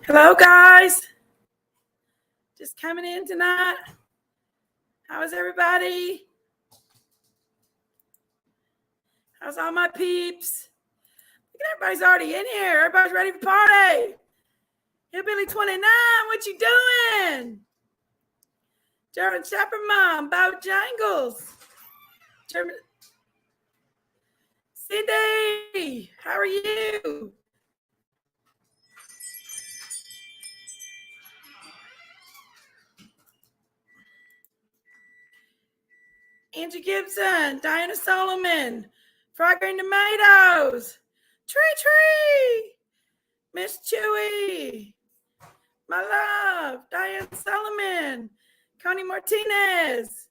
Hello, guys. Just coming in tonight. How is everybody? How's all my peeps? Look at everybody's already in here. Everybody's ready for party. Hillbilly 29, what you doing? German Shepherd Mom, Bojangles. German Cindy, how are you? Angie Gibson, Diana Solomon, Fried Green Tomatoes, Tree, Miss Chewy, my love, Diane Solomon, Connie Martinez,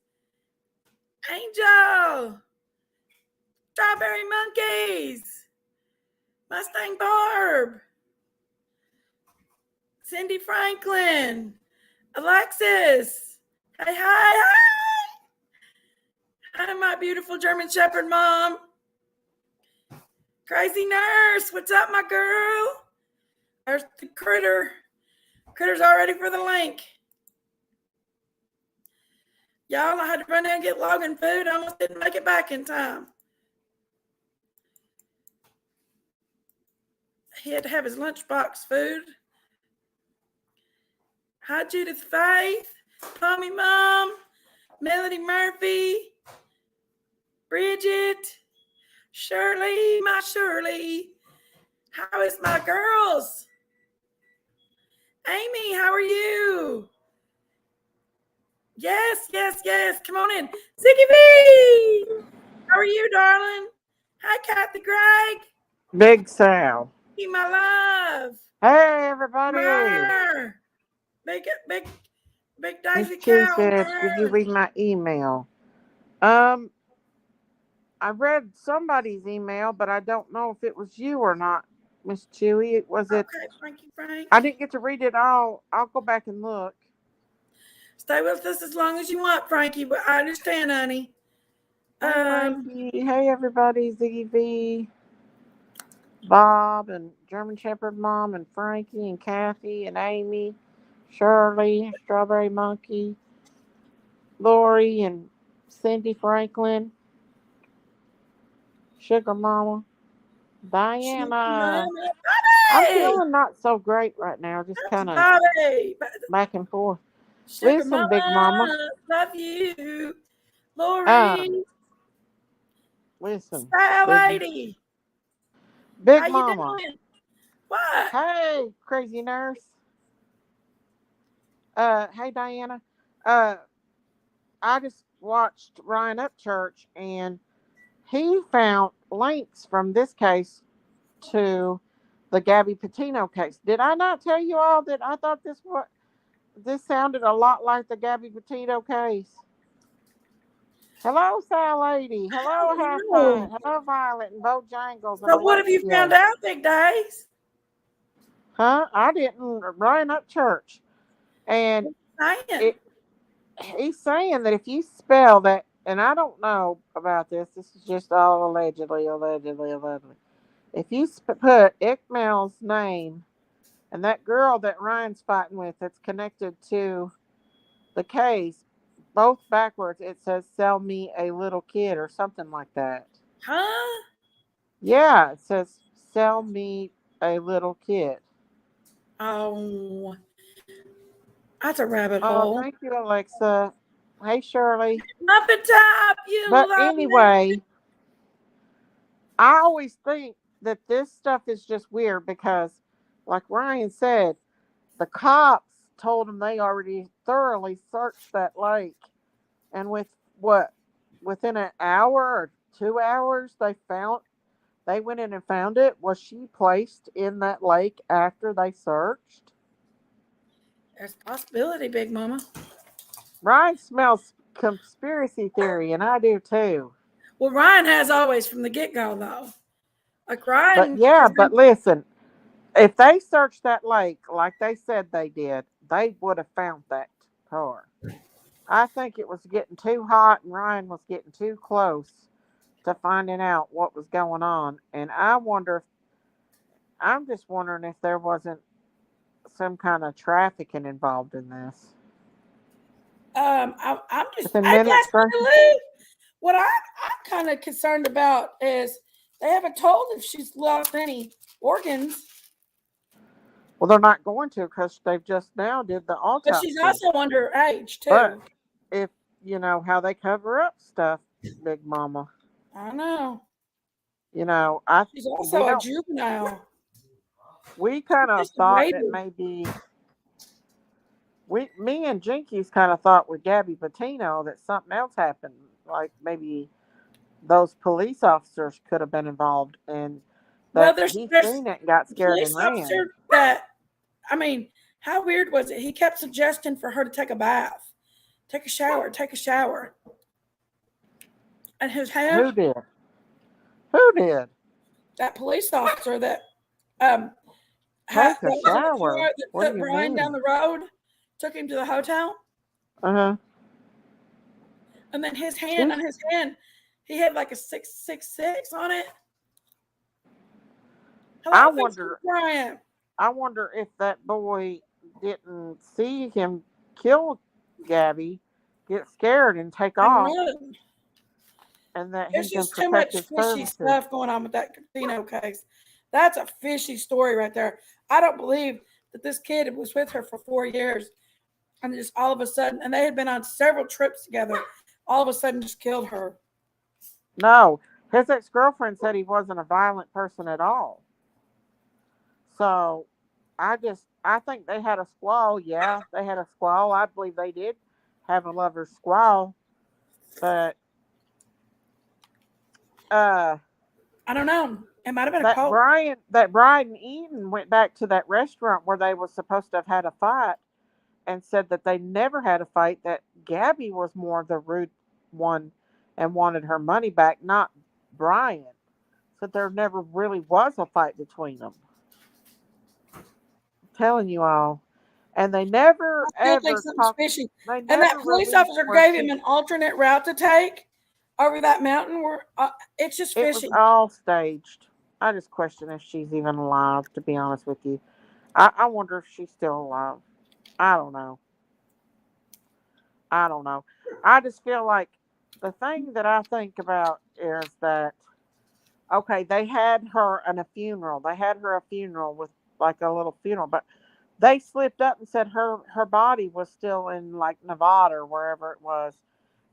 Angel, Strawberry Monkeys, Mustang Barb, Cindy Franklin, Alexis, hi. Hi, my beautiful German Shepherd Mom. Crazy Nurse, what's up, my girl? There's the critter. Critter's all ready for the link. Y'all, I had to run down and get Logan food. I almost didn't make it back in time. He had to have his lunchbox food. Hi, Judith Faith, Tommy Mom, Melody Murphy, Bridget, Shirley, my Shirley. How is my girls? Amy, how are you? Yes. Come on in. Ziggy B! How are you, darling? Hi, Kathy Gregg. Big Sal. Hey, my love. Hey, everybody. Murr. Big Daisy Miss Chewy Cow. said, did you read my email? I read somebody's email, but I don't know if it was you or not, Miss Chewy. Was it? Okay, Frankie Frank. I didn't get to read it all. I'll go back and look. Stay with us as long as you want, Frankie, but I understand, honey. Hey, Frankie. Hey, everybody. Ziggy V, Bob, and German Shepherd Mom, and Frankie, and Kathy, and Amy, Shirley, Strawberry Monkey, Lori, and Cindy Franklin, Sugar Mama, Diana. I'm feeling not so great right now, just kind of back and forth. Sugar Listen, Mama, Big Mama. love you. Lori. Listen. Style lady. Big How Mama. You doing? What? Hey, crazy nurse. Hey, Diana. I just watched Ryan Upchurch, and he found links from this case to the Gabby Patino case. Did I not tell you all that I thought this sounded a lot like the Gabby Petito case? Hello, Sal Lady. Hello, Half Pint. Hello, Violet and Bojangles. So what have you found out, Big Days? Huh? I didn't. Ryan Upchurch. And he's saying that if you spell that, and I don't know about this. This is just all allegedly. If you put Ickmel's name and that girl that Ryan's fighting with that's connected to the case, both backwards, it says "sell me a little kid" or something like that. Huh? Yeah, it says "sell me a little kid." Oh, that's a rabbit hole. Thank you, Alexa. Hey, Shirley. Muppet Top, you But love anyway, I always think that this stuff is just weird because, like Ryan said, the cops told them they already thoroughly searched that lake. And within an hour or 2 hours, they went in and found it. Was she placed in that lake after they searched? There's a possibility, Big Mama. Ryan smells conspiracy theory, and I do too. Well, Ryan has always from the get-go, though. Like Ryan. But listen, if they searched that lake like they said they did, they would have found that car. I think it was getting too hot and Ryan was getting too close to finding out what was going on. And I'm just wondering if there wasn't some kind of trafficking involved in this. I'm just, Within I minutes, guess, right? what I'm kind of concerned about is they haven't told if she's lost any organs. Well, they're not going to because they've just now did the But she's autopsy. also underage But too. if you know how they cover up stuff, Big Mama, I know. you know, She's we also a don't juvenile. we kind of Just a thought baby. that maybe me and Jinkies kind of thought with Gabby Patino that something else happened, like maybe those police officers could have been involved, and Well, that there's he there's seen it and got a scared police and ran. officer that, I mean, how weird was it? He kept suggesting for her to take a bath, take a shower. And his hand, Who did? Who did? that police officer that that Take a was in the shower? car that What do took you Brian down mean? the road, took him to the hotel, Uh-huh. and then She's, on his hand, he had like a 666 on it. I Hello, Facebook wonder Brian. I wonder if that boy didn't see him kill Gabby, get scared and take And off, run. and that he There's can just too protect much his fishy services. stuff going on with that casino case. That's a fishy story right there. I don't believe that this kid was with her for 4 years and just all of a sudden, and they had been on several trips together, all of a sudden just killed her. No, his ex-girlfriend said he wasn't a violent person at all. So I think they had a squall. Yeah, they had a squall. I believe they did have a lover's squall, but uh I don't know. It might have been a cult. that Brian and Eden went back to that restaurant where they were supposed to have had a fight and said that they never had a fight, that Gabby was more the rude one and wanted her money back, not Brian. So there never really was a fight between them. I'm telling you all. And they never I still think ever something's talked, fishy. they And that never police released officer where gave him she, an alternate route to take over that mountain. Where it's just it was fishy. all staged. I just question if she's even alive, to be honest with you. I wonder if she's still alive. I don't know. I don't know. I just feel like the thing that I think about is that okay, they had her in a funeral. They had her a funeral with like a little funeral, but they slipped up and said her body was still in like Nevada or wherever it was,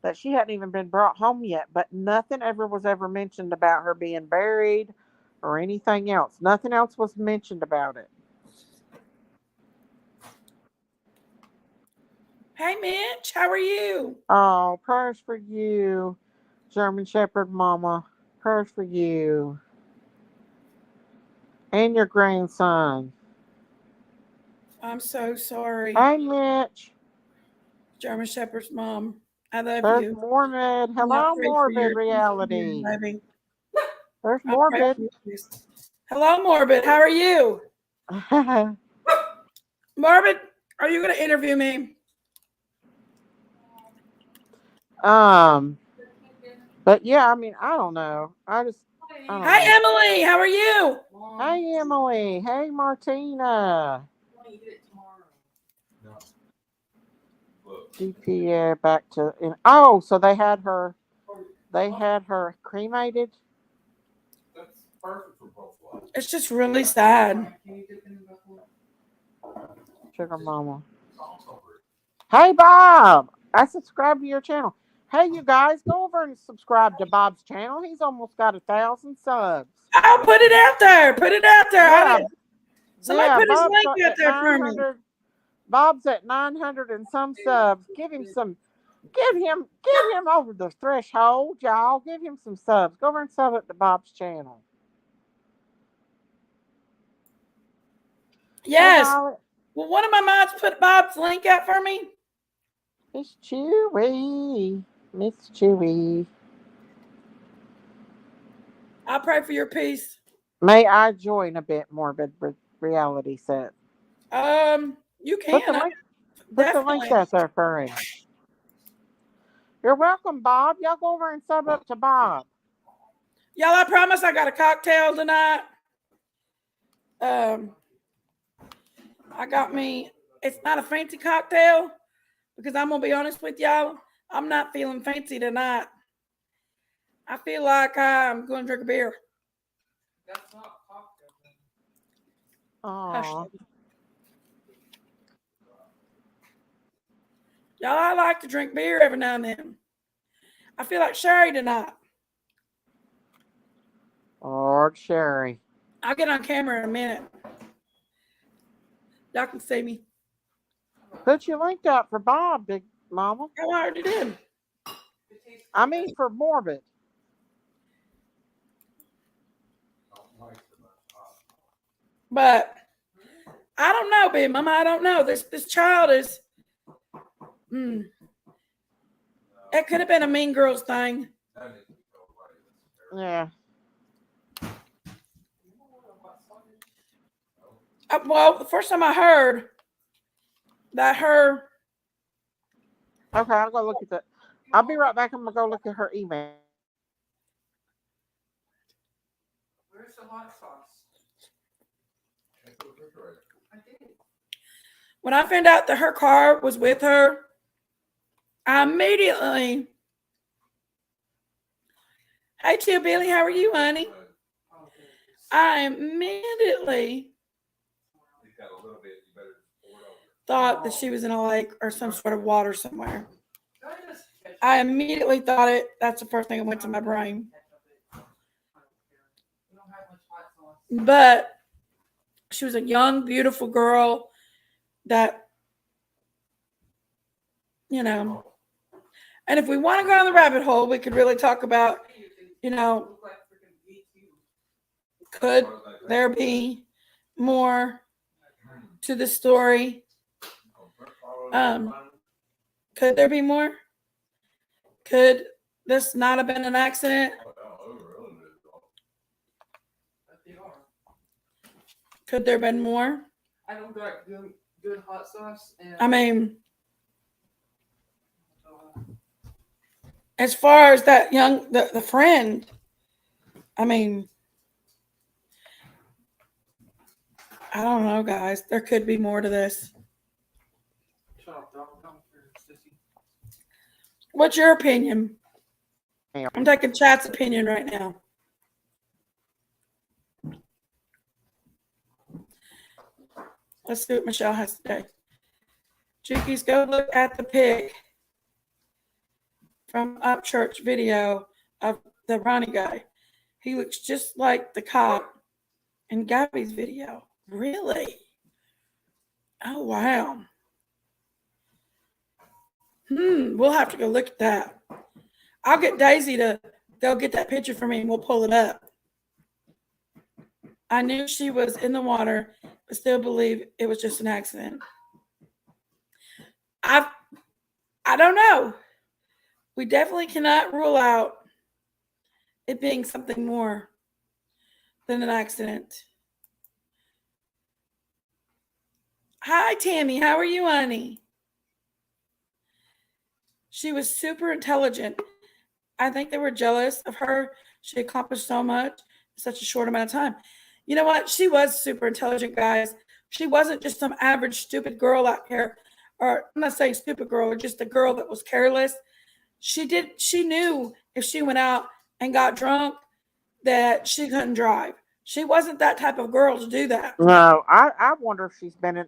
that she hadn't even been brought home yet. But nothing ever was ever mentioned about her being buried or anything else. Nothing else was mentioned about it. Hey, Mitch, how are you? Oh, prayers for you, German Shepherd Mama. Prayers for you and your grandson. I'm so sorry, Hey, Mitch. German Shepherd's mom. I love There's you. Morbid. And I Hello, pray for Morbid your healing, Reality. baby. There's I pray Morbid. for you, please. Hello, Morbid. How are you? Morbid, are you going to interview me? but yeah, I mean, I don't know. I don't Hi, know. Emily. How are you? Hey, Emily. Hey, Martina. GPA back to oh, so they had her. They had her cremated. It's just really sad. Sugar Mama. Hey, Bob. I subscribe to your channel. Hey, you guys, go over and subscribe to Bob's channel. He's almost got 1,000 subs. I'll put it out there. Put it out there. Yeah, Somebody yeah. put his Bob's link out at there for me. 900. Bob's at 900 and some subs. Give him some. Give him over the threshold, y'all. Give him some subs. Go over and sub it to Bob's channel. Yes. Hey, Molly. Well, one of my mods put Bob's link out for me. Miss Chewy. Miss Chewy. I'll pray for your peace. May I join a bit morbid reality set? You Put the can. link. Put the Definitely. link out there for him. You're welcome, Bob. Y'all go over and sub up to Bob. Y'all, I promise I got a cocktail tonight. I got me, it's not a fancy cocktail because I'm going to be honest with y'all. I'm not feeling fancy tonight. I feel like I'm going to drink a beer. That's not cocktail. Hush. Oh, Y'all, I like to drink beer every now and then. I feel like Sherry tonight. Lord Sherry. I'll get on camera in a minute. Y'all can see me. Put your link up for Bob, Big Mama. I already did. I mean for Morbid. But I don't know, Big Mama. I don't know. This child is. It could have been a Mean Girls thing. Yeah. Well, the first time I heard that her. Okay, I'll go look at that. I'll be right back. I'm gonna go look at her email. Where's the hot sauce? I did. When I found out that her car was with her, I immediately. Hey, Tia Billy, how are you, honey? I immediately thought that she was in a lake or some sort of water somewhere. I immediately thought it. That's the first thing that went to my brain. But she was a young, beautiful girl that, you know. And if we want to go down the rabbit hole, we could really talk about, you know, could there be more to the story? Could there be more? Could this not have been an accident? Could there have been more? I don't got good hot sauce. And I mean, as far as that young, the friend, I mean, I don't know, guys. There could be more to this. Shut up, dog. Don't sissy. What's your opinion? I'm taking Chat's opinion right now. Let's see what Michelle has to say. Jukies, go look at the pig from Upchurch video of the Ronnie guy. He looks just like the cop in Gabby's video. Really? Oh, wow. We'll have to go look at that. I'll get Daisy to go get that picture for me and we'll pull it up. I knew she was in the water, but still believe it was just an accident. I don't know. We definitely cannot rule out it being something more than an accident. Hi, Tammy. How are you, honey? She was super intelligent. I think they were jealous of her. She accomplished so much in such a short amount of time. You know what? She was super intelligent, guys. She wasn't just some average stupid girl out here. Or I'm not saying stupid girl, or just a girl that was careless. She knew if she went out and got drunk that she couldn't drive. She wasn't that type of girl to do that. No, I wonder if she's been in.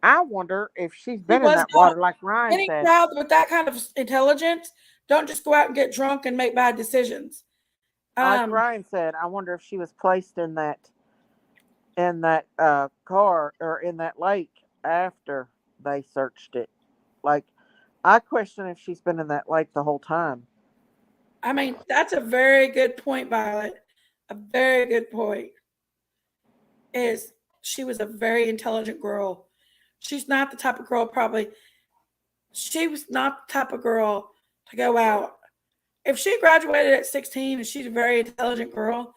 I wonder if she's been in that water, like Ryan Any said. child with that kind of intelligence don't just go out and get drunk and make bad decisions. Like Ryan said, I wonder if she was placed in that car or in that lake after they searched it. Like, I question if she's been in that lake the whole time. I mean, that's a very good point, Violet. A very good point. Is she was a very intelligent girl. She's not the type of girl she was not the type of girl to go out. If she graduated at 16 and she's a very intelligent girl,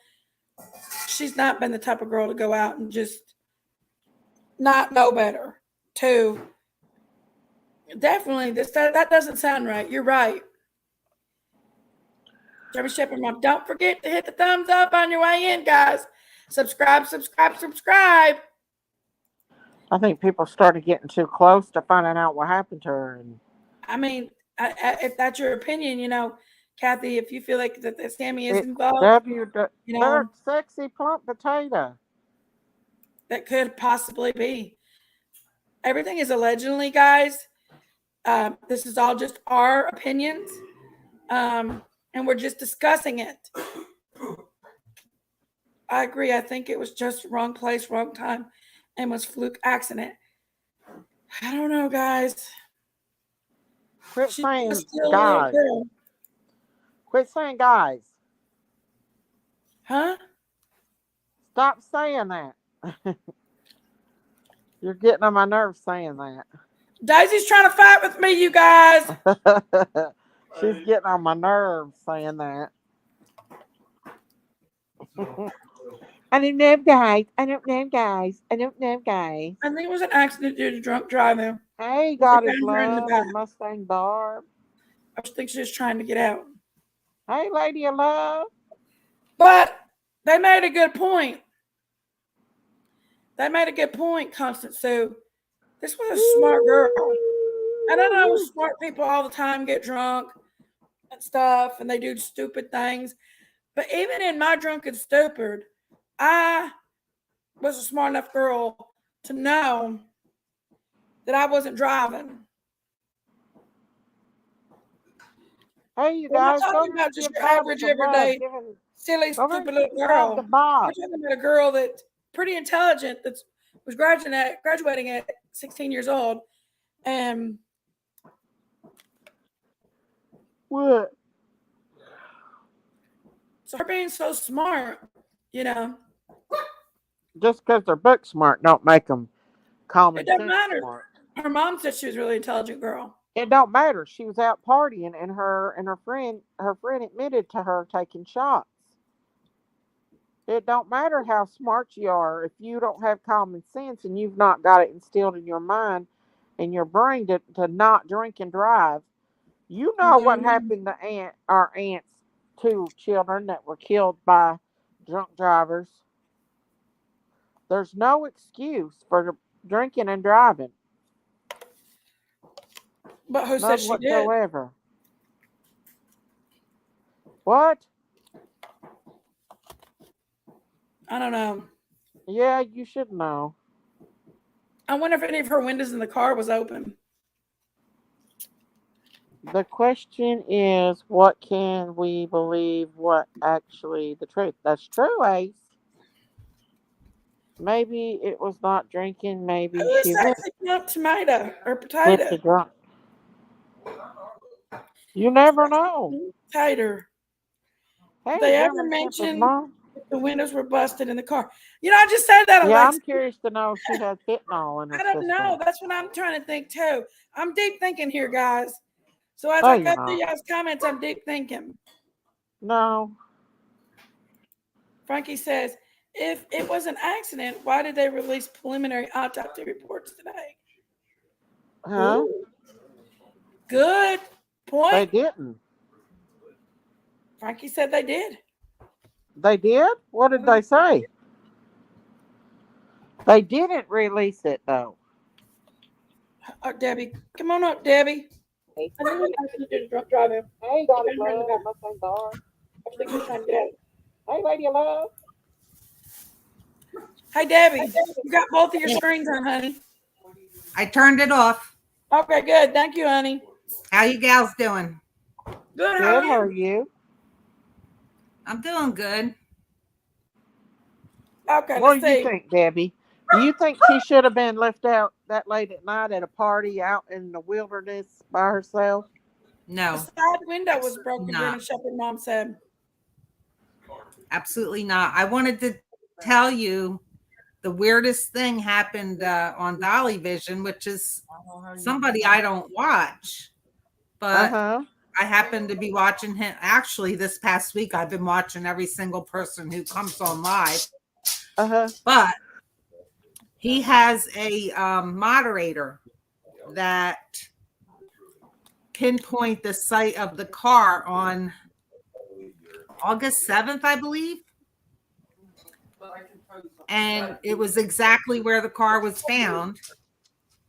she's not been the type of girl to go out and just not know better. Too. Definitely, that doesn't sound right. You're right. Jeremy Shepherd Mom, don't forget to hit the thumbs up on your way in, guys. Subscribe. I think people started getting too close to finding out what happened to her. And I mean, if that's your opinion, Kathy, if you feel like that Sammy is it involved, W you that know, sexy plump potato. that could possibly be. Everything is allegedly, guys. This is all just our opinions, and we're just discussing it. I agree. I think it was just wrong place, wrong time, and was fluke accident. I don't know, guys. Quit She's saying still a little guys. girl, Quit saying guys. huh? Stop saying that. You're getting on my nerves saying that. Daisy's trying to fight with me, you guys. She's getting on my nerves saying that. I don't know, guys. I don't know, guys. I don't know, guys. I think it was an accident due to drunk driving. Hey, God is Found her in the love back. and Mustang Barb. I think she was trying to get out. Hey, Lady of Love. But they made a good point. They made a good point, Constance Sue. This was a smart girl. I don't know, smart people all the time get drunk and stuff, and they do stupid things. But even in my drunken stupid, I was a smart enough girl to know that I wasn't driving. Hey, you We're not guys, go talking about just give your Bob average, some love. everyday, Give him, silly, go stupid give little some love to girl. Bob. We're talking about a girl that's pretty intelligent, that was graduating at 16 years old, and What? so her being so smart, Just because they're book smart don't make them common it doesn't sense matter. smart. Her mom said she was a really intelligent girl. It don't matter. She was out partying, and her friend admitted to her taking shots. It don't matter how smart you are if you don't have common sense and you've not got it instilled in your mind and your brain to not drink and drive. You know what happened to our aunt's two children that were killed by drunk drivers. There's no excuse for drinking and driving. But who None said she did? whatsoever. What? I don't know. Yeah, you should know. I wonder if any of her windows in the car was open. The question is, what can we believe? What actually the truth? That's true, Ace. Maybe it was not drinking. Maybe Who is she was sexy plump tomato or with potato? the drunk. You never know. Tighter. Hey, Did they ever German Shepherd mention Mom. if the windows were busted in the car? I just said that, Yeah, Alexa. I'm curious to know if she has fentanyl in her I don't system. know. That's what I'm trying to think too. I'm deep thinking here, guys. So as Oh, I you're go through not. y'all's comments, I'm deep thinking. No. Frankie says, if it was an accident, why did they release preliminary autopsy reports today? Huh? Ooh, good They point. didn't. Frankie said they did. They did? What did they say? They didn't release it though. Debbie, come on up, Debbie. Hey, I think we accident due to drunk driving. hey, God of love, Mustang Bar. I think we're trying to get out. Hey, Lady of Love. Hey, Debbie, you got both of your screens on, honey. I turned it off. Okay, good. Thank you, honey. How you gals doing? Good. Good, how How are you? I'm doing good. Okay, What let's do you see. think, Debbie? Do you think she should have been left out that late at night at a party out in the wilderness by herself? The No, side window was broken, not. German Shepherd Mom said. Absolutely not. I wanted to tell you the weirdest thing happened on Dolly Vision, which is somebody I don't watch, but I happen to be watching him. Actually, this past week, I've been watching every single person who comes on live. But he has a moderator that pinpoint the site of the car on August 7th, I believe. and it was exactly where the car was found.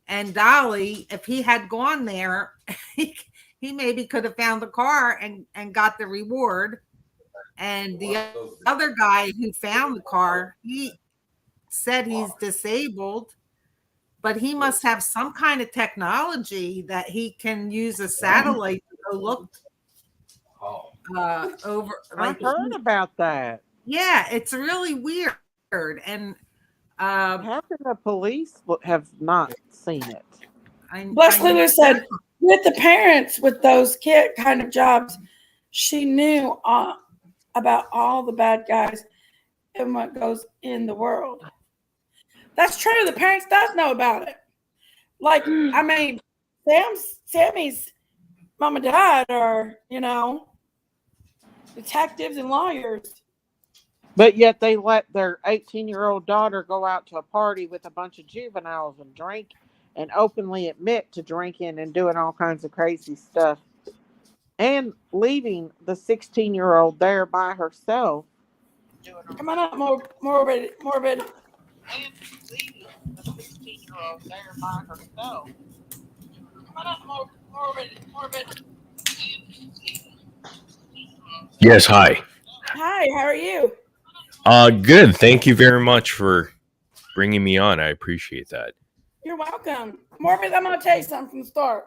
And Dolly, if he had gone there, he maybe could have found the car and got the reward. And the other guy who found the car, he said he's disabled, but he must have some kind of technology that he can use a satellite to go look over. Like, I heard about that. yeah, it's really weird. And how can the police have not seen it? Bless Lulu said, with the parents with those kid kind of jobs, she knew about all the bad guys and what goes in the world. That's true. The parents does know about it. Like, I mean, Sammy's mom and dad are, detectives and lawyers. But yet they let their 18-year-old daughter go out to a party with a bunch of juveniles and drink and openly admit to drinking and doing all kinds of crazy stuff. And leaving the 16-year-old there by herself. Come on up, morbid. And leaving the 16-year-old there by herself. Come on up, morbid. Yes, hi. Hi, how are you? Good. Thank you very much for bringing me on. I appreciate that. You're welcome. Morbid, I'm going to tell you something from the start.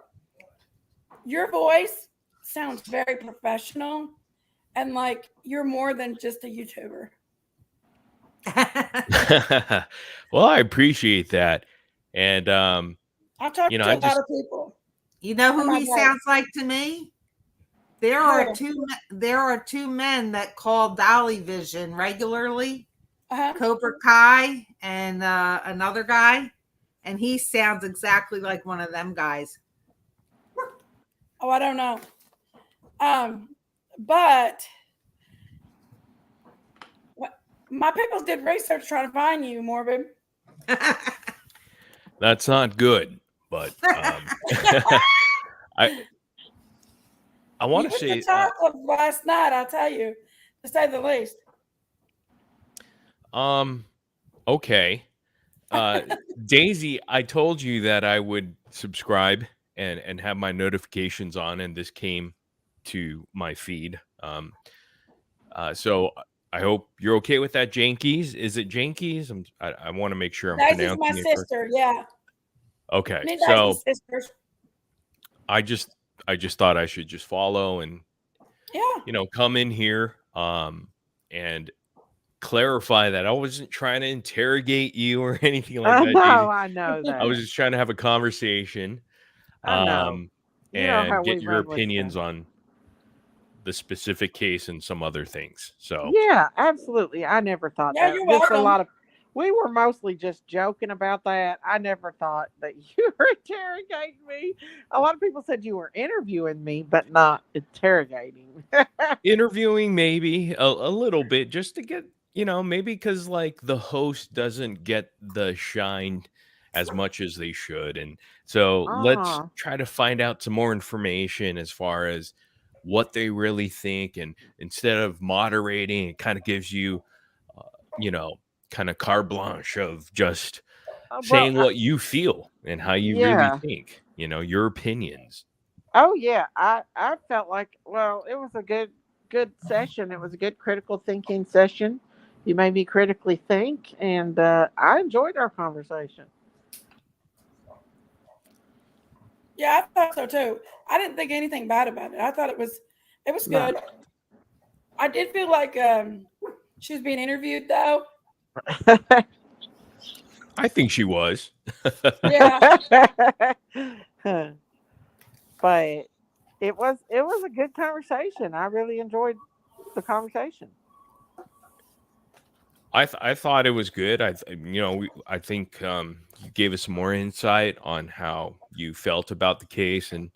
Your voice sounds very professional and like you're more than just a YouTuber. Well, I appreciate that. And, I've talked to a lot of people. You know who he sounds like to me? There are two men that call Dolly Vision regularly. Cobra Kai and another guy, and he sounds exactly like one of them guys. Oh, I don't know. But my people did research trying to find you, Morbid. That's not good, but I want to say the talk of last night, I'll tell you, to say the least. Okay. Daisy, I told you that I would subscribe and have my notifications on, and this came to my feed. So I hope you're okay with that, Jankies. Is it Jankies? I want to make sure I'm Daisy's pronouncing my it sister, correct. yeah. Okay, so I just thought I should just follow and come in here and clarify that I wasn't trying to interrogate you or anything like that. No, I know that. I was just trying to have a conversation and get your opinions on the specific case and some other things. So yeah, absolutely. I never thought that. You're welcome. We were mostly just joking about that. I never thought that you were interrogating me. A lot of people said you were interviewing me, but not interrogating. Interviewing, maybe a little bit, just to get, maybe because like the host doesn't get the shine as much as they should. And so let's try to find out some more information as far as what they really think. And instead of moderating, it kind of gives you, kind of carte blanche of just saying what you feel and how you really think, your opinions. Oh yeah, I felt like, well, it was a good session. It was a good critical thinking session. You made me critically think, and I enjoyed our conversation. Yeah, I thought so too. I didn't think anything bad about it. I thought it was good. I did feel like she was being interviewed though. I think she was. Yeah. But it was a good conversation. I really enjoyed the conversation. I thought it was good. I think you gave us some more insight on how you felt about the case and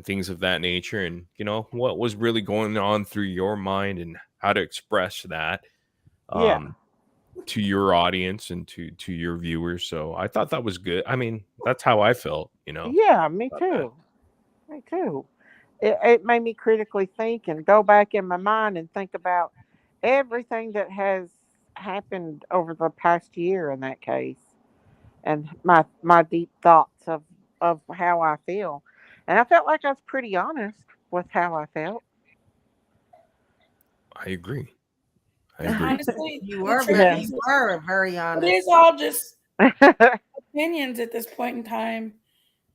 things of that nature, and what was really going on through your mind and how to express that to your audience and to your viewers. So I thought that was good. I mean, that's how I felt. Yeah, me too. That. Me too. It made me critically think and go back in my mind and think about everything that has happened over the past year in that case, and my deep thoughts of how I feel, and I felt like I was pretty honest with how I felt. I agree. I agree. Honestly, You the were truth Yeah. is, very it honest. is all just opinions at this point in time.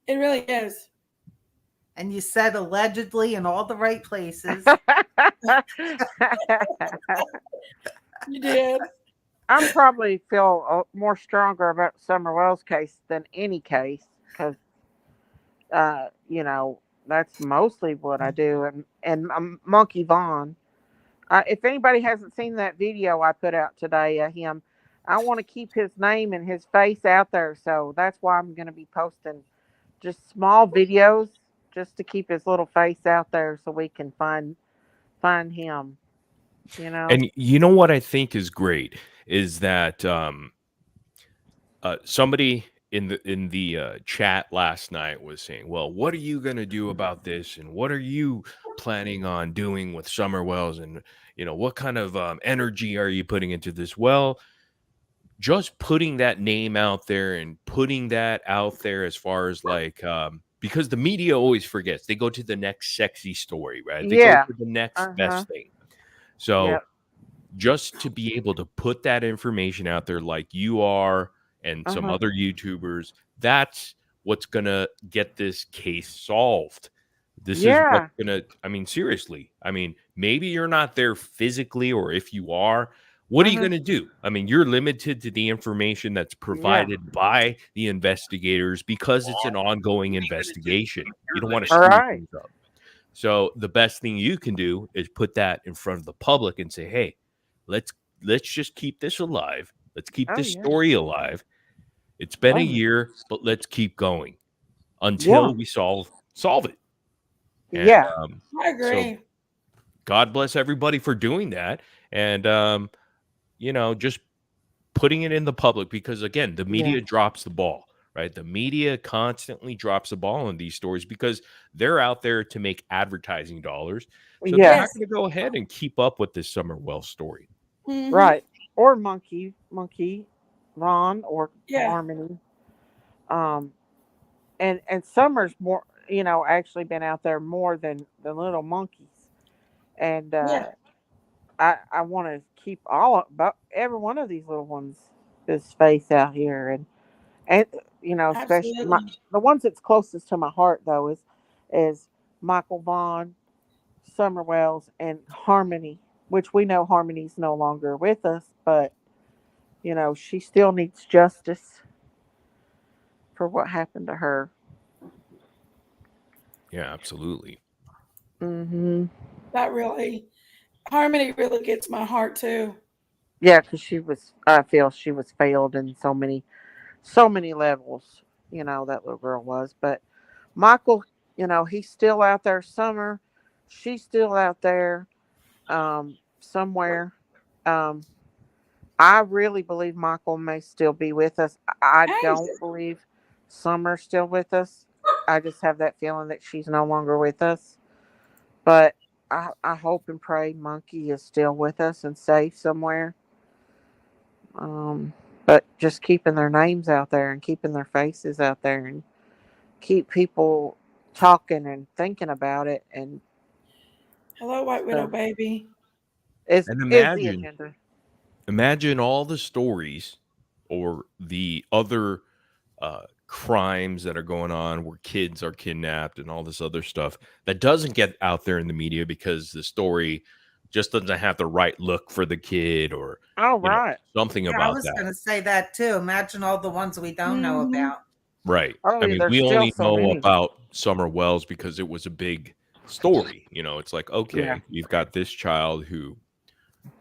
It really is. And you said allegedly in all the right places. You did. I'm probably feel more stronger about Summer Wells' case than any case because, you know, that's mostly what I do. And Monkey Vaughn. If anybody hasn't seen that video I put out today of him, I want to keep his name and his face out there. So that's why I'm going to be posting just small videos just to keep his little face out there so we can find him. You know? And you know what I think is great is that somebody in the chat last night was saying, "Well, what are you going to do about this? And what are you planning on doing with Summer Wells? And what kind of energy are you putting into this?" Well, just putting that name out there and putting that out there as far as like because the media always forgets. They go to the next sexy story, right? They go Yeah. to the next Uh-huh. best thing. So Yep. just to be able to put that information out there like you are and some Uh-huh. other YouTubers, that's what's going to get this case solved. This is what's Yeah. going to, I mean, seriously, I mean, maybe you're not there physically, or if you are, what are you Uh-huh. going to do? I mean, you're limited to the information that's Yeah. provided by the investigators because it's an ongoing investigation. You don't want to All screw right. things up. So the best thing you can do is put that in front of the public and say, "Hey, let's let's just keep this alive. Let's keep Oh this yeah. story alive. It's been a Oh yeah. year, but let's keep going Yeah. until we solve it." And Yeah. I so agree. God bless everybody for doing that, and just putting it in the public, because again, the Yeah. media drops the ball. Right, the media constantly drops the ball on these stories because they're out there to make advertising dollars. So they're not Yes. Yes. going to go ahead and keep up with this Summer Wells story. Mm-hmm. Right. Or Monkey, Ron, or Yeah. Harmony. Um, and Summer's more, actually been out there more than the little monkeys. And Yeah. I want to keep about every one of these little ones, his face out here, and especially Absolutely. the ones that's closest to my heart though is Michael Vaughn, Summer Wells, and Harmony, which we know Harmony's no longer with us, but she still needs justice for what happened to her. Yeah, absolutely. Hmm. That really, Harmony really gets my heart too. Yeah, because I feel she was failed in so many levels. That little girl was, but Michael, he's still out there. Summer, she's still out there, somewhere. Um, I really believe Michael may still be with us. I Hey, don't believe Summer's still with us. I just have that feeling that she's no longer with us. But I hope and pray Monkey is still with us and safe somewhere. Um, but just keeping their names out there and keeping their faces out there and keep people talking and thinking about it and hello, White Widow stuff baby. is And the imagine agenda. imagine all the stories or the other crimes that are going on where kids are kidnapped and all this other stuff that doesn't get out there in the media because the story just doesn't have the right look for the kid, or All you know right. something Yeah, I about was that. going to say that too. Imagine all the ones we don't know Mm-hmm. about. Right. Oh I yeah, mean, there's we still only so know many. about Summer Wells because it was a big story. It's like, Yeah. okay, you've got this child who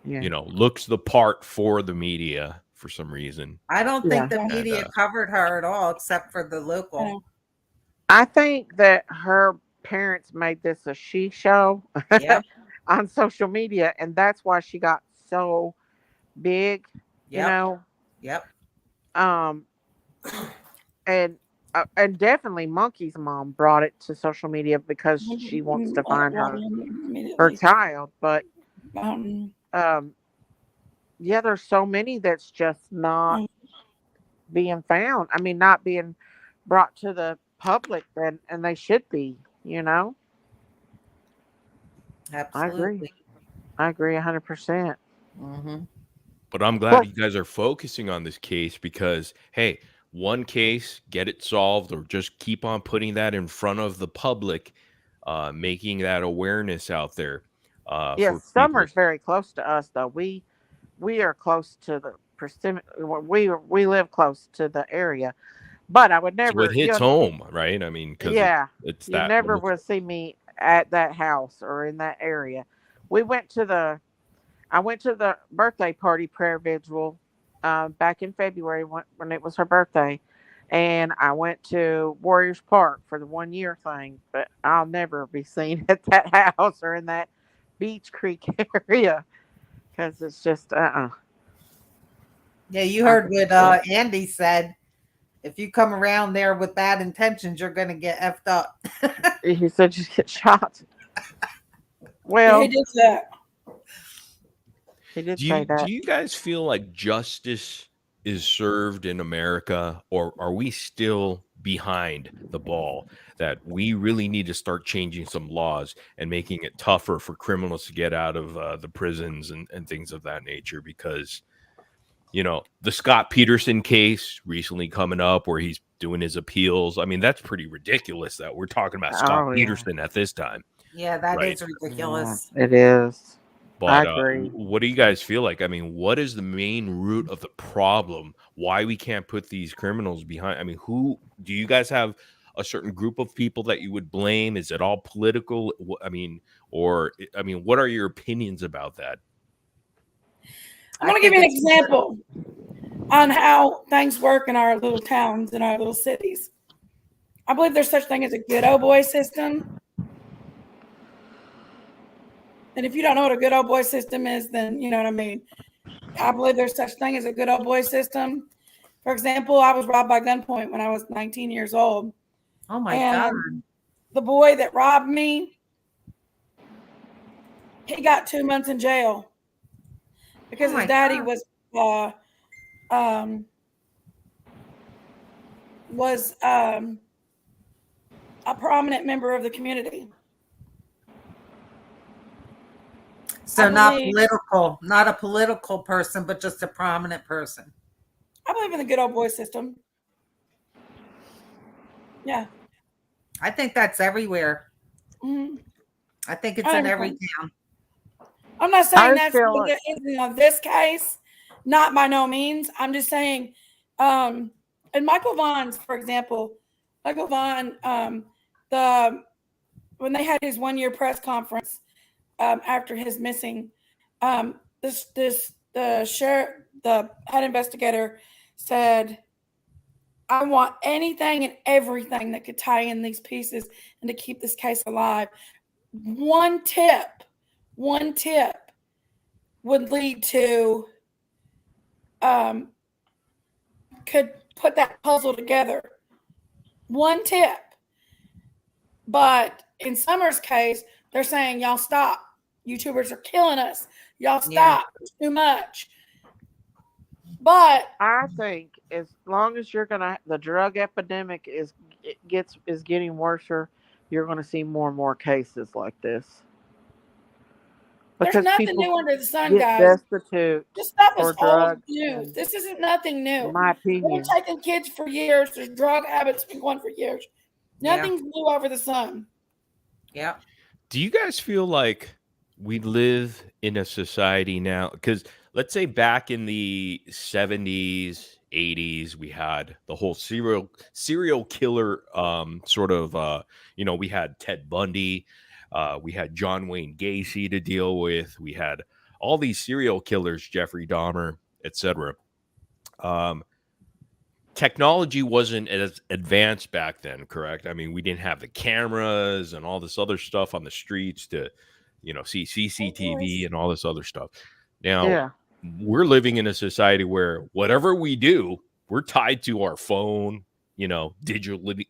Yeah. looks the part for the media for some reason. I don't think Yeah. the And media covered her at all except for the I local. know. I think that her parents made this a she show Yep. on social media, and that's why she got so big. You Yep. know, Yep. um, and definitely Monkey's mom brought it to social media because she wants to find Water her immediately. child. But Mountain. um, Yeah, there's so many that's just not being found. I mean, not being brought to the public, and they should be. You know, I agree. Absolutely. I agree 100%. Hmm. But I'm glad Plus, you guys are focusing on this case because, hey, one case, get it solved, or just keep on putting that in front of the public, making that awareness out there yes, for people. Summer's very close to us, though. We are close to the persimmon. We live close to the area, but I would So it never. hits home, right? I mean, because Yeah, it's you that never local. will see me at that house or in that area. We went to the. I went to the birthday party prayer vigil back in February when it was her birthday, and I went to Warriors Park for the 1 year thing. But I'll never be seen at that house or in that Beach Creek area because it's just Yeah, you I heard think what it's Andy said. If you come around there with bad intentions, you're going to get effed up. he said just get shot. Yeah, Well, he did that. he did Do say you that. guys feel like justice is served in America, or are we still behind the ball? That we really need to start changing some laws and making it tougher for criminals to get out of the prisons and things of that nature, because the Scott Peterson case recently coming up where he's doing his appeals. I mean, that's pretty ridiculous that we're talking about Scott Oh yeah, Peterson at this time, Yeah, that right? is yeah, ridiculous. it is. I But agree. what do you guys feel like? I mean, what is the main root of the problem? Why we can't put these criminals behind? I mean, who do you guys have a certain group of people that you would blame? Is it all political? I mean, what are your opinions about that? I'm I going to give think you an it's example on how things work in our little towns and our little cities. I believe there's such thing as a good old boy system. And if you don't know what a good old boy system is, then you know what I mean. I believe there's such thing as a good old boy system. For example, I was robbed by gunpoint when I was 19 years old. oh my God. And the boy that robbed me, he got 2 months in jail because Oh his my daddy God. was a prominent member of the community. So I not believe political, not a political person, but just a prominent person. I believe in the good old boy system. Yeah. I think that's everywhere. Mm-hmm. I think it's in every Everything. town. I'm not I saying just that's feel like in this case, not by no means. I'm just saying, and Michael Vaughn's, for example, Michael Vaughn, when they had his 1 year press conference after his missing, the head investigator said, I want anything and everything that could tie in these pieces and to keep this case alive. One tip would lead to could put that puzzle together. One tip. But in Summer's case, they're saying, y'all stop. YouTubers are killing us. Y'all stop. It's too much. But I think as long as the drug epidemic is getting worse, you're gonna see more and more cases like this there's because nothing people new under the sun, get guys. destitute This stuff is for old drugs. news. And, This isn't nothing new. in my They've been opinion, taking kids for years. There's drug habits been going for years. Yeah. Nothing's new over the sun. Yeah. Do you guys feel like we live in a society now? Because let's say back in the 70s, 80s, we had the whole serial killer sort of, we had Ted Bundy, we had John Wayne Gacy to deal with, we had all these serial killers, Jeffrey Dahmer, etc. Technology wasn't as advanced back then, correct? I mean, we didn't have the cameras and all this other stuff on the streets to, see CCTV and all this other stuff. Now, yeah, we're living in a society where whatever we do, we're tied to our phone, digitally.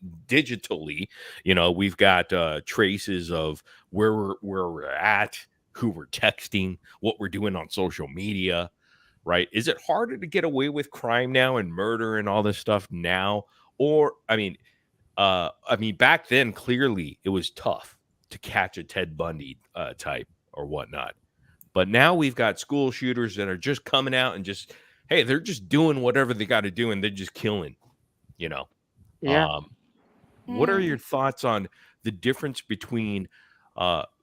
We've got traces of where we're at, who we're texting, what we're doing on social media. right? Is it harder to get away with crime now and murder and all this stuff now? Or, I mean, back then, clearly it was tough to catch a Ted Bundy type or whatnot. But now we've got school shooters that are just coming out and just, hey, they're just doing whatever they got to do and they're just killing, you know. Yeah. What are your thoughts on the difference between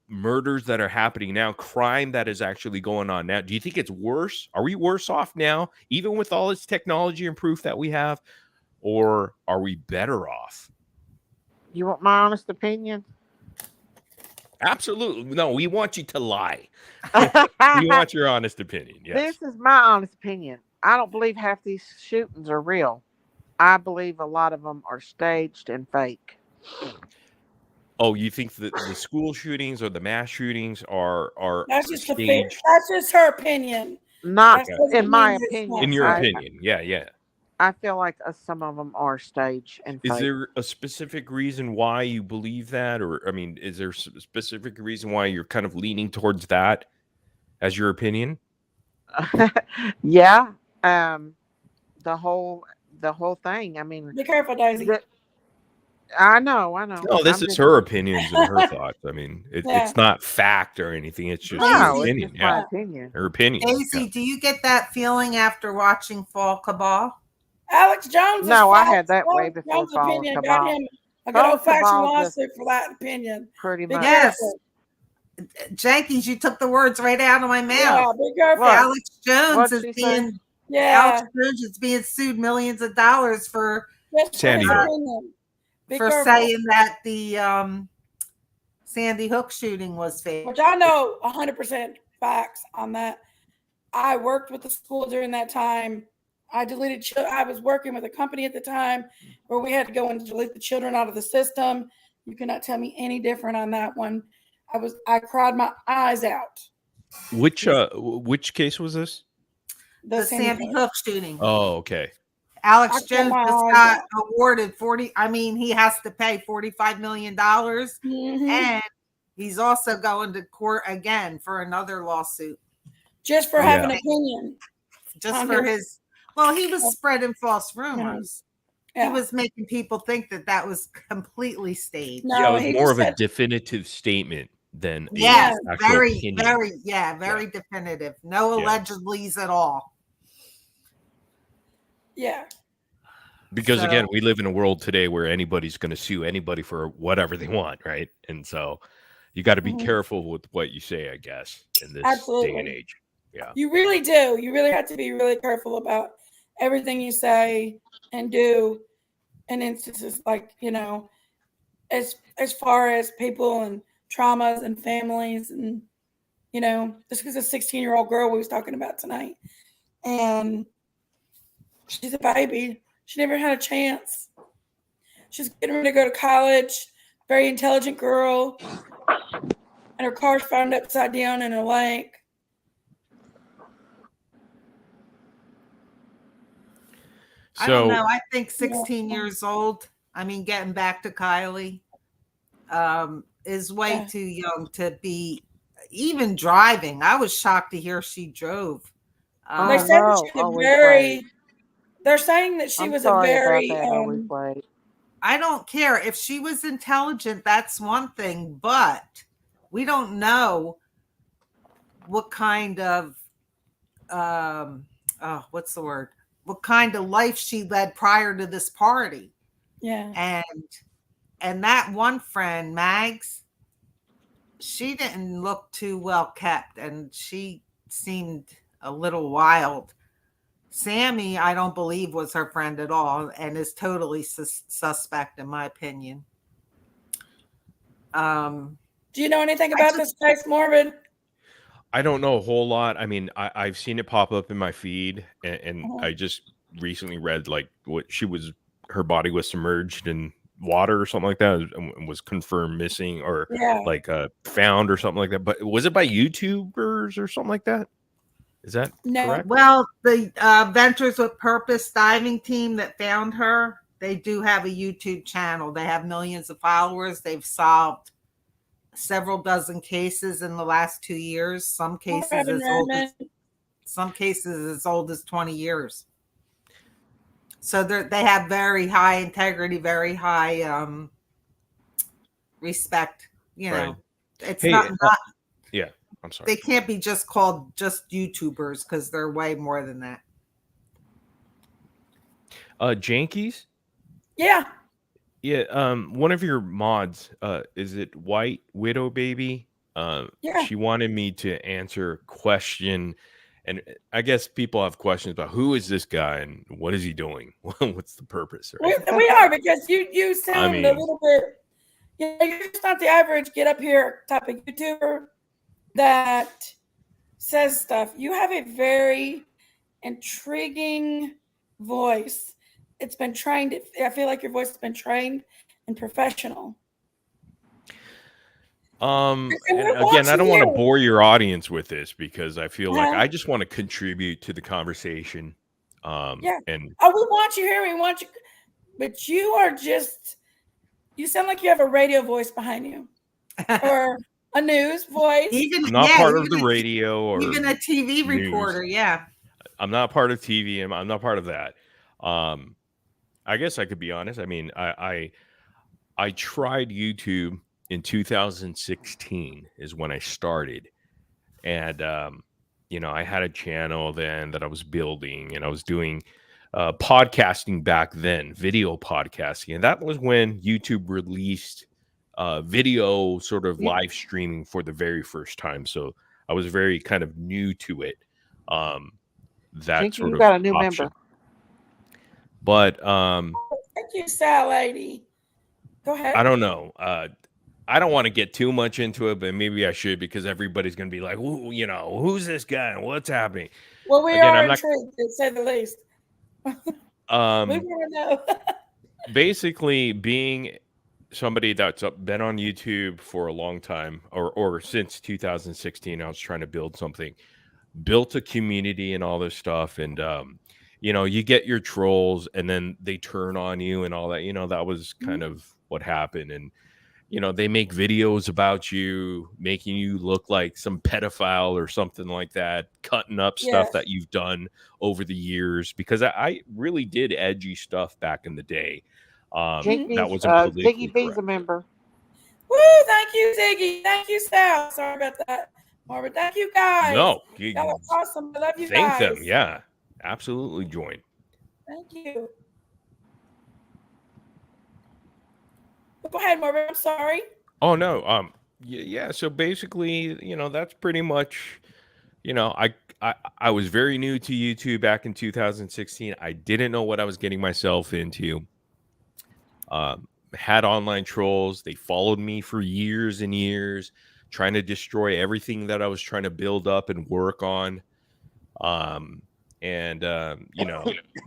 murders that are happening now, crime that is actually going on now? Do you think it's worse? Are we worse off now, even with all this technology and proof that we have? Or are we better off? You want my honest opinion? Absolutely. No, we want you to lie. We want your honest opinion. Yes. This is my honest opinion. I don't believe half these shootings are real. I believe a lot of them are staged and fake. Oh, you think that the school shootings or the mass shootings are That's just staged? that's just her opinion. Not That's in my it's opinion. not. In your opinion, yeah. I feel like some of them are staged and fake. Is there a specific reason why you believe that? Or, I mean, is there a specific reason why you're kind of leaning towards that as your opinion? Yeah. The whole thing. I mean, Be careful, Daisy. I know. No, this is her opinions and her thoughts. I mean, Yeah. it's not fact or anything. It's just her No, it's opinion. just Yeah, my opinion. her opinion. Daisy, do you get that feeling after watching Fall Cabal? Alex Jones. No, I had that way before Jones' Fall opinion Cabal. got him a good Fall old fashioned Cabal just lawsuit for that opinion. Pretty Be much. Yes. careful. Jenkins, you took the words right out of my mouth. Yeah, be careful. What? Alex Jones What'd is she being say? Yeah, Alex Jones is being sued millions of dollars for just for Sandy his Hook. opinion. Be for careful. saying that the Sandy Hook shooting was fake. Which I know 100% facts on that. I worked with the school during that time. I was working with a company at the time where we had to go and delete the children out of the system. You cannot tell me any different on that one. I cried my eyes out. Which case was this? The Sandy Hook shooting. Oh, okay. Alex Jones just got awarded he has to pay $45 million. And he's also going to court again for another lawsuit. Just for having an opinion. Just for he was spreading false rumors. Yeah. He was making people think that was completely staged. No, it was more of a definitive statement than very opinion. very definitive. No allegedlys at all. Yeah. Because again, we live in a world today where anybody's going to sue anybody for whatever they want, right? And so you got to be careful with what you say, I guess, in this day and age. Yeah. You really do. You really have to be really careful about everything you say and do in instances like, as far as people and traumas and families and, this was a 16-year-old girl we was talking about tonight. And she's a baby. She never had a chance. She's getting ready to go to college, very intelligent girl. And her car's found upside down in a lake. I don't know. I think 16 years old, getting back to Kiely, is way too young to be even driving. I was shocked to hear she drove. They said that she was very... They're saying that she was a very... I don't care. If she was intelligent, that's one thing. But we don't know what kind of... what's the word? What kind of life she led prior to this party. Yeah. And that one friend, Mags, she didn't look too well kept, and she seemed a little wild. Sammy, I don't believe was her friend at all, and is totally suspect in my opinion. Do you know anything about this case, Morbid? I don't know a whole lot. I've seen it pop up in my feed, and I just recently read her body was submerged in water or something like that, and was confirmed missing or found or something like that. But was it by YouTubers or something like that? Is that correct? Well, the Ventures with Purpose diving team that found her, they do have a YouTube channel. They have millions of followers. They've solved several dozen cases in the last 2 years. Some cases as old as some cases as old as 20 years. So they have very high integrity, very high respect. You know, Right. it's Hey, not yeah, I'm sorry. they can't be just called just YouTubers because they're way more than that. Jankies? Yeah. Yeah, one of your mods, is it White Widow Baby? Yeah. She wanted me to answer a question, and I guess people have questions about who is this guy and what is he doing? What's the purpose, right? We are, because you I sound a mean, little bit, you're just not the average get up here type of YouTuber that says stuff. You have a very intriguing voice. It's been trained. I feel like your voice has been trained and professional. And and we again, want I you don't want to here. bore your audience with this because I feel like Uh-huh. I just want to contribute to the conversation. Yeah. And Oh, we want you here. We want you, but you sound like you have a radio voice behind you or a news voice. Even I'm not yeah, part of the radio or even a TV news. reporter. Yeah, I'm not part of TV, and I'm not part of that. I guess I could be honest. I mean, I tried YouTube in 2016 is when I started, and I had a channel then that I was building, and I was doing podcasting back then, video podcasting, and that was when YouTube released video sort of You, live streaming for the very first time. So I was very kind of new to it. That Jinky, sort you of got a new option. member. But Thank you, Sal lady. Go ahead. I don't know. I don't want to get too much into it, but maybe I should because everybody's going to be like, "Ooh, who's this guy and what's happening?" Well, we Again, are I'm not. intrigued, to say the least. We want to know. Basically, being somebody that's been on YouTube for a long time, or since 2016, I was trying to build something, built a community and all this stuff, and you get your trolls, and then they turn on you and all that. That was kind of what happened, and they make videos about you, making you look like some pedophile or something like that, cutting up stuff Yes. that you've done over the years. Because I really did edgy stuff back in the day. That Jinky's wasn't politically Ziggy B's a correct. member. Woo! Thank you, Ziggy. Thank you, Sal. Sorry about that, Marvin. Thank you, guys. No, Y'all are awesome. I love you thank guys. them. Yeah, absolutely join. Thank you. Go ahead, Marvin. I'm sorry. Oh no. Yeah. So basically, that's pretty much. I was very new to YouTube back in 2016. I didn't know what I was getting myself into. Had online trolls. They followed me for years and years, trying to destroy everything that I was trying to build up and work on.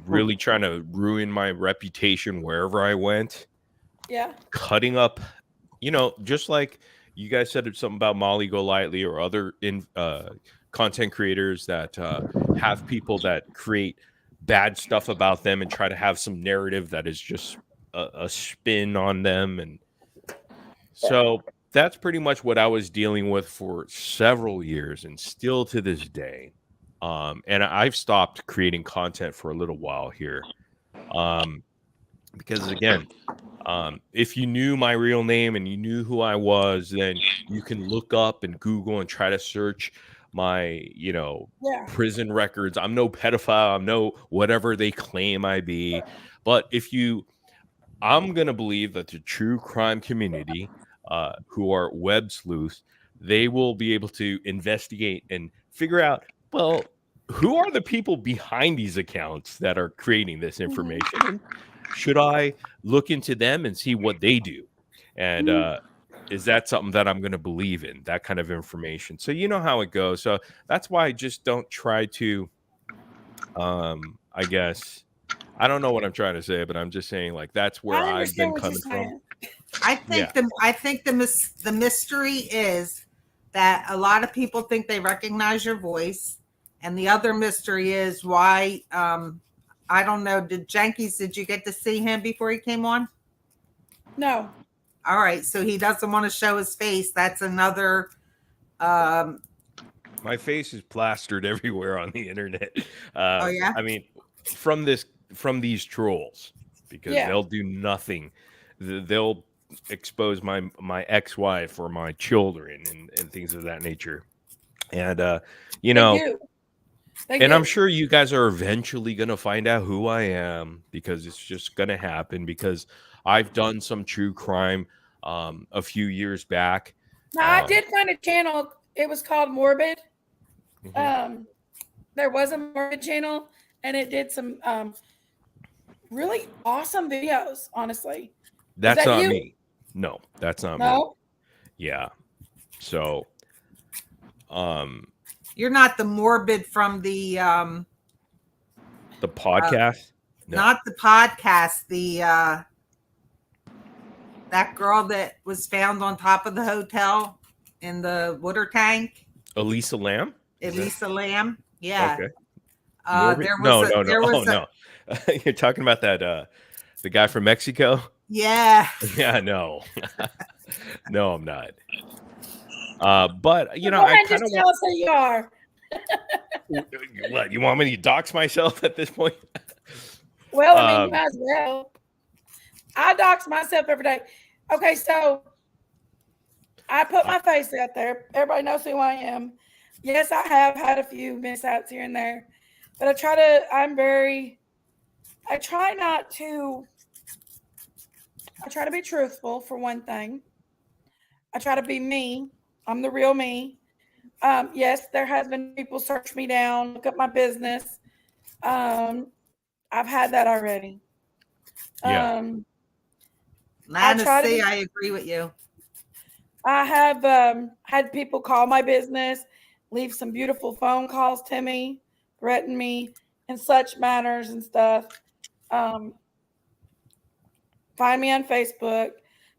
Really trying to ruin my reputation wherever I went. Yeah. Cutting up, just like you guys said something about Molly Golightly or other content creators that have people that create bad stuff about them and try to have some narrative that is just a spin on them. And so that's pretty much what I was dealing with for several years and still to this day. And I've stopped creating content for a little while here. Because again, if you knew my real name and you knew who I was, then you can look up and Google and try to search my, prison records. I'm no pedophile. I'm no whatever they claim I be. But I'm going to believe that the true crime community, who are web sleuths, they will be able to investigate and figure out, well, who are the people behind these accounts that are creating this information? And should I look into them and see what they do? And is that something that I'm going to believe in, that kind of information? So you know how it goes. So that's why I just don't try to, I guess, I don't know what I'm trying to say, but I'm just saying like that's where I've been coming from. I think the mystery is that a lot of people think they recognize your voice, and the other mystery is why. I don't know. Did you get to see him before he came on? No. All right, so he doesn't want to show his face. That's another My face is plastered everywhere on the internet. Oh yeah. I mean, from these trolls, because Yeah. they'll do nothing. They'll expose my ex-wife or my children and things of that nature. And you They know, do. They and do. I'm sure you guys are eventually gonna find out who I am, because it's just gonna happen, because I've done some true crime a few years back. Now, I did find a channel. It was called Morbid. Mhm. There was a Morbid channel, and it did some really awesome videos. Honestly, is That's that not you? me. No, that's not me. No. Yeah. So, You're not the morbid from the podcast. No. not the podcast, the that girl that was found on top of the hotel in the water tank, Elisa Lamb. Elisa Lamb. Yeah. Okay. There No, was no, there no. was Oh, no. You're talking about that the guy from Mexico? yeah. Yeah, no. No, I'm not. But you know, Go I ahead and kind just of tell us who you are. what, you want me to dox myself at this point? Well, I mean, you might as well. I dox myself every day. Okay, so I put my face out there. Everybody knows who I am. Yes, I have had a few mishaps here and there, but I try to be truthful for one thing. I try to be me. I'm the real me. Yes, there has been people search me down, look up my business. I've had that already. Yeah. I agree with you. I have had people call my business, leave some beautiful phone calls to me, threaten me in such manners and stuff. Find me on Facebook,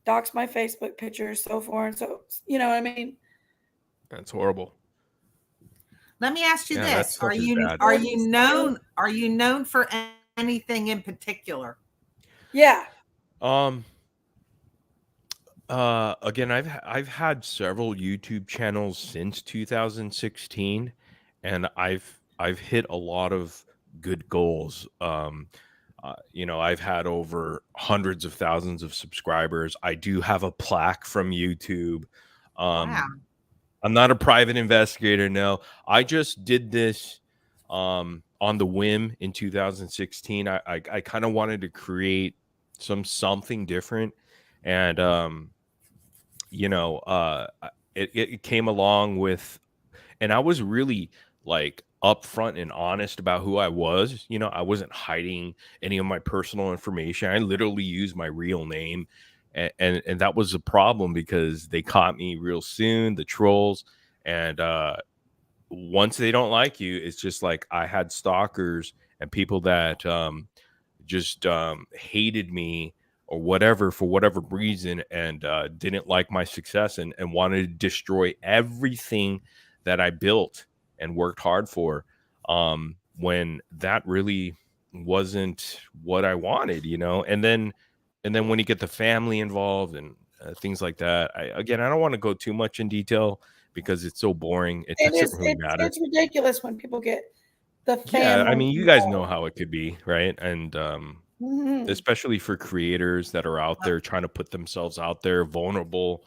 dox my Facebook pictures, so forth. So, you know what I mean? That's horrible. Let me ask you Yeah, that this: stuff is bad. are you known for anything in particular? Yeah. Again, I've had several YouTube channels since 2016, and I've hit a lot of good goals. You know, I've had over hundreds of thousands of subscribers. I do have a plaque from YouTube. Wow. I'm not a private investigator. No, I just did this on the whim in 2016. I kind of wanted to create something different, and you know, it came along with, and I was really like upfront and honest about who I was. You know, I wasn't hiding any of my personal information. I literally used my real name, and that was a problem because they caught me real soon, the trolls, and once they don't like you, it's just like I had stalkers and people that just hated me or whatever for whatever reason, and didn't like my success, and wanted to destroy everything that I built and worked hard for, when that really wasn't what I wanted, you know. And then when you get the family involved and things like that, I don't want to go too much in detail because it's so boring. It doesn't really matter. It's ridiculous when people get the Yeah, I family mean, you guys know how it could be, right? And Mhm. especially for creators that are out there trying to put themselves out there vulnerable,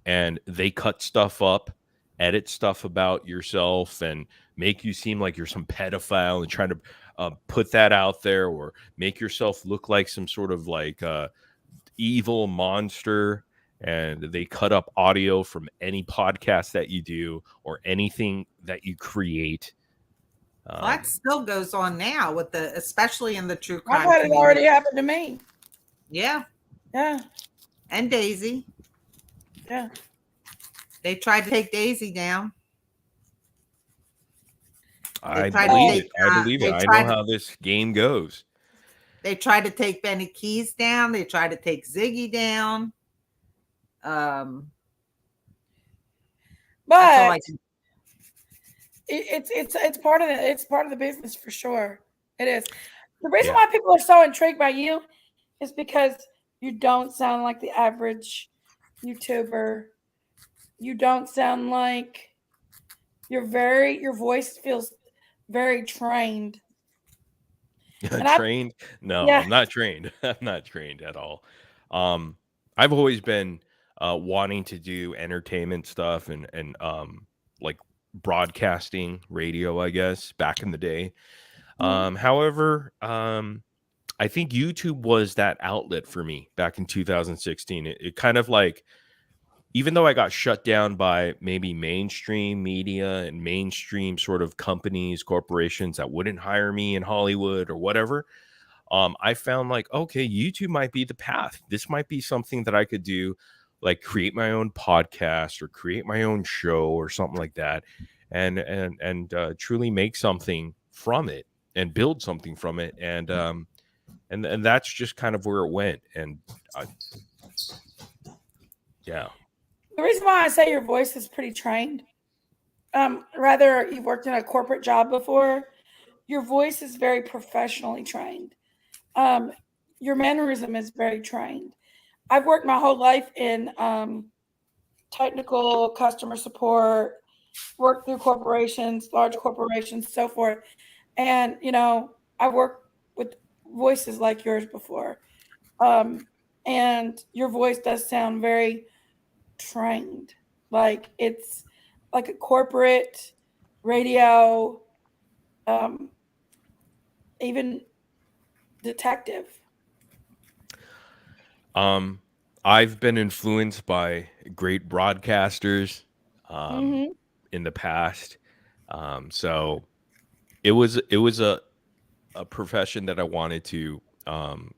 and they cut stuff up, edit stuff about yourself, and make you seem like you're some pedophile and trying to put that out there, or make yourself look like some sort of like evil monster. And they cut up audio from any podcast that you do or anything that you create. Well, that still goes on now with especially in the true crime I've had it community. already happened to me. Yeah. Yeah. And Daisy. Yeah. They tried to take Daisy down. I believe it. I know how this game goes. They tried to take Benny Keys down. They tried to take Ziggy down. But it's part of the business for sure. It is. The reason why people are so intrigued by you is because you don't sound like the average YouTuber. You don't sound like your voice feels very trained. And Trained? No, yeah, I'm not trained. I'm not trained at all. I've always been wanting to do entertainment stuff and like broadcasting radio, I guess, back in the day. However, I think YouTube was that outlet for me back in 2016. It kind of like, even though I got shut down by maybe mainstream media and mainstream sort of companies, corporations that wouldn't hire me in Hollywood or whatever, I found like, okay, YouTube might be the path. This might be something that I could do, like create my own podcast or create my own show or something like that, and truly make something from it and build something from it, and that's just kind of where it went. And yeah. the reason why I say your voice is pretty trained, rather you've worked in a corporate job before, your voice is very professionally trained. Your mannerism is very trained. I've worked my whole life in technical customer support, worked through corporations, large corporations, so forth. And, I've worked with voices like yours before. And your voice does sound very trained. Like it's like a corporate radio, even detective. I've been influenced by great broadcasters Mm-hmm. in the past. So it was a profession that I wanted to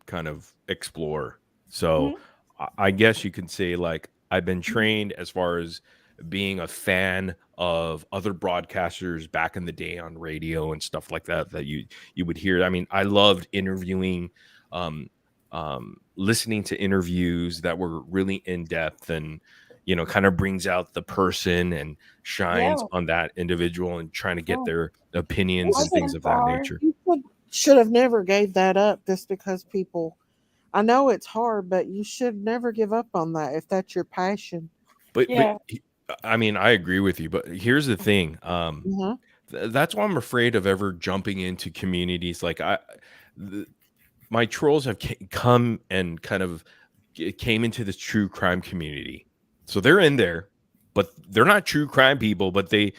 kind of explore. So Mm-hmm. I guess you could say like I've been trained as far as being a fan of other broadcasters back in the day on radio and stuff like that that you would hear. I mean, I loved interviewing, um, listening to interviews that were really in depth and kind of brings out the person and Yeah. shines on that individual and trying to get Yeah. their opinions and things of that Inspire. nature. You should have never gave that up just because people. I know it's hard, but you should never give up on that if that's your passion. But Yeah. I mean, I agree with you. But here's the thing. Uh-huh. That's why I'm afraid of ever jumping into communities. Like my trolls have come and kind of came into this true crime community, so they're in there, but they're not true crime people. But they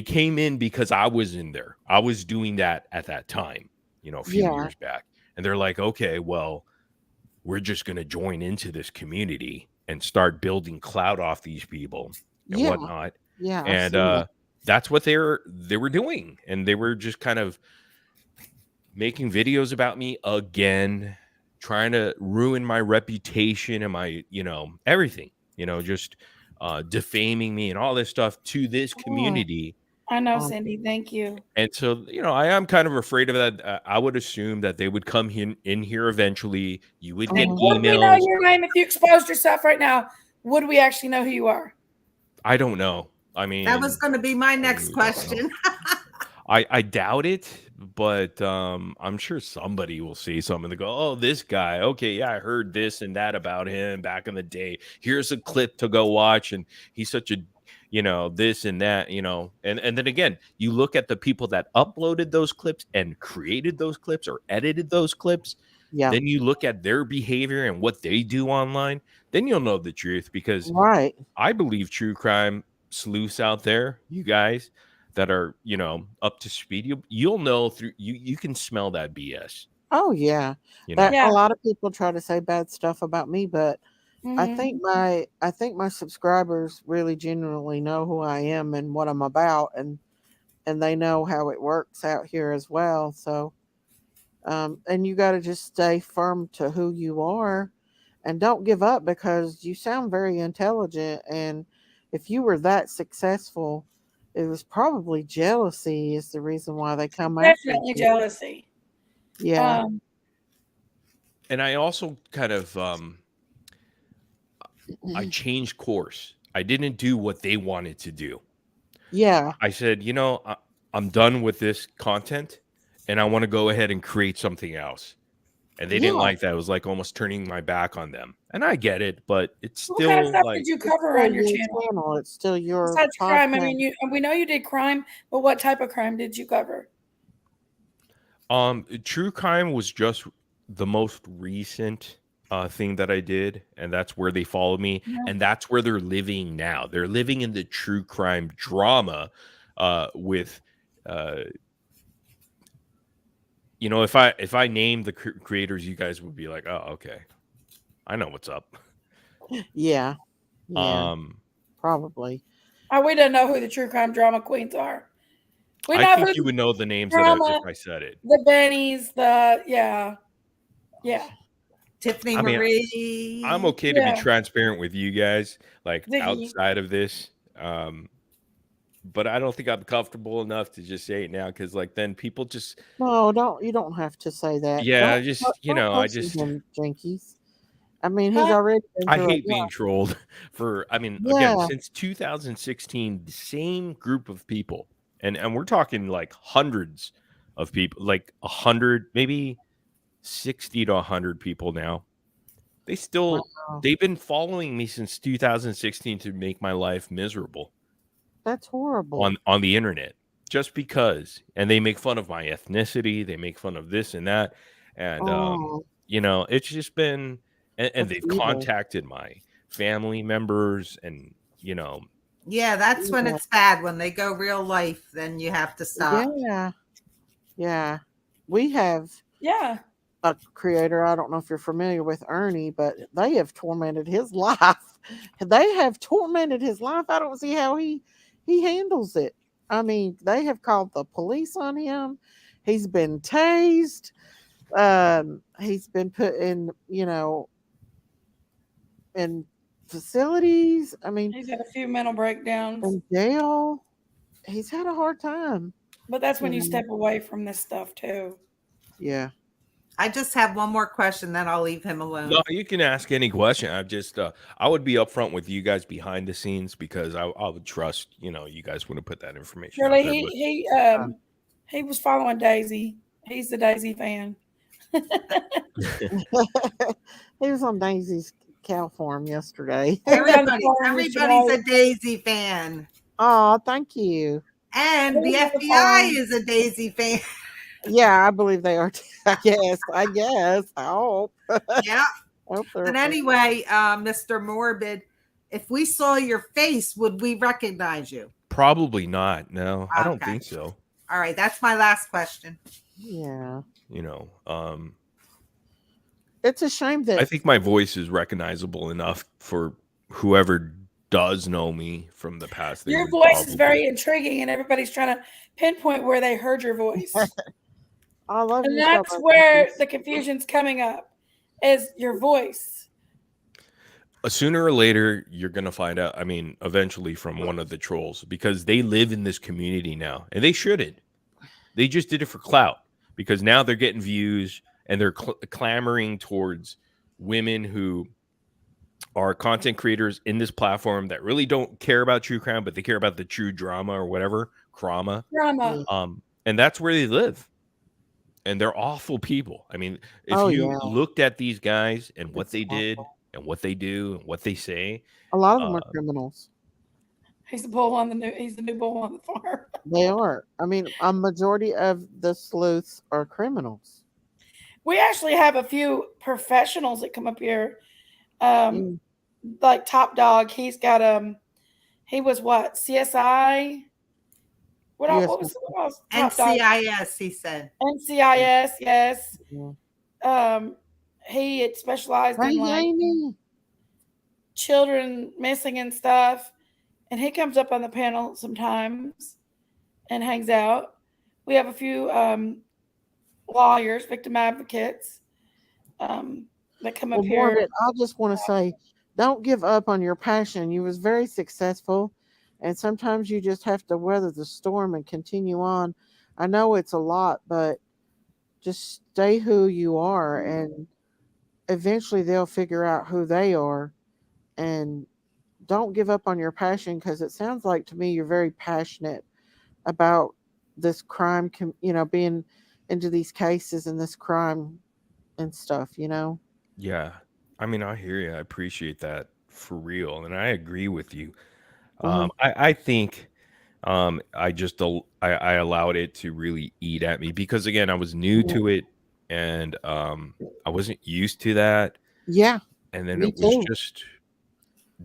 came in because I was in there. I was doing that at that time, a few Yeah. years back, and they're like, okay, well, we're just going to join into this community and start building clout off these people and Yeah. whatnot. Yeah. I've And seen that. that's what they were doing, and they were just kind of making videos about me again, trying to ruin my reputation and my everything, just defaming me and all this stuff to this community. I know, Cindy. Thank you. And so, I am kind of afraid of that. I would assume that they would come in here eventually. You would get Would we know emails. your name if you exposed yourself right now? Would we actually know who you are? I don't know. I mean, That was going to be my next don't know. question. I doubt it, but I'm sure somebody will see something and go, oh, this guy. Okay, yeah, I heard this and that about him back in the day. Here's a clip to go watch, and he's such a this and that, and then again, you look at the people that uploaded those clips and created those clips or edited those clips. Yeah. Then you look at their behavior and what they do online, then you'll know the truth, because Right. I believe true crime sleuths out there, you guys that are, up to speed, you'll know through you can smell that BS. Oh yeah. Yeah. A lot of people try to say bad stuff about me, but I Mhm. think my subscribers really genuinely know who I am and what I'm about, and they know how it works out here as well. So and you got to just stay firm to who you are and don't give up, because you sound very intelligent, and if you were that successful, it was probably jealousy is the reason why they come after Definitely you. jealousy. Yeah. And I also kind of I changed course. I didn't do what they wanted to do. Yeah. I said, I'm done with this content and I want to go ahead and create something else. And they didn't like that. It was like almost turning my back on them. And I get it, but it's What kind of still stuff like did you It's cover still on your your channel? channel. It's still your Besides crime, I podcast. mean, we know you did crime, but what type of crime did you cover? true crime was just the most recent thing that I did, and that's where they followed me, Yeah. and that's where they're living now. They're living in the true crime drama with you know, if I named the creators, you guys would be like, "Oh, okay. I know what's up." Yeah. Yeah. Um Probably. We don't know who the true crime drama queens are. We I know think who you the would know the names that if drama, I said it. the Bennies, yeah. Tiffany I mean, Marie. I'm okay to be Yeah. transparent with you guys, like Ziggy. outside of this. But I don't think I'm comfortable enough to just say it now because, like, then people just, No, you don't have to say that. yeah, Don't person him, Jinkies. I mean, he's Huh? already been I through hate a being lot. trolled for, I mean, again, Yeah. since 2016, the same group of people, and we're talking like hundreds of people, like 100, maybe 60 to 100 people now. Wow. They've been following me since 2016 to make my life miserable That's horrible. on the internet just because, and they make fun of my ethnicity, they make fun of this and that, and Oh, you know, it's just been, and that's they've evil. contacted my family members, and you know, Yeah, that's when Yeah. it's bad. When they go real life, then you have to stop. Yeah. Yeah. We have Yeah. a creator. I don't know if you're familiar with Ernie, but they have tormented his life. They have tormented his life. I don't see how he handles it. I mean, they have called the police on him. He's been tased. He's been put in, in facilities. I mean, He's had a few mental breakdowns, in jail. He's had a hard time. but that's when you know. step away from this stuff too. Yeah. I just have one more question, then I'll leave him alone. no, you can ask any question. I just I would be upfront with you guys behind the scenes because I would trust, you know, you guys wouldn't put that information out Shirley, there. But he was following Daisy. He's the Daisy fan. He was on Daisy's cow farm yesterday. Everybody's a Daisy fan. Oh, thank you. And the Who's on the FBI phone? is a Daisy fan. Yeah, I believe they are. I guess. I hope. Yeah. I hope they're But anyway, Mr. Morbid, if we saw your face, would we recognize you? probably not. No, I don't Okay. think so. All right, that's my last question. Yeah. You know, It's a shame that I think my voice is recognizable enough for whoever does know me from the past. Your voice is very intriguing, and everybody's trying to pinpoint where they heard your voice. I love And you. that's where the confusion's coming up, is your voice. Sooner or later, you're going to find out. I mean, eventually from one of the trolls, because they live in this community now, and they shouldn't. They just did it for clout because now they're getting views and they're clamoring towards women who are content creators in this platform that really don't care about true crime, but they care about the true drama or whatever, Drama. And that's where they live. And they're awful people. I mean, if you looked at these guys and what they did and what they do and what they say, a lot of them are criminals. He's the bull on he's the new bull on the farm. They are. I mean, a majority of the sleuths are criminals. We actually have a few professionals that come up here. Like Top Dog, he's got he was what? CSI? What else? NCIS, he said. NCIS, yes. He had specialized in like children missing and stuff. And he comes up on the panel sometimes and hangs out. We have a few lawyers, victim advocates that come up here. Morbid, I just want to say, don't give up on your passion. You was very successful, and sometimes you just have to weather the storm and continue on. I know it's a lot, but just stay who you are, and eventually they'll figure out who they are. And don't give up on your passion, because it sounds like to me you're very passionate about this crime, being into these cases and this crime and stuff, you know. Yeah. I mean, I hear you. I appreciate that for real, and I agree with you. Uh-huh. I think I allowed it to really eat at me because again, I was new Yeah. to it and I wasn't used to that. Yeah, And then me it was too. just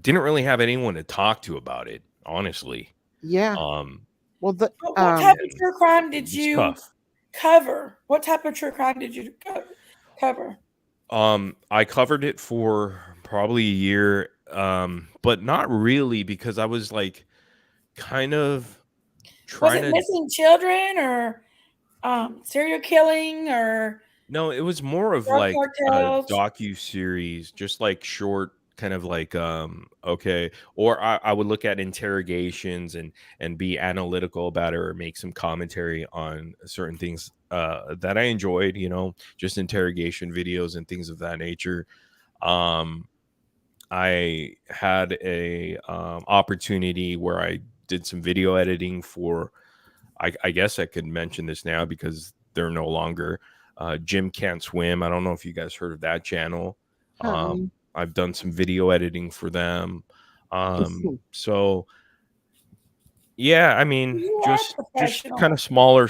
didn't really have anyone to talk to about it, honestly. Yeah. Um, Well, the But what type of and true crime it did was you tough. cover? What type of true crime did you cover? I covered it for probably a year, but not really because I was like kind of Was trying it to. missing children or serial killing or No, it was more of drug like a cartels? docu-series, just like short kind of like okay, or I would look at interrogations and be analytical about it or make some commentary on certain things that I enjoyed, just interrogation videos and things of that nature. Um I had a opportunity where I did some video editing for I guess I could mention this now because they're no longer. Jim Can't Swim. I don't know if you guys heard of that channel. uh-uh. I've done some video editing for them. So yeah, I mean, You are just kind professional. of smaller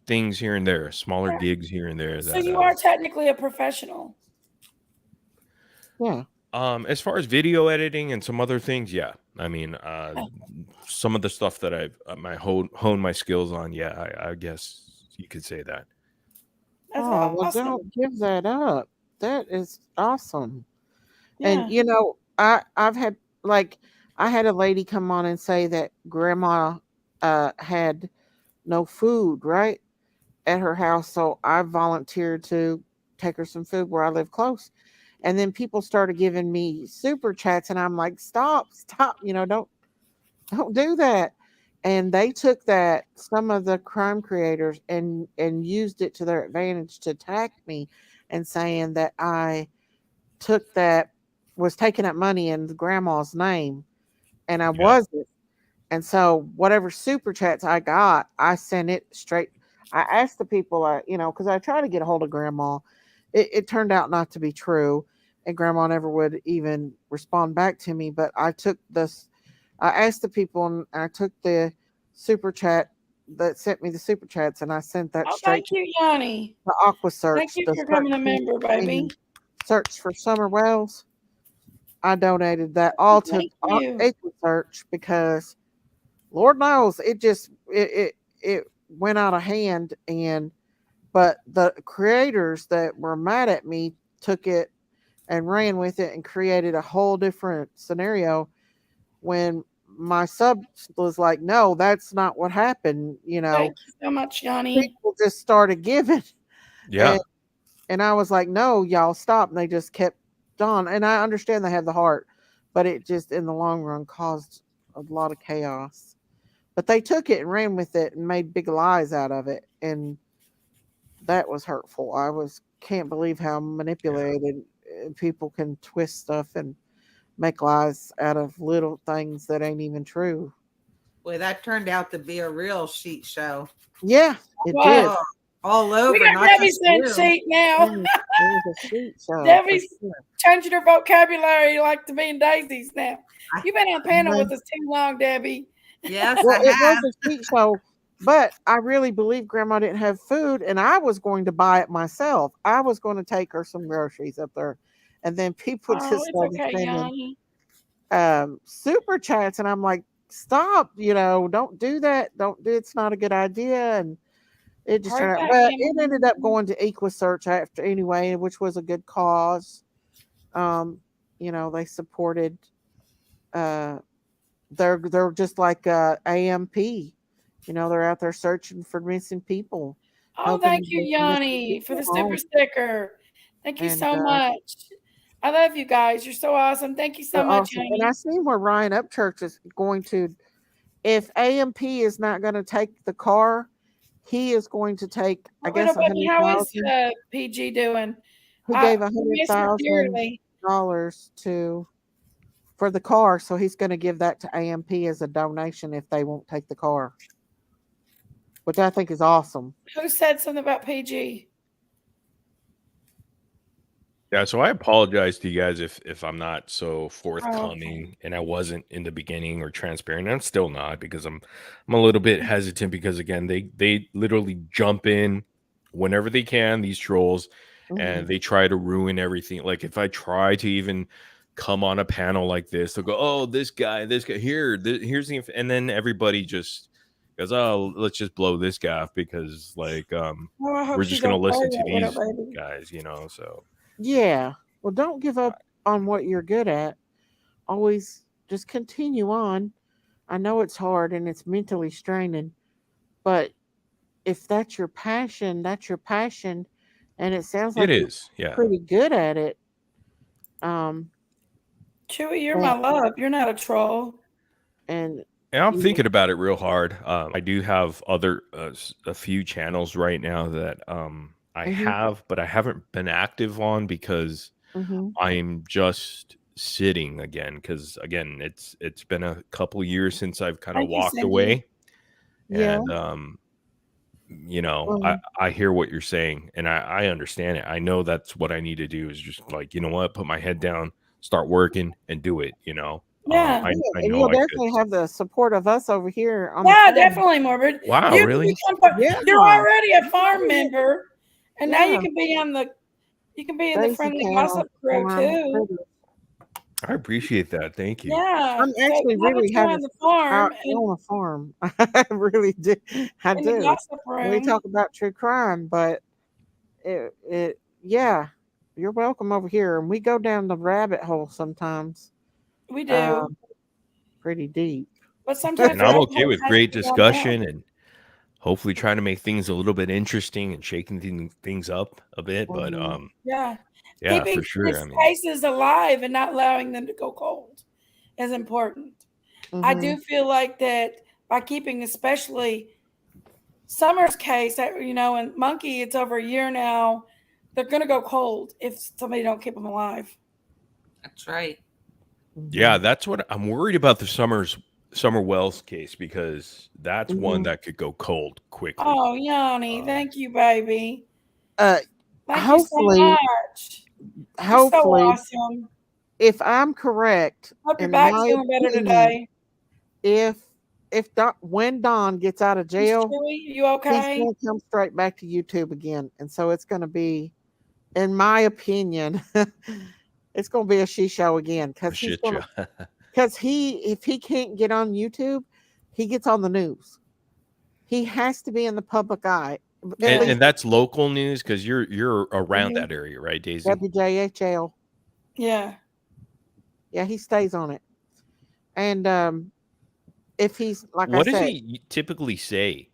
things here and there, smaller Yeah. gigs here and there So that you are technically a professional. Yeah. as far as video editing and some other things, yeah. I mean, Yeah, some of the stuff that I've honed my skills on, yeah, I guess you could say that. that's Oh, well, awesome. don't give that up. That is awesome. And Yeah. you know, I've had like I had a lady come on and say that grandma had no food, right? At her house, so I volunteered to take her some food where I live close. And then people started giving me super chats and I'm like, stop, don't do that. And they took that, some of the crime creators, and used it to their advantage to attack me and saying that I took that was taking up money in the grandma's name, and I Yeah, wasn't. And so whatever super chats I got, I sent it straight. I asked the people, because I tried to get a hold of grandma. It turned out not to be true, and grandma never would even respond back to me. But I took this. I asked the people, and I took the super chat that sent me the super chats, and I sent that Oh, straight thank to you, Yanni. the Aqua Thank Search, you the for search becoming a member, baby. search for summer wells. I donated that all to Thank you. Aqua Search because Lord knows it went out of hand, and but the creators that were mad at me took it and ran with it and created a whole different scenario when my sub was like, no, that's not what happened. Thank you so much, Yanni. People just started giving, and yeah, I was like, no, y'all stop. And they just kept on. And I understand they had the heart, but it just in the long run caused a lot of chaos. But they took it and ran with it and made big lies out of it, and that was hurtful. I was can't believe how yeah. manipulated people can twist stuff and make lies out of little things that ain't even true. Boy, that turned out to be a real sheet show. Yeah, it What? did. Oh, all We over, got not Debbie just sent you. sheet now. It was a sheet show for Debbie's sure. changing her vocabulary like to being Daisy's now. I, You've been on panel with us too long, Debbie. yes, Well, I it was have. a sheet show, but I really believe Grandma didn't have food, and I was going to buy it myself. I was going to take her some groceries up there, and then people Oh, just it's started okay, sending Yanni. super chats, and I'm like, stop, don't do that, don't do. It's not a good idea, and it just Hard turned out. back, But it Yanni. ended up going to EquiSearch after anyway, which was a good cause. Um, they supported. Uh, they're just like AMP. They're out there searching for missing people, Oh, helping thank to you, get the missing Yanni, for people the super home. sticker. Thank you And so much. I love you guys. You're so awesome. Thank you so they're much, awesome. And I Yanni. seen where Ryan Upchurch is going to. If AMP is not going to take the car, he is going to take, I Little guess, a baby, hundred how is thousand. PG doing? He gave a We hundred miss her thousand dearly. dollars to for the car, so he's going to give that to AMP as a donation if they won't take the car, which I think is awesome. Who said something about PG? Yeah, so I apologize to you guys if I'm not so Oh, forthcoming and I wasn't in the beginning or transparent. I'm still not because I'm a little bit hesitant because again they literally jump in whenever they can, these trolls, and they try to ruin everything. Like if I try to even come on a panel like this, they'll go, "Oh, this guy, here's the," and then everybody just goes, "Oh, let's just blow this guy off because like Oh, I hope we're she's just gonna okay, listen to that widow these baby. guys," so. Yeah. Well, don't give up on what you're good at. Always just continue on. I know it's hard and it's mentally straining, but if that's your passion, that's your passion. And it sounds It like you're is, yeah. pretty good at it. Um, Chewy, you're and, my love. You're not a troll. and And I'm you, thinking about it real hard. I do have other a few channels right now that I mhm, have, but I haven't been active on because mhm. I'm just sitting again. Because again, it's been a couple years since I've kind of Thank you, walked Cindy. away, Yeah. and Um, I hear what you're saying, and I understand it. I know that's what I need to do is just like what, put my head down, start working, and do it. Yeah. yeah, I and know you'll I could. definitely have the support of us over here on the Yeah, phone. definitely, Morbid. Wow, You can really? become Yeah. you're already a farm member, and now you Yeah. can be on the you can be in the Daisy friendly Cow gossip crew Farm too. Critters. I appreciate that. Thank you. Yeah. I'm So actually why don't really you go having on the farm I and own a farm. I really do. I in the do. gossip We room? talk about true crime, but yeah, you're welcome over here. And we go down the rabbit hole sometimes, We uh, do. pretty deep. But sometimes And the I'm rabbit okay hole with has great to be on down. discussion and hopefully trying to make things a little bit interesting and shaking things up a bit. But Mhm, Yeah. yeah, Keeping for sure. these I mean, cases alive and not allowing them to go cold is important. I do mhm, feel like that by keeping especially Summer's case, and Monkey, it's over a year now. They're going to go cold if somebody don't keep them alive. That's right. yeah, mhm, that's what I'm worried about the Summer Wells case because that's one mhm. that could go cold quickly. Oh, Yanni, Um, thank you, baby. Uh, Thank you so hopefully, much. You're so hopefully, awesome. if I'm correct, Hope your in back's my doing better opinion, today. if when Don gets out of Miss jail, Chewy, you he's okay? going to come straight back to YouTube again, and so it's going to be, in my opinion, it's going to be a she show again a shit show. because if he can't get on YouTube, he gets on the news. He has to be in the public eye. At Yeah. least And that's local news because you're around mhm, that area, right, Daisy? WJHL. Yeah. Yeah, he stays on it. And if he's like I What does said, he typically say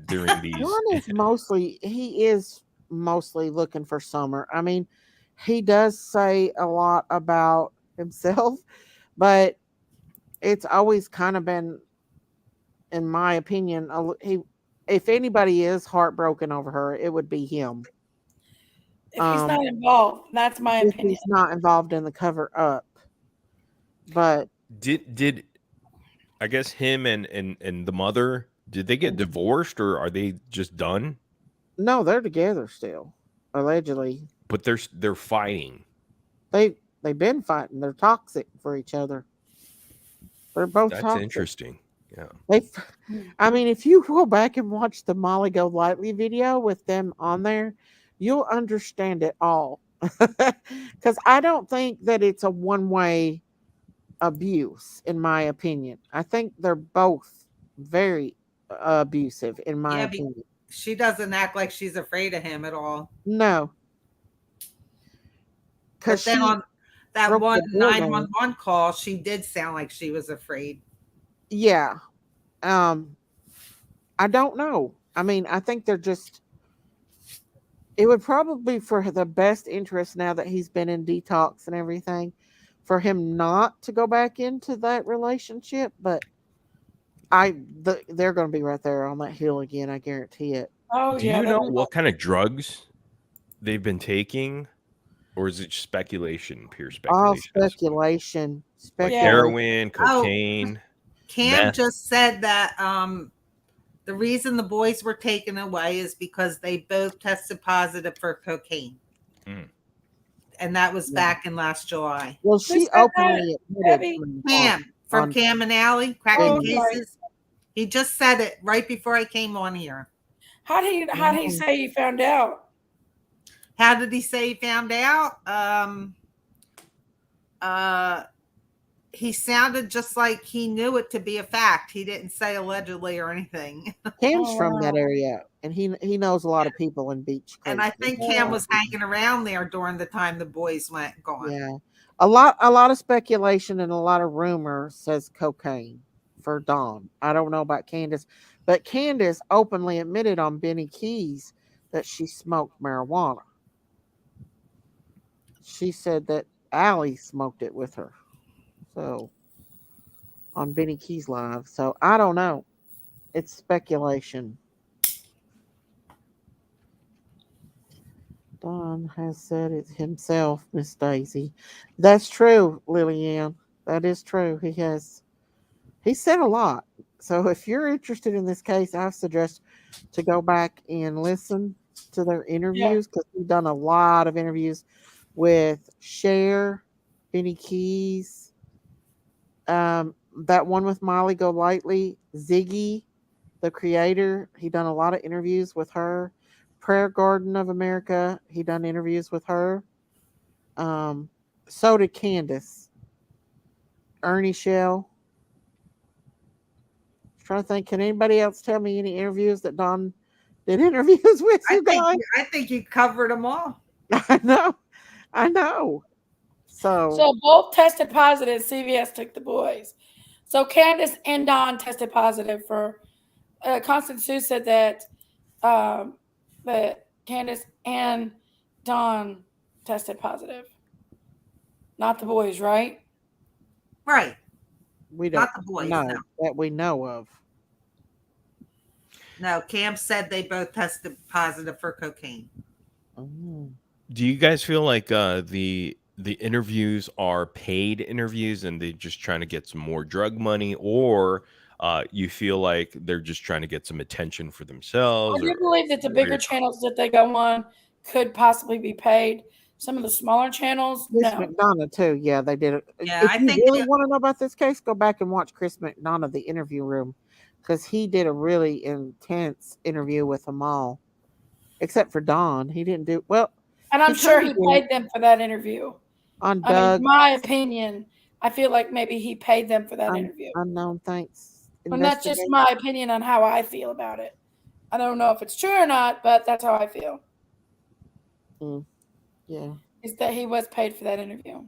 during these? He is mostly looking for Summer. I mean, he does say a lot about himself, but it's always kind of been, in my opinion, he. If anybody is heartbroken over her, it would be him. If he's not involved, that's my If opinion. he's not involved in the cover up, but Did I guess him and the mother, did they get divorced or are they just done? no, they're together still. Allegedly, But they're fighting. they've been fighting. They're toxic for each other. They're both That's toxic. interesting. Yeah. They, I mean, if you go back and watch the Molly Go Lightly video with them on there, you'll understand it all. Because I don't think that it's a one way abuse, in my opinion. I think they're both very abusive, in my Yeah, opinion. she doesn't act like she's afraid of him at all. No, because But then she on that broke one the door down. 911 call, she did sound like she was afraid. Yeah. I don't know. I mean, I think they're just, it would probably be for the best interest now that he's been in detox and everything for him not to go back into that relationship, but they're going to be right there on that hill again, I guarantee it. Oh Do yeah, you they know will. what kind of drugs they've been taking? Or is it speculation, pure All speculation at this point? speculation. Like Yeah. heroin, Oh, cocaine, Cam meth? just said that the reason the boys were taken away is because they both tested positive for cocaine. Mm. and that was Yeah. back in last July. Well, Who she said that? openly admitted Gabby? Cam from on- Cam and Allie, cracking Oh, right. cases. He just said it right before I came on here. How did he say he found out? How did he say he found out? He sounded just like he knew it to be a fact. He didn't say allegedly or anything. Cam's Oh, from that wow. area, and he knows a lot of people in Beach Creek. And I think Cam was hanging around there during the time the boys went gone. Yeah, a lot of speculation and a lot of rumor says cocaine for Dawn. I don't know about Candace, but Candace openly admitted on Benny Keys that she smoked marijuana. She said that Allie smoked it with her. So on Benny Keys Live. So I don't know. It's speculation. Don has said it himself, Miss Daisy. That's true, Lillian. That is true. He said a lot. So if you're interested in this case, I suggest to go back and listen to their interviews because we've done a lot of interviews with Cher, Benny Keys, that one with Molly Golightly, Ziggy, the creator. He done a lot of interviews with her. Prayer Garden of America, he done interviews with her. So did Candace. Ernie Shell. Trying to think, can anybody else tell me any interviews that Don did interviews with you guys? I think you covered them all. I know. So both tested positive. CVS took the boys. So Candace and Don tested positive for. Constance Sue said that that Candace and Don tested positive, not the boys, right? Right. We don't Not the boys, know no. that we know of. No, Cam said they both tested positive for cocaine. Oh. Do you guys feel like the interviews are paid interviews and they're just trying to get some more drug money, or you feel like they're just trying to get some attention for themselves? I do Or believe that the bigger channels that they go on could possibly be paid. Some of the smaller channels, Chris no. McDonough too. Yeah, they did it. Yeah, If I you think really want to know about this case, go back and watch Chris McDonough, the interview room, because he did a really intense interview with them all, except for Don. He didn't do well. And I'm sure he kinda did paid them for that interview. on I mean, Doug. my opinion, I feel like maybe he paid them for that interview. Unknown thanks. And that's just my opinion on how I feel about it. I don't know if it's true or not, but that's how I feel. Yeah. Is that he was paid for that interview.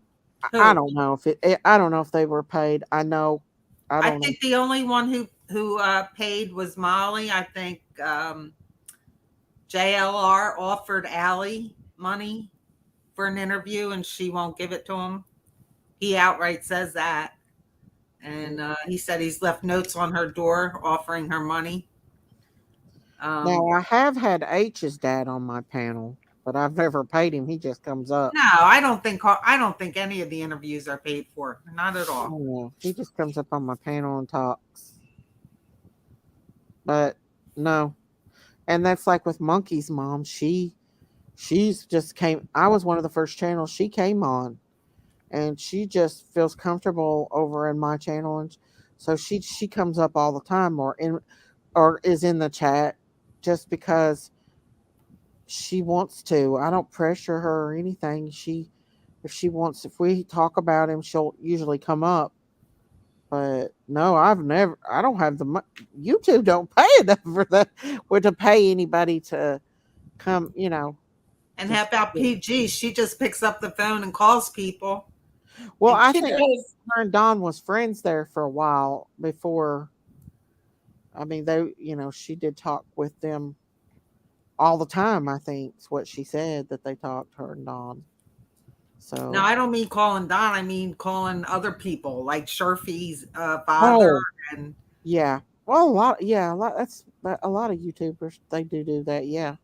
I don't know if I don't know if they were paid. I know. I think the only one who paid was Molly. I think JLR offered Allie money for an interview and she won't give it to him. He outright says that. And he said he's left notes on her door offering her money. Now I have had H's dad on my panel, but I've never paid him. He just comes up. No, I don't think any of the interviews are paid for. Not at all. Oh, he just comes up on my panel and talks. But no. And that's like with Monkey's mom. She's just came. I was one of the first channels she came on, and she just feels comfortable over in my channel, and so she comes up all the time or is in the chat just because she wants to. I don't pressure her or anything. If we talk about him, she'll usually come up. But no, I don't have the money. YouTube don't pay enough for that, or to pay anybody to come, And how about PG? She just picks up the phone and calls people. Well, I think her and Don was friends there for a while before. I mean, she did talk with them all the time. I think is what she said, that they talked, her and Don. So no, I don't mean calling Don. I mean calling other people like Sharfie's father. And yeah, well, a lot. That's a lot of YouTubers. They do that. Yeah.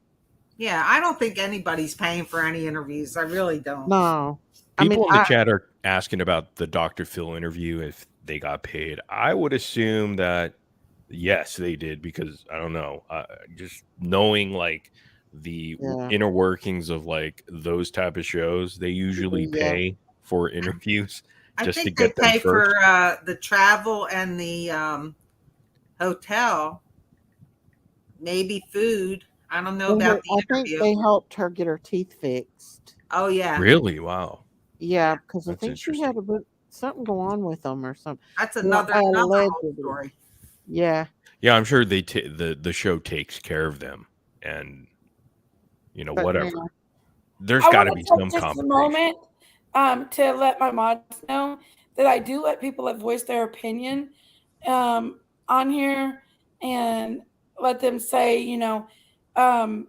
Yeah, I don't think anybody's paying for any interviews. I really don't. No. People in the chat are asking about the Dr. Phil interview, if they got paid. I would assume that yes, they did, because I don't know. Just knowing like the Yeah. inner workings of like those type of shows, they usually Yeah. pay for interviews I just to think they get them pay first. for the travel and the hotel, maybe food. I don't know about the I think interview. they helped her get her teeth fixed. Oh yeah, Really? Wow. Yeah, because I That's think she interesting. had something go on with them or something. that's Well, another whole allegedly. story. Yeah. Yeah, I'm sure the show takes care of them, and But whatever. now, There's I got want to to be take some just a compensation. moment to let my mods know that I do let people that voice their opinion on here and let them say, um,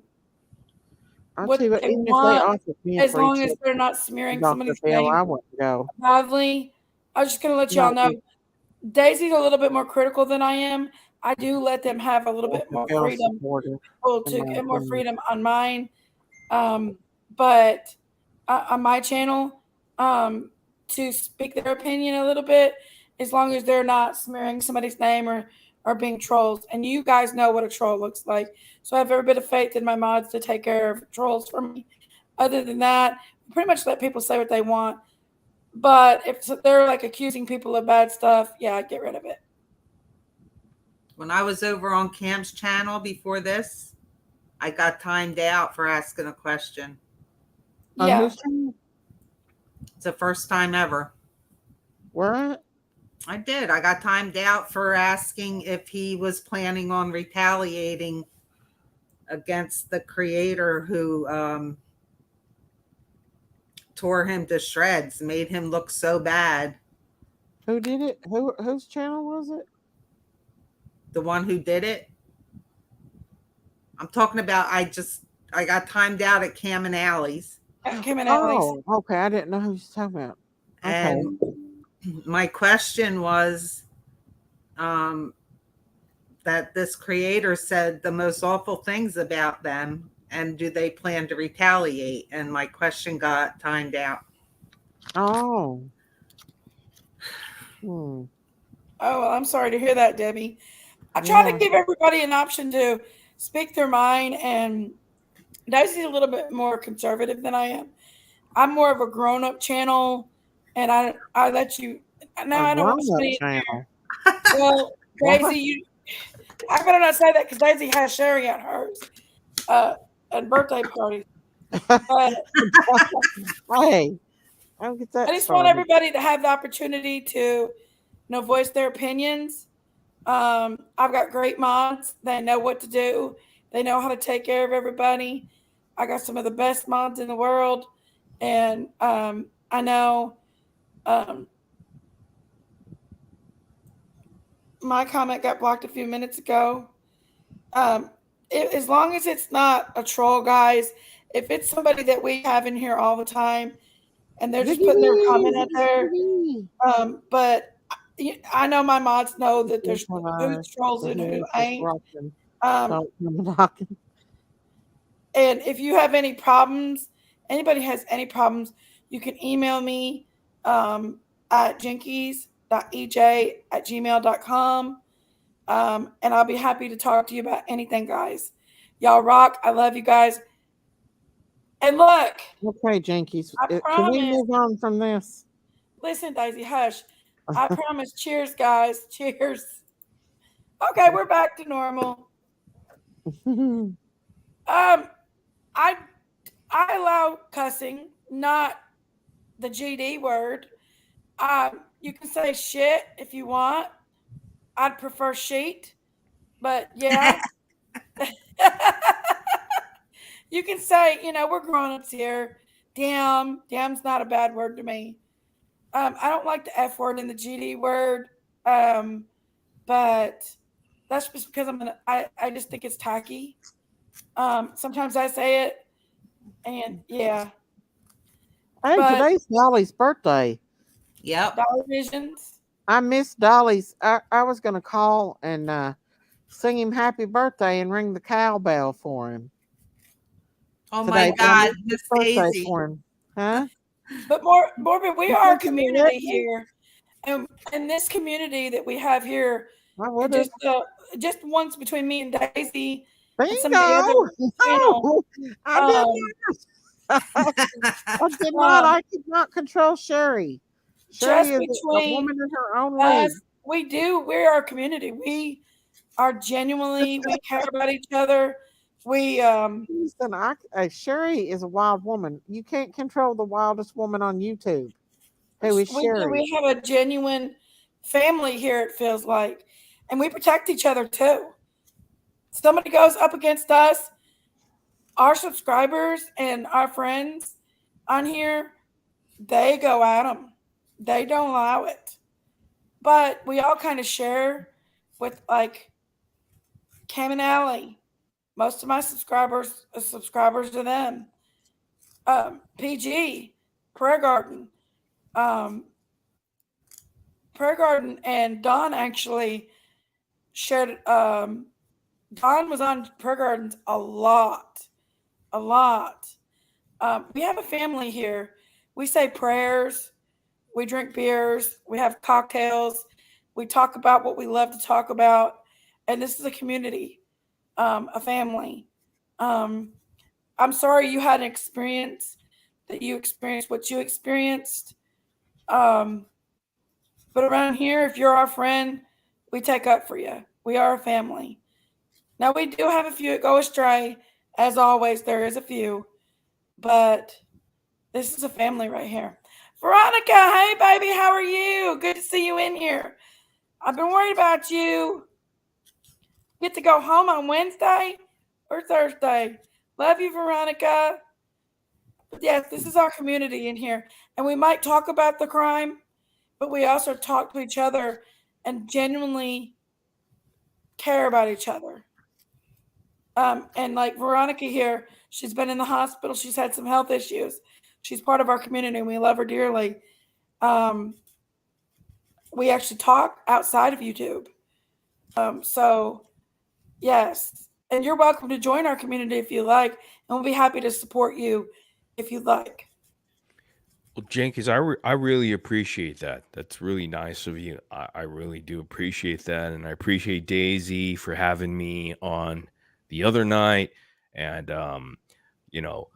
I'll what tell you what, they even if they want, offered me a as free long as trip they're not to smearing Dr. somebody's Phil, name I wouldn't go. badly. I was just going to let y'all Not know you, Daisy's a little bit more critical than I am. I do let them have a little bit Dr. more Phil freedom, supporter, in to my get more opinion. freedom on mine. But on my channel, to speak their opinion a little bit, as long as they're not smearing somebody's name or being trolls. And you guys know what a troll looks like. So I have every bit of faith in my mods to take care of trolls for me. Other than that, pretty much let people say what they want. But if they're like accusing people of bad stuff, yeah, get rid of it. When I was over on Cam's channel before this, I got timed out for asking a question. On Yeah. whose channel? It's the first time ever. Where at? I did. I got timed out for asking if he was planning on retaliating against the creator who tore him to shreds, made him look so bad. Who did it? Whose channel was it? The one who did it. I'm talking about, I got timed out at Cam and Allie's. Kim and Alex. Oh, okay. I didn't know who you was talking about. Okay. And my question was that this creator said the most awful things about them, and do they plan to retaliate? And my question got timed out. Oh. Oh, well, I'm sorry to hear that, Debbie. I try to give everybody an option to speak their mind, and Daisy's a little bit more conservative than I am. I'm more of a grown-up channel, and I let you. Now I don't want somebody in channel. Well, Daisy, I better not say that because Daisy has Sherry at hers at birthday parties. But Hey, I don't get that. I just want everybody to have the opportunity to, voice their opinions. I've got great mods. They know what to do. They know how to take care of everybody. I got some of the best mods in the world, and I know my comment got blocked a few minutes ago. As long as it's not a troll, guys, if it's somebody that we have in here all the time and they're just putting their comment out there, but I know my mods know that there's who trolls and who ain't. And if you have any problems, anybody has any problems, you can email me at jinkies.ej@gmail.com. And I'll be happy to talk to you about anything, guys. Y'all rock. I love you guys. And look. Okay, Jinkies. I Can we move on from this? Listen, Daisy, hush. I promise. Cheers, guys. Cheers. Okay, we're back to normal. I allow cussing, not the GD word. You can say shit if you want. I'd prefer sheet, but yeah. You can say, we're grown-ups here. Damn's not a bad word to me. I don't like the F word and the GD word, but that's just because I just think it's tacky. Sometimes I say it, and yeah. Hey, today's Dolly's birthday. Yep. Dolly Visions. I missed Dolly's. I was going to call and sing him happy birthday and ring the cowbell for him. Oh my God, Miss Daisy. For him. Huh? But Morbid, we are a community here. And this community that we have here, just once between me and Daisy, and some of the other Bingo! channel. No, I did Um, not. I did not. um, I could not control Sherry. Sherry just is a between woman in her own us, league. we're our community. We are genuinely, we care about each other. We Listen, Sherry is a wild woman. You can't control the wildest woman on YouTube. Who is we do. Sherry? We have a genuine family here, it feels like. And we protect each other too. Somebody goes up against us, our subscribers and our friends on here, they go at them. They don't allow it. But we all kind of share with like Cam and Allie. Most of my subscribers are subscribers to them. PG, Prayer Garden. Um, Prayer Garden and Dawn actually shared. Dawn was on Prayer Gardens a lot. A lot. We have a family here. We say prayers. We drink beers. We have cocktails. We talk about what we love to talk about. And this is a community, a family. I'm sorry you had an experience that you experienced what you experienced. Um, but around here, if you're our friend, we take up for you. We are a family. Now, we do have a few that go astray. As always, there is a few. But this is a family right here. Veronica, hey, baby, how are you? Good to see you in here. I've been worried about you. Get to go home on Wednesday or Thursday. Love you, Veronica. But yes, this is our community in here. And we might talk about the crime, but we also talk to each other and genuinely care about each other. And like Veronica here, she's been in the hospital. She's had some health issues. She's part of our community and we love her dearly. We actually talk outside of YouTube. So, yes. And you're welcome to join our community if you like. And we'll be happy to support you if you'd like. Well, Jenkins, I really appreciate that. That's really nice of you. I really do appreciate that. And I appreciate Daisy for having me on the other night. And, you know,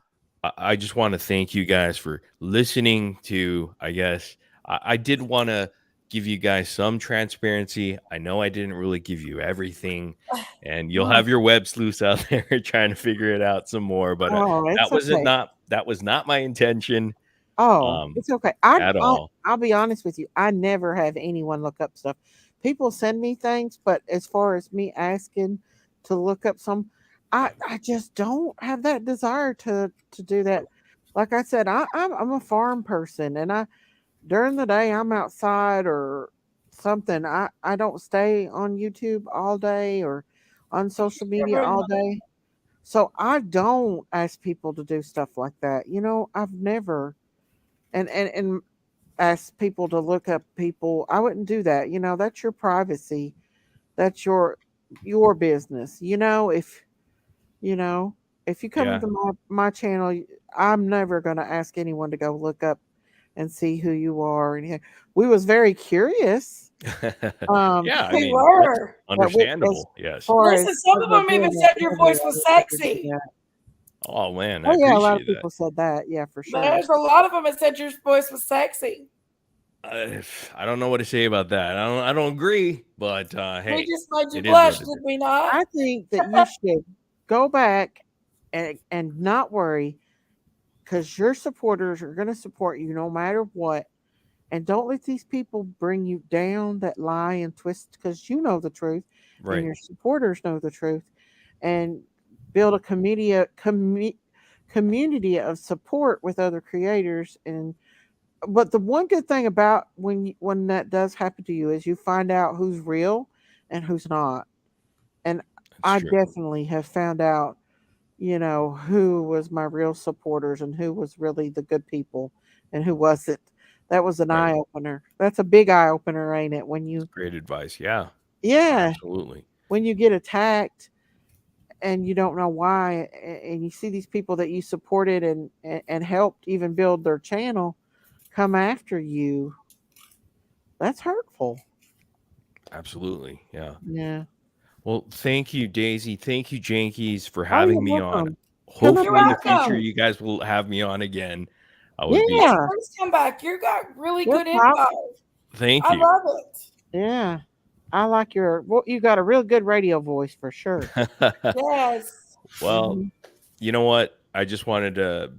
I just want to thank you guys for listening to, I guess, I did want to give you guys some transparency. I know I didn't really give you everything, and you'll have your web sleuths out there trying to figure it out some more. But Oh, it's okay. that was not my intention. Oh, it's okay. At all. I'll be honest with you. I never have anyone look up stuff. People send me things, but as far as me asking to look up I just don't have that desire to do that. Like I said, I'm a farm person, and during the day I'm outside or something. I don't stay on YouTube all day or on social media all day. So I don't ask people to do stuff like that. I've never and ask people to look up people. I wouldn't do that. That's your privacy. That's your business. You know, if you come Yeah. to my channel, I'm never going to ask anyone to go look up and see who you are. And we was very curious. Yeah, I We mean, were. understandable. Yes. Listen, some of them even said your voice was sexy. Oh man, I Oh yeah, a lot of appreciate that. people said that. Yeah, for sure. There's a lot of them that said your voice was sexy. I don't know what to say about that. I don't agree, but hey, We just made you it is blush, what it did is. we not? I think that you should go back and not worry, because your supporters are going to support you no matter what. And don't let these people bring you down that lie and twist, because you know the truth and Right. your supporters know the truth. And build a community of support with other creators. But the one good thing about when that does happen to you is you find out who's real and who's not. And I That's true. definitely have found out, who was my real supporters and who was really the good people and who wasn't. That was an Right. eye opener. That's a big eye opener, ain't it? When you, Great advice. Yeah, yeah, absolutely. when you get attacked and you don't know why, and you see these people that you supported and helped even build their channel come after you, that's hurtful. Absolutely. Yeah. Yeah. Well, thank you, Daisy. Thank you, Jankies, for Oh, you're having me on. welcome. Come up You're Hopefully, in the anytime. future, welcome. you guys will have me on again. I would be. Yes, Yeah. please come back. You got really We'll good talk. info. Thank I you. love it. Yeah. I like your. Well, you got a real good radio voice for sure. Yes. Well, Mhm. you know what? I just wanted to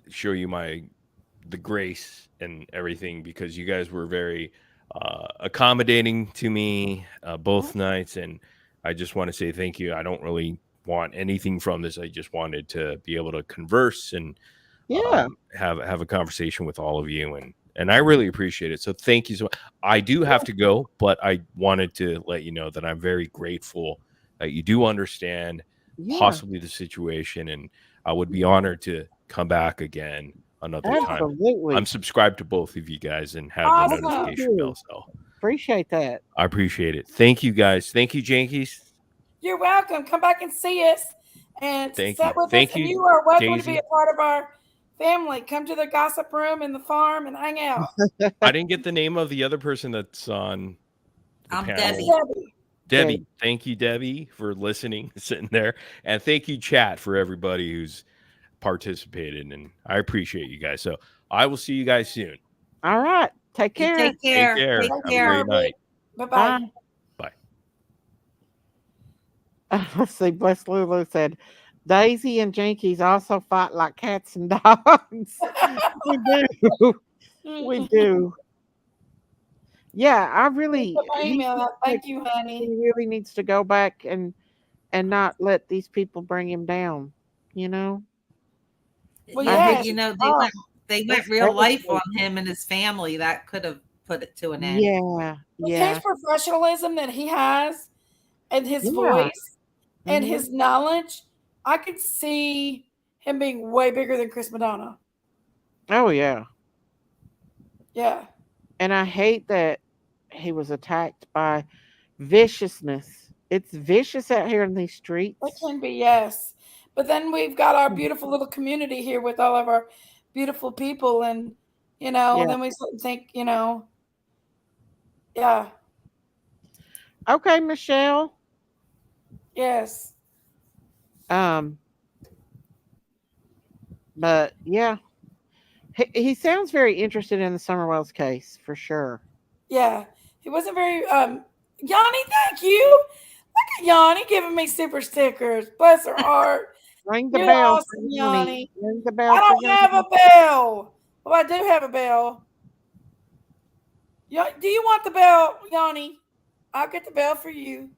show you the grace and everything because you guys were very accommodating to me both nights, and I just want to say thank you. I don't really want anything from this. I just wanted to be able to converse and Yeah. have a conversation with all of you, and I really appreciate it. So thank you so much. I do have to go, but I wanted to let you know that I'm very grateful that you do understand Yeah. possibly the situation, and I would be honored to come back again another time. Absolutely. I'm subscribed to both of you guys and have the Awesome. notification bell, so Appreciate that. I appreciate it. Thank you guys. Thank you, Jankies. You're welcome. Come back and see us and Thank sit you. with us. Thank And you, you are welcome to be Daisy. a part of our family. Come to the gossip room in the farm and hang out. I didn't get the name of the other person that's on the I'm panel. Debbie. Debbie. Debbie, thank you, Debbie, for listening, sitting there. And thank you, chat, for everybody who's participated. And I appreciate you guys. So I will see you guys soon. All right. Take You care. take care. Take care. Take Have a care. great night. Bye-bye. Bye. Bye. Let's see. Bless Lulu said, Daisy and Jinkies also fight like cats and dogs. We do. We do. Yeah, I really. Put my email out. Thank you, honey. He really needs to go back and not let these people bring him down. You know. Well, Yeah, yes. you know, Oh, they went That's real life on devastating. him and his family. That could have put it to an end. Yeah. with Yeah. his professionalism that he has and his Yeah. voice and Mhm. his knowledge, I could see him being way bigger than Chris Madonna. Oh yeah. Yeah. And I hate that he was attacked by viciousness. It's vicious out here in these It streets. can be, yes. But then we've got our beautiful little community here with all of our beautiful people. And, Yeah. then we sit and think, yeah, Okay, Michelle. yes. Um, but yeah, he sounds very interested in the Summerwells case for sure. Yeah. He wasn't very, Yanni, thank you. Look at Yanni giving me super stickers. Bless her heart. Ring the You're bell for awesome, Yanni. Yanni. Ring the I bell for don't have Yanni. a bell. Well, I do have a bell. Do you want the bell, Yanni? I'll get the bell for you.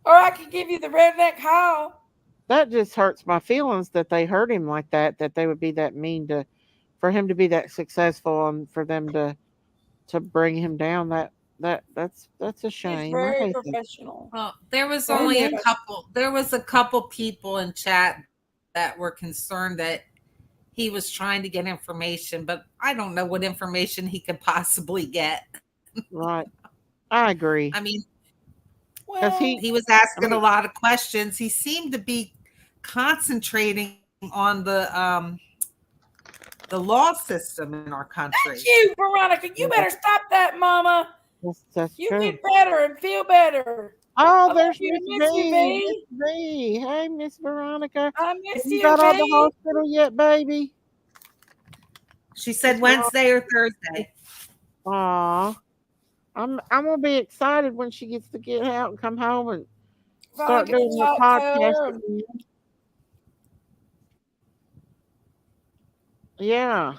Or I can give you the redneck howl. That just hurts my feelings that they hurt him like that. That they would be that mean to, for him to be that successful and for them to bring him down. That's a He's shame. I very hate that. professional. Well, there was Very only professional. there was a couple people in chat that were concerned that he was trying to get information, but I don't know what information he could possibly get. Right. I agree. I mean, Because he was asking a lot of questions. He seemed to be concentrating on the law system in our country. Thank you, Veronica. You better stop that, Mama. that's You true. get better and feel better. Oh, I there's love you. Miss I miss you, V. V. Miss V. Hey, Miss Veronica. I Have miss you you, got out of the V. hospital yet, baby? She said Wednesday or Thursday. Aw. I'm gonna be excited when she gets to get out and come home and start Finally get doing to the talk to podcast her. again. Yeah.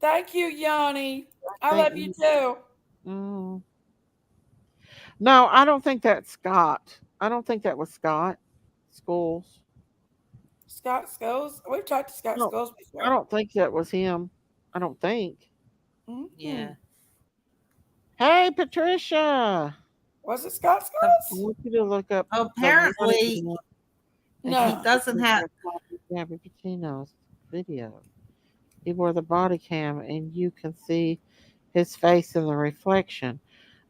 Thank you, Yanni. I love you too. Mm. No, I don't think that's Scott. I don't think that was Scott Schools. Scott Scholes. We've talked to Scott No, Scholes before. I don't think that was him. I don't think. Mhm. Yeah. Hey, Patricia. Was it Scott I Scholes? want you to look up. the Apparently, one and No. he doesn't have. Gabby Patino's video. He wore the body cam, and you can see his face in the reflection.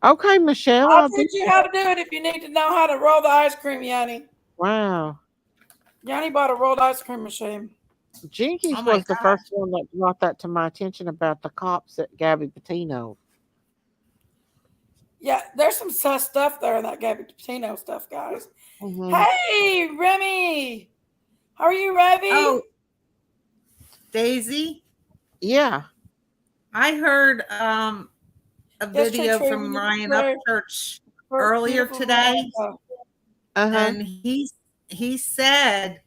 Okay, Michelle. I'll teach you how to do it if you need to know how to roll the ice cream, Yanni. Wow. Yanni bought a rolled ice cream machine. Jinkies Oh my was the gosh. first one that brought that to my attention about the cops at Gabby Patino. Yeah, there's some sus stuff there in that Gabby Patino stuff, guys. Mhm. Hey, Remy. How are you, Remy? Oh, Daisy, Yeah. I heard a Yes, Tree video Tree, from we need Ryan prayer Upchurch for earlier beautiful today, Veronica. Uh-huh. and he said,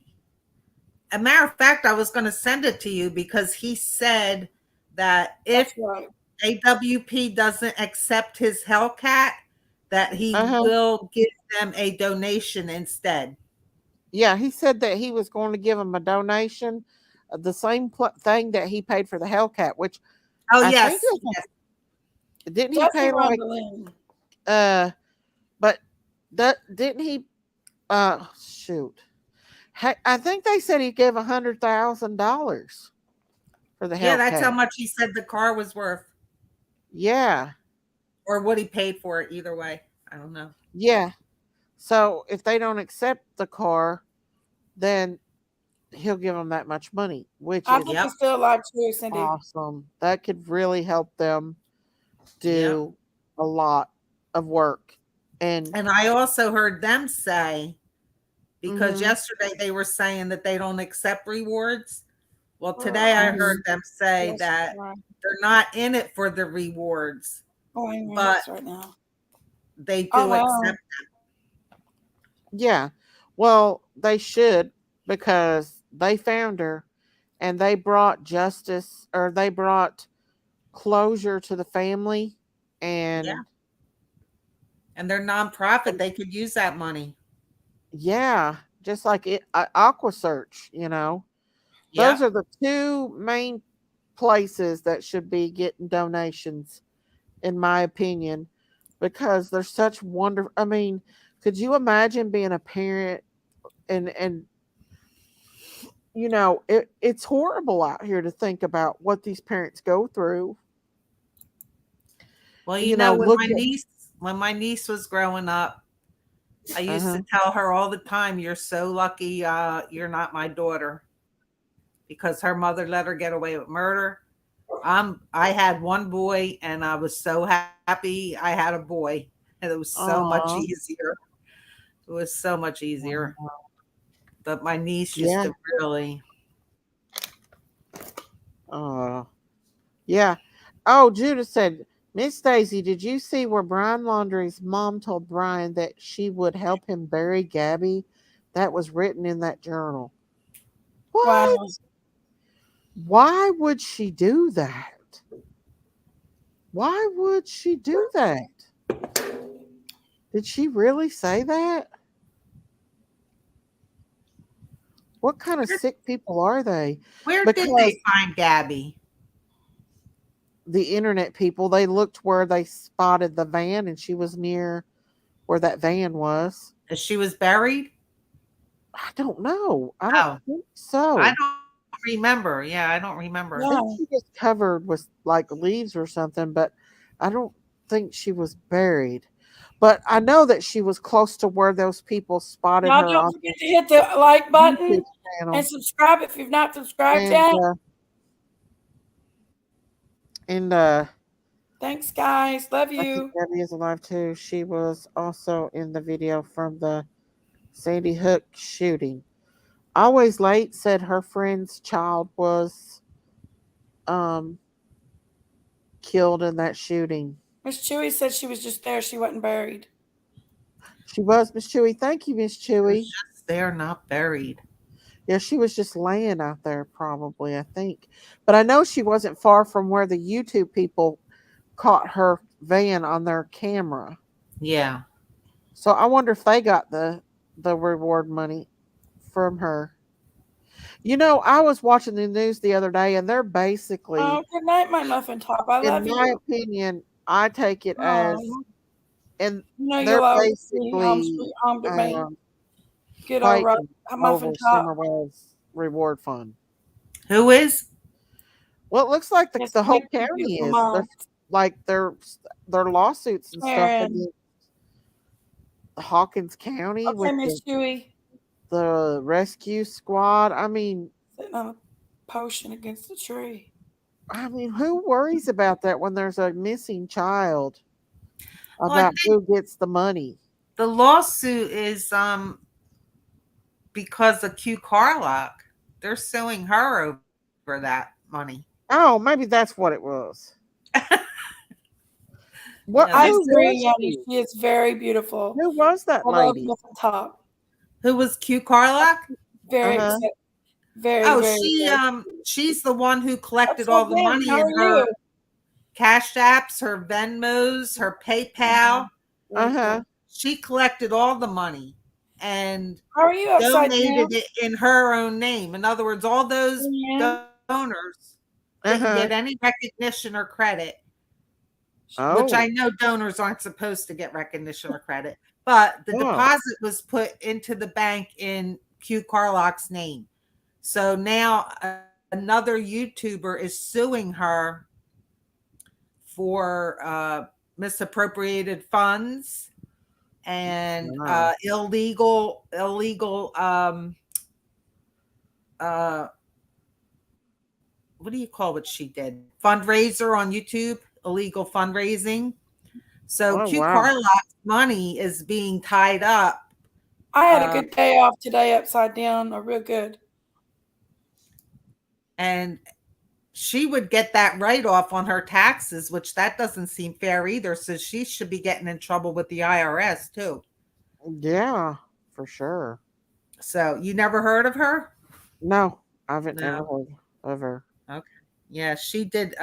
a matter of fact, I was going to send it to you because he said that if That's right. AWP doesn't accept his Hellcat, that he Uh-huh. will give them a donation instead. Yeah, he said that he was going to give him a donation, the same thing that he paid for the Hellcat, which Oh, I think yes. it was, didn't he Just pay a like rumbling. but that didn't he shoot. I think they said he gave $100,000 for the Yeah, that's how Hellcat. much he said the car was worth, Yeah. or what he paid for it. Either way, I don't know. Yeah. So if they don't accept the car, then he'll give them that much money, which I is think Yep. he's still alive too, Cindy. awesome. That could really help them do Yep. a lot of work. And And I also heard them say, because mhm, yesterday they were saying that they don't accept rewards. Well, Oh, today I heard mhm. them say yes, that right. they're not in it for the rewards, Oh, I'm in but this right now. they Oh, do wow. accept. Yeah. Well, they should, because they found her and they brought justice, or they brought closure to the family. Yeah. And And they're nonprofit. They could use that money. yeah, just like Aqua Search, you know, those Yep. are the two main places that should be getting donations, in my opinion, because they're such wonderful. I mean, could you imagine being a parent and you know, it's horrible out here to think about what these parents go through. Well, You know, look at when my niece was growing up, I used uh-huh. to tell her all the time, "You're so lucky you're not my daughter," because her mother let her get away with murder. I had one boy, and I was so happy I had a boy, and it was so much Aw. easier. It was so much easier. But my niece used Yeah. to really. Uh yeah. Oh, Judith said, Miss Stacy, did you see where Brian Laundrie's mom told Brian that she would help him bury Gabby? That was written in that journal. Wow. What? Why would she do that? Why would she do that? Did she really say that? What kind of sick people are they? Where did Because they find Gabby? the internet people, they looked where they spotted the van and she was near where that van was. She was buried? I don't know. I don't Oh, think I so. don't remember. Yeah, I don't remember. I Yeah. think she was covered with like leaves or something, but I don't think she was buried. But I know that she was close to where those people spotted Y'all her don't on forget to hit the like the button YouTube and channel. subscribe if you've not subscribed And yet. and Thanks, guys. Love I think you. Gabby is alive too. She was also in the video from the Sandy Hook shooting. Always Late said her friend's child was um killed in that shooting. Miss Chewy said she was just there. She wasn't buried. She was, Miss Chewy. Thank you, Miss She was Chewy. just there, not buried. Yeah, she was just laying out there, probably, I think. But I know she wasn't far from where the YouTube people caught her van on their camera. Yeah. So I wonder if they got the reward money from her. You know, I was watching the news the other day, and they're basically, Oh, good night, my muffin top. I in love my you. opinion, I take it as, Oh, and you know they're you'll always be home, basically sweet home to me. Good old fighting muffin over top. Summerwell's reward fund. Who is? Well, it looks like Yes, the whole thank you, county beautiful is. They're mom. like their lawsuits and stuff Karen. against Hawkins County Okay, with Miss Chewy. the rescue squad. Sitting on a potion against the tree. Who worries about that when there's a missing child? Well, I about think who gets the money. the lawsuit is because of Q Carlock. They're suing her over that money. Oh, maybe that's what it was. You What? know, I Who agree, was Yanni. she? She is very beautiful. Who was that I love lady? the top. who was Q Carlock? Very Uh-huh. excited. Very, Oh, very, very. she's the one who What's collected up, all the man? money How in are her you? Cash Apps, her Venmos, her PayPal. Very Uh-huh. cool. She collected all the money and How are you upside down? donated it in her own name. In other words, all those Yeah. donors didn't Uh-huh. get any recognition or credit, which I Oh. know donors aren't supposed to get recognition or credit, but the Oh. deposit was put into the bank in Q Carlock's name. So now another YouTuber is suing her for misappropriated funds and Wow. illegal what do you call what she did? Fundraiser on YouTube, illegal fundraising. So Oh, Q wow. Carlock's money is being tied up. I had a good day off today upside down, or real good. And she would get that write-off on her taxes, which that doesn't seem fair either. So she should be getting in trouble with the IRS too. Yeah, for sure. So you never heard of her? No, I haven't No. never heard of her. Okay. Yeah, she did.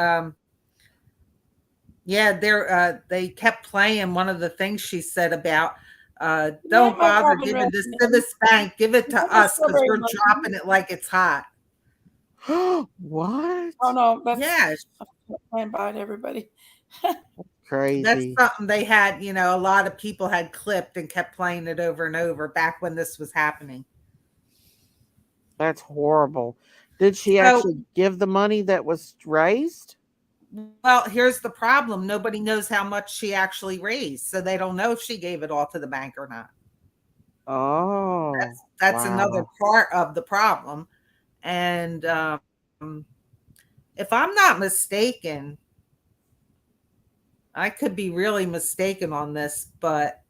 They kept playing one of the things she said about don't my bother Robin giving this Redford. to this bank, give it to That's a us because strawberry we're muffin. dropping it like it's hot. What? Oh no, that's Yeah, playing by to everybody. that's Crazy. something they had, a lot of people had clipped and kept playing it over and over back when this was happening. That's horrible. Did she So, actually give the money that was raised? well, here's the problem. Nobody knows how much she actually raised. So they don't know if she gave it all to the bank or not. Oh, That's another wow. part of the problem. And if I'm not mistaken, I could be really mistaken on this, but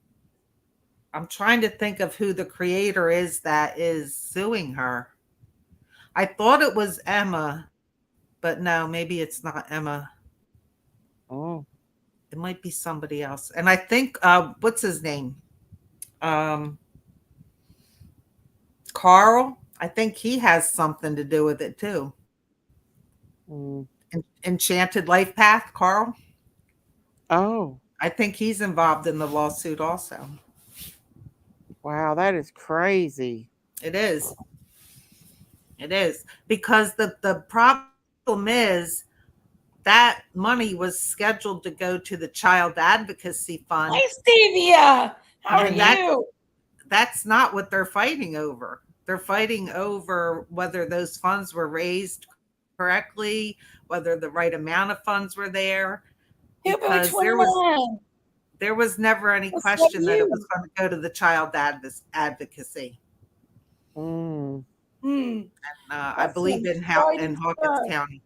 I'm trying to think of who the creator is that is suing her. I thought it was Emma, but no, maybe it's not Emma. Oh, It might be somebody else. And I think what's his name? Carl. I think he has something to do with it too. mm. Enchanted Life Path, Carl. Oh, I think he's involved in the lawsuit also. wow. That is crazy. It is. It is. Because the problem is that money was scheduled to go to the Child Advocacy Fund. Hey, Stevia, how are And you? that's not what they're fighting over. They're fighting over whether those funds were raised correctly, whether the right amount of funds were there. Because there was never any question that it was going to go to the Child Advocacy. Mm. I believe in Hawkins County.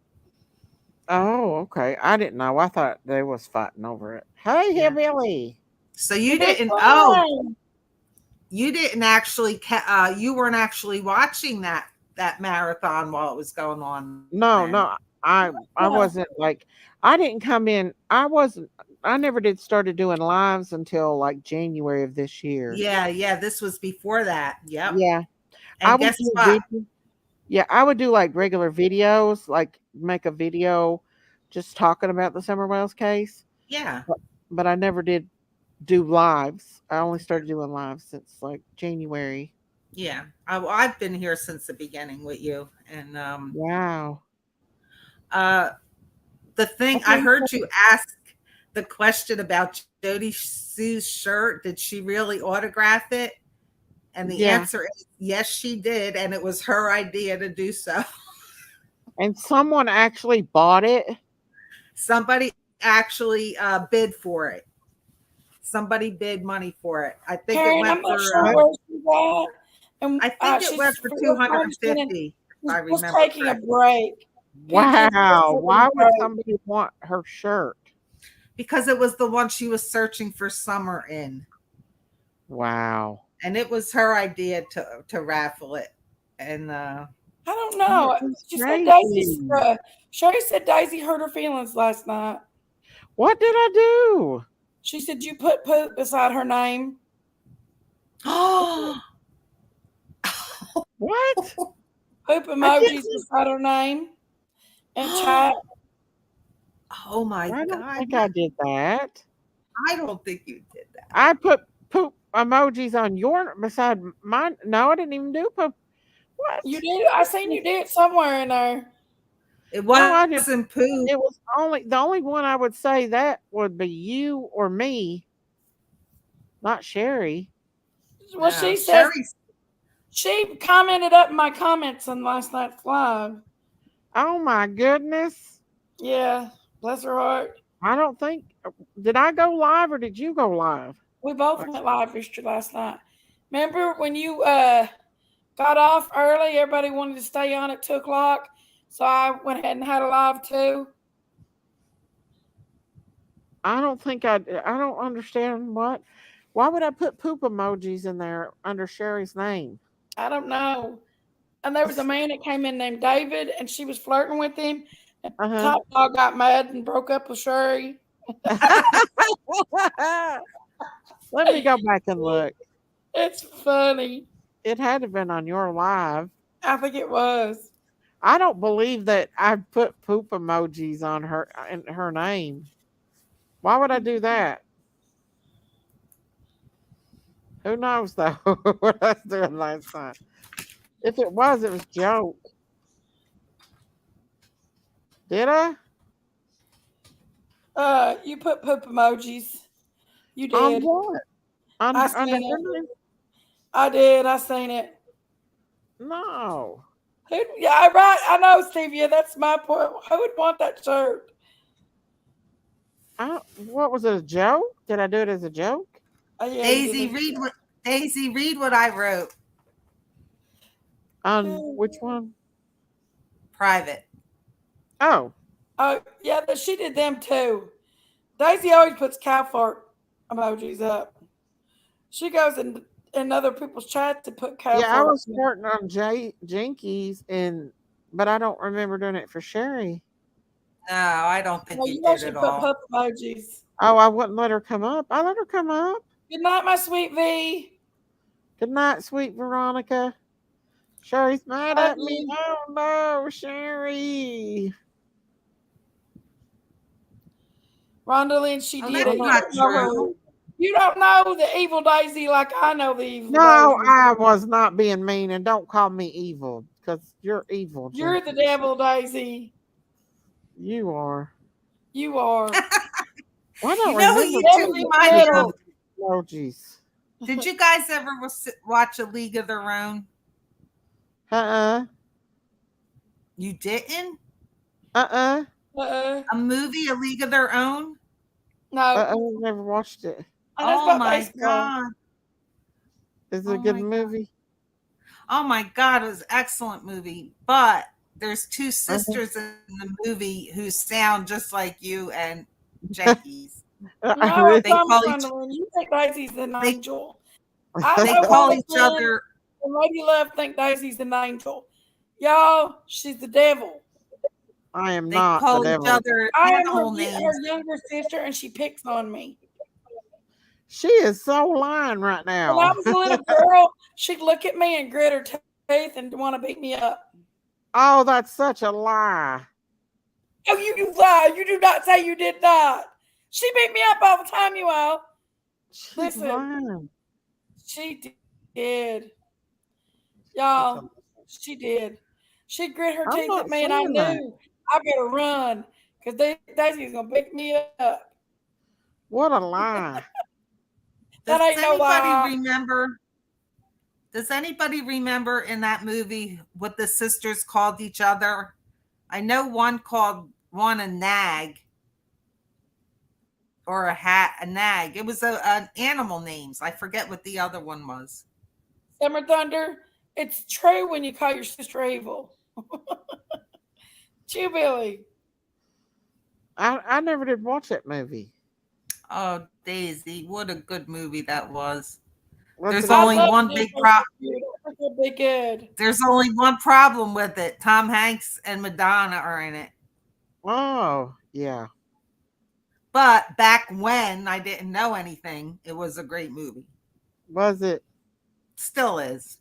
Oh, okay. I didn't know. I thought they was fighting over it. Hey, Yeah. Hillbilly. So you didn't. You didn't actually. You weren't actually watching that marathon while it was going on. No, then. no. I wasn't like I didn't come in. I never did started doing lives until like January of this year. Yeah. This was before that. Yep. Yeah. And guess what? I would do like regular videos, like make a video just talking about the Summer Wells case. Yeah. But I never did do lives. I only started doing lives since like January. Yeah. I've been here since the beginning with you. And Wow. the thing I heard you ask the question about Jody Sue's shirt, did she really autograph it? And the answer is yes, she did. And it was her idea to do so. And someone actually bought it. Somebody actually bid for it. Somebody bid money for it. I think Karen, it went I'm not for. sure where she's at. And, I think it went for 250. I remember. Just taking a break. Wow. Why would somebody want her shirt? because it was the one she was searching for summer in. Wow. And it was her idea to raffle it. And I don't know. That's She said crazy. Sherry said Daisy hurt her feelings last night. What did I do? She said you put poop beside her name. oh, What? Poop emojis beside her name and chat. oh my I don't God. think I did that. I don't think you did that. I put poop emojis on your beside mine. No, I didn't even do poop. What? You did. I seen you did somewhere in there. It No, I didn't. wasn't poop. It was the only one I would say that would be you or me, not Sherry. Well, No, she says Sherry's she commented up in my comments on last night's live. Oh my goodness. Yeah, bless her heart. I don't think did I go live or did you go live? We both went live last night. Remember when you got off early? Everybody wanted to stay on at 2:00, so I went ahead and had a live too. I don't think I don't understand why would I put poop emojis in there under Sherry's name? I don't know. And there was a man that came in named David, and she was flirting with him. And Uh-huh. Top Dog got mad and broke up with Sherry. Let me go back and look. It's funny. It had to have been on your live. I think it was. I don't believe that I put poop emojis on her in her name. Why would I do that? Who knows though what I was doing last night? If it was joke. Did I? You put poop emojis. You did. On what? On, I under seen her it. name? I did. I seen it. No. Yeah, right. I know, Steve. Yeah, that's my point. Who would want that shirt? What was it, a joke? Did I do it as a joke? Yeah, Daisy, read what I wrote. On which one? Private. Oh. Oh, yeah, she did them too. Daisy always puts cow fart emojis up. She goes in other people's chats to put cow fart. Yeah, I was farting on Jinkies, but I don't remember doing it for Sherry. No, I don't think you you did should at put all. pup emojis. Oh, I wouldn't let her come up. I let her come up. Good night, my sweet V. Good night, sweet Veronica. Sherry's mad at me. Oh no, Sherry. Rondalyn, she did it. Not true. You don't know the evil Daisy like I know the evil No, Daisy. I was not being mean, and don't call me evil because you're evil. You're the devil, Daisy. You are. You are. Why don't You know who you two remind me of? Emojis. Did you guys ever watch A League of Their Own? You didn't? A movie, A League of Their Own? No. Never watched it. Oh my God. Is it a good movie? Oh my God, it was an excellent movie. But there's two sisters in the movie who sound just like you and Jackie's. No, you think Daisy's an angel. They call each other. And Lady Love think Daisy's an angel. Y'all, she's the devil. I am they not call the each devil. other I am animal her names. younger sister, and she picks on me. She is so lying right now. When I was a little girl, she'd look at me and grit her teeth and want to beat me up. Oh, that's such a lie. Oh, you lie. You do not say you did not. She beat me up all the time, you all. Listen, lying. She did. Y'all, she did. She grit her teeth at me, and I knew I better run because Daisy's going to beat me up. What a lie. That ain't no lie. Does anybody remember in that movie what the sisters called each other? I know one called one a nag or a nag. It was an animal names. I forget what the other one was. Summer Thunder, it's true when you call your sister evil. Chew Billy. I never did watch that movie. Oh, Daisy, what a good movie that was. What's There's it only about? one big problem. It'll be good. There's only one problem with it. Tom Hanks and Madonna are in it. Oh, yeah. But back when I didn't know anything, it was a great movie. Was it? Still is.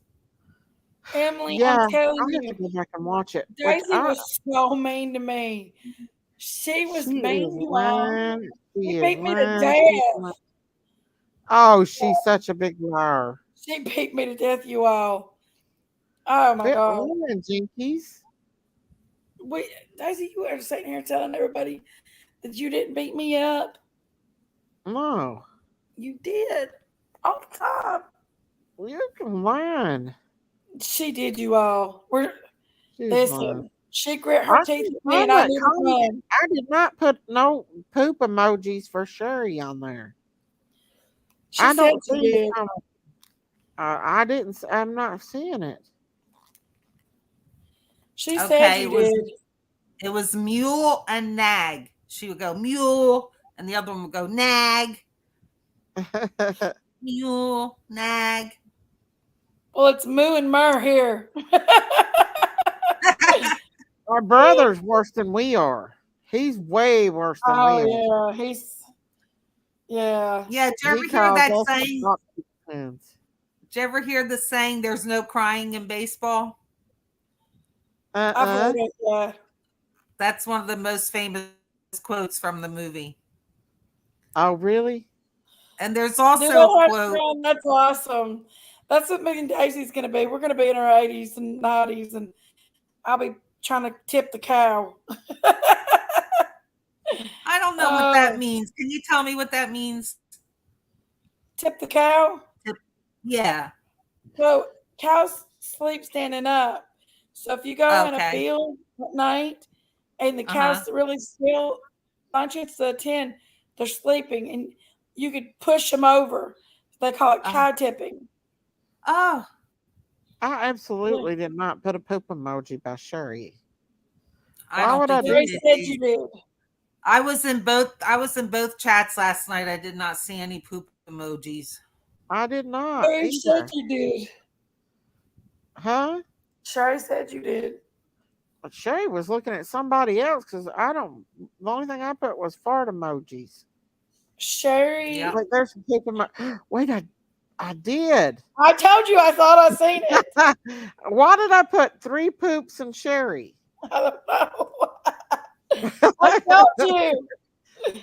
Emily, Yeah, I'm telling I'll have to you, go back and watch it. Daisy was so mean to me. She was She mean, is you all. lying. She She is beat me to lying. She's lying. death. Oh, she's such a big liar. She beat me to death, you all. Oh my Quit God. lying, Jinkies. Wait, Daisy, you were sitting here telling everybody that you didn't beat me up. No, You did. All the time. you can lie. She did, you all. She's Listen, lying. she grit her I teeth didn't at me find and I that never comment. won. I did not put no poop emojis for Sherry on there. She I said don't she see the did. comment. I didn't. I'm not seeing it. She said Okay, you did. it was mule and nag. She would go mule, and the other one would go nag. Mule, nag. Well, it's Moo and Mur here. Our brother's worse than we are. He's way worse than we are. Oh yeah, yeah. Yeah, did you ever He hear calls that us saying? adopted sons. Did you ever hear the saying, there's no crying in baseball? I've heard it. Yeah. That's one of the most famous quotes from the movie. Oh, really? And there's Dude, also a quote. that's awesome. That's what me and Daisy's going to be. We're going to be in our 80s and 90s, and I'll be trying to tip the cow. I don't know what that means. Can you tell me what that means? Tip the cow? Yeah. So cows sleep standing up. So if you go in a field at night and the cows really still bunches to 10, they're sleeping, and you could push them over. They call it cow tipping. Oh. I absolutely did not put a poop emoji by Sherry. Why would I do that? Said you did. I was in both chats last night. I did not see any poop emojis. I did not. Sherry said you did. Huh? Sherry said you did. But Sherry was looking at somebody else because the only thing I put was fart emojis. Sherry. Yeah. Wait, there's some poop emojis. Wait, I did. I told you I thought I seen it. Why did I put 3 poops and Sherry? I don't know. I told you.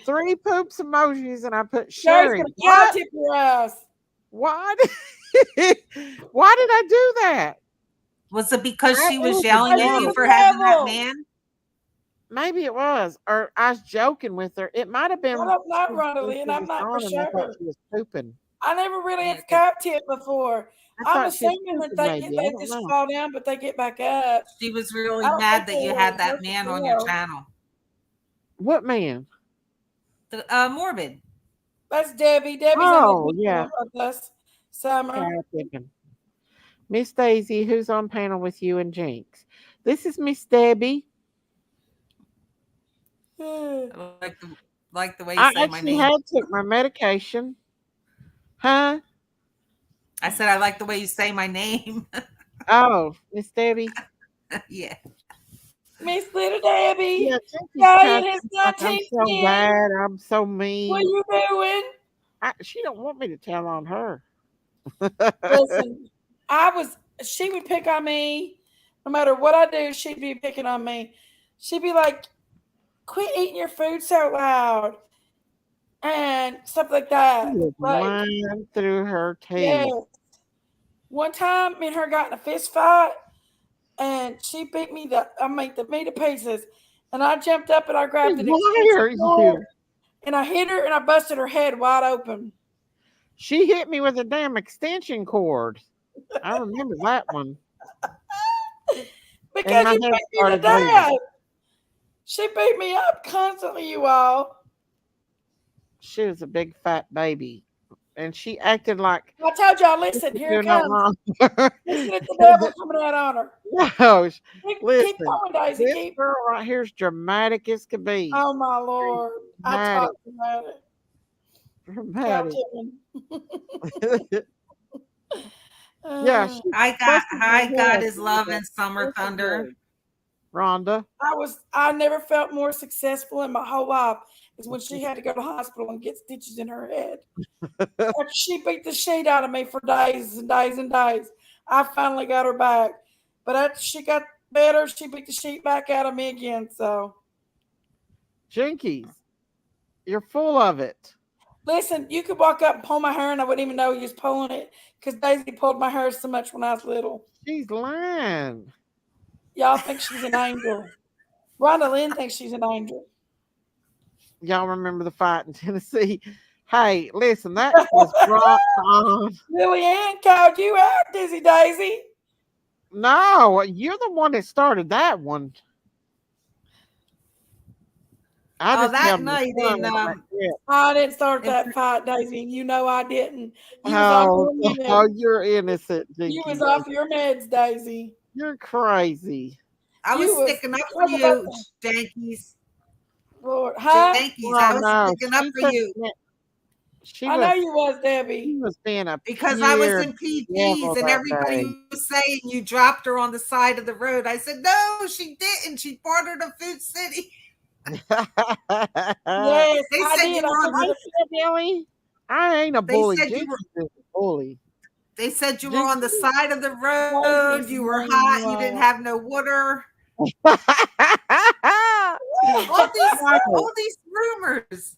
3 poops emojis and I put Sherry. Sherry's gonna cow tip your ass. Why did I do that? Was it because she was yelling at you for having that man? Maybe it was, or I was joking with her. It might have been. I'm not Ronaldly, and I'm not for sure. I thought she was pooping. I never really had cow tip before. I'm assuming that they just fall down, but they get back up. She was really mad that you had that man on your channel. What man? Morbid. That's Debbie. Debbie's on the with us. Summer. Miss Daisy, who's on panel with you and Jinx. This is Miss Debbie. I like the way you say my name. I had took my medication. Huh? I said I like the way you say my name. Oh, Miss Debbie. Yeah. Miss Little Debbie. Yeah, I'm so bad. I'm so mean. What are you doing? She don't want me to tell on her. Listen, she would pick on me. No matter what I do, she'd be picking on me. She'd be like, quit eating your food so loud. And stuff like that. Lying through her teeth. Yes. One time, me and her got in a fist fight, and she beat me the meat to pieces. And I jumped up and I grabbed it. And I hit her and I busted her head wide open. She hit me with a damn extension cord. I remember that one. Because you beat me to death. She beat me up constantly, you all. She was a big fat baby. And she acted like... I told y'all, listen, here it comes. Listen at the devil coming out on her. No, keep going, Daisy. This girl right here is dramatic as could be. Oh, my Lord. I talk about it. Dramatic. Yeah, Uh, she's I busting my got head. his love in Summer Thunder. Rhonda. I never felt more successful in my whole life is when she had to go to the hospital and get stitches in her head. After she beat the shit out of me for days and days and days, I finally got her back. But after she got better, she beat the shit back out of me again. So Jinkies, you're full of it. listen, you could walk up and pull my hair and I wouldn't even know you was pulling it because Daisy pulled my hair so much when I was little. She's lying. Y'all think she's an angel. Rhonda Lynn thinks she's an angel. Y'all remember the fight in Tennessee? Hey, listen, that was brought on. Lily Ann called you out, Dizzy Daisy. No, you're the one that started that one. I Oh, just that held my night tongue in on that grip. I didn't start in that fight, Daisy, and you know I didn't. You was off Oh, your oh, meds. you're innocent, You was Jinky. off your meds, Daisy. You're crazy. I was You was sticking up for talk about you, Jankies. Lord, huh? Jankies, Oh I was no, sticking up for you she I know was you was, she Debbie. was being a because I was pure in devil PGs and that everybody day. was saying you dropped her on the side of the road. I said, no, she didn't. She brought her to Food City. Yes, They I said did. you were I on took the her to Billy, I ain't a they bully. said you Jinky were is a bully. they said you were on Jinky. the side of the road. Daisy's You were mean, hot. you You didn't are. have no water. No, All these rumors.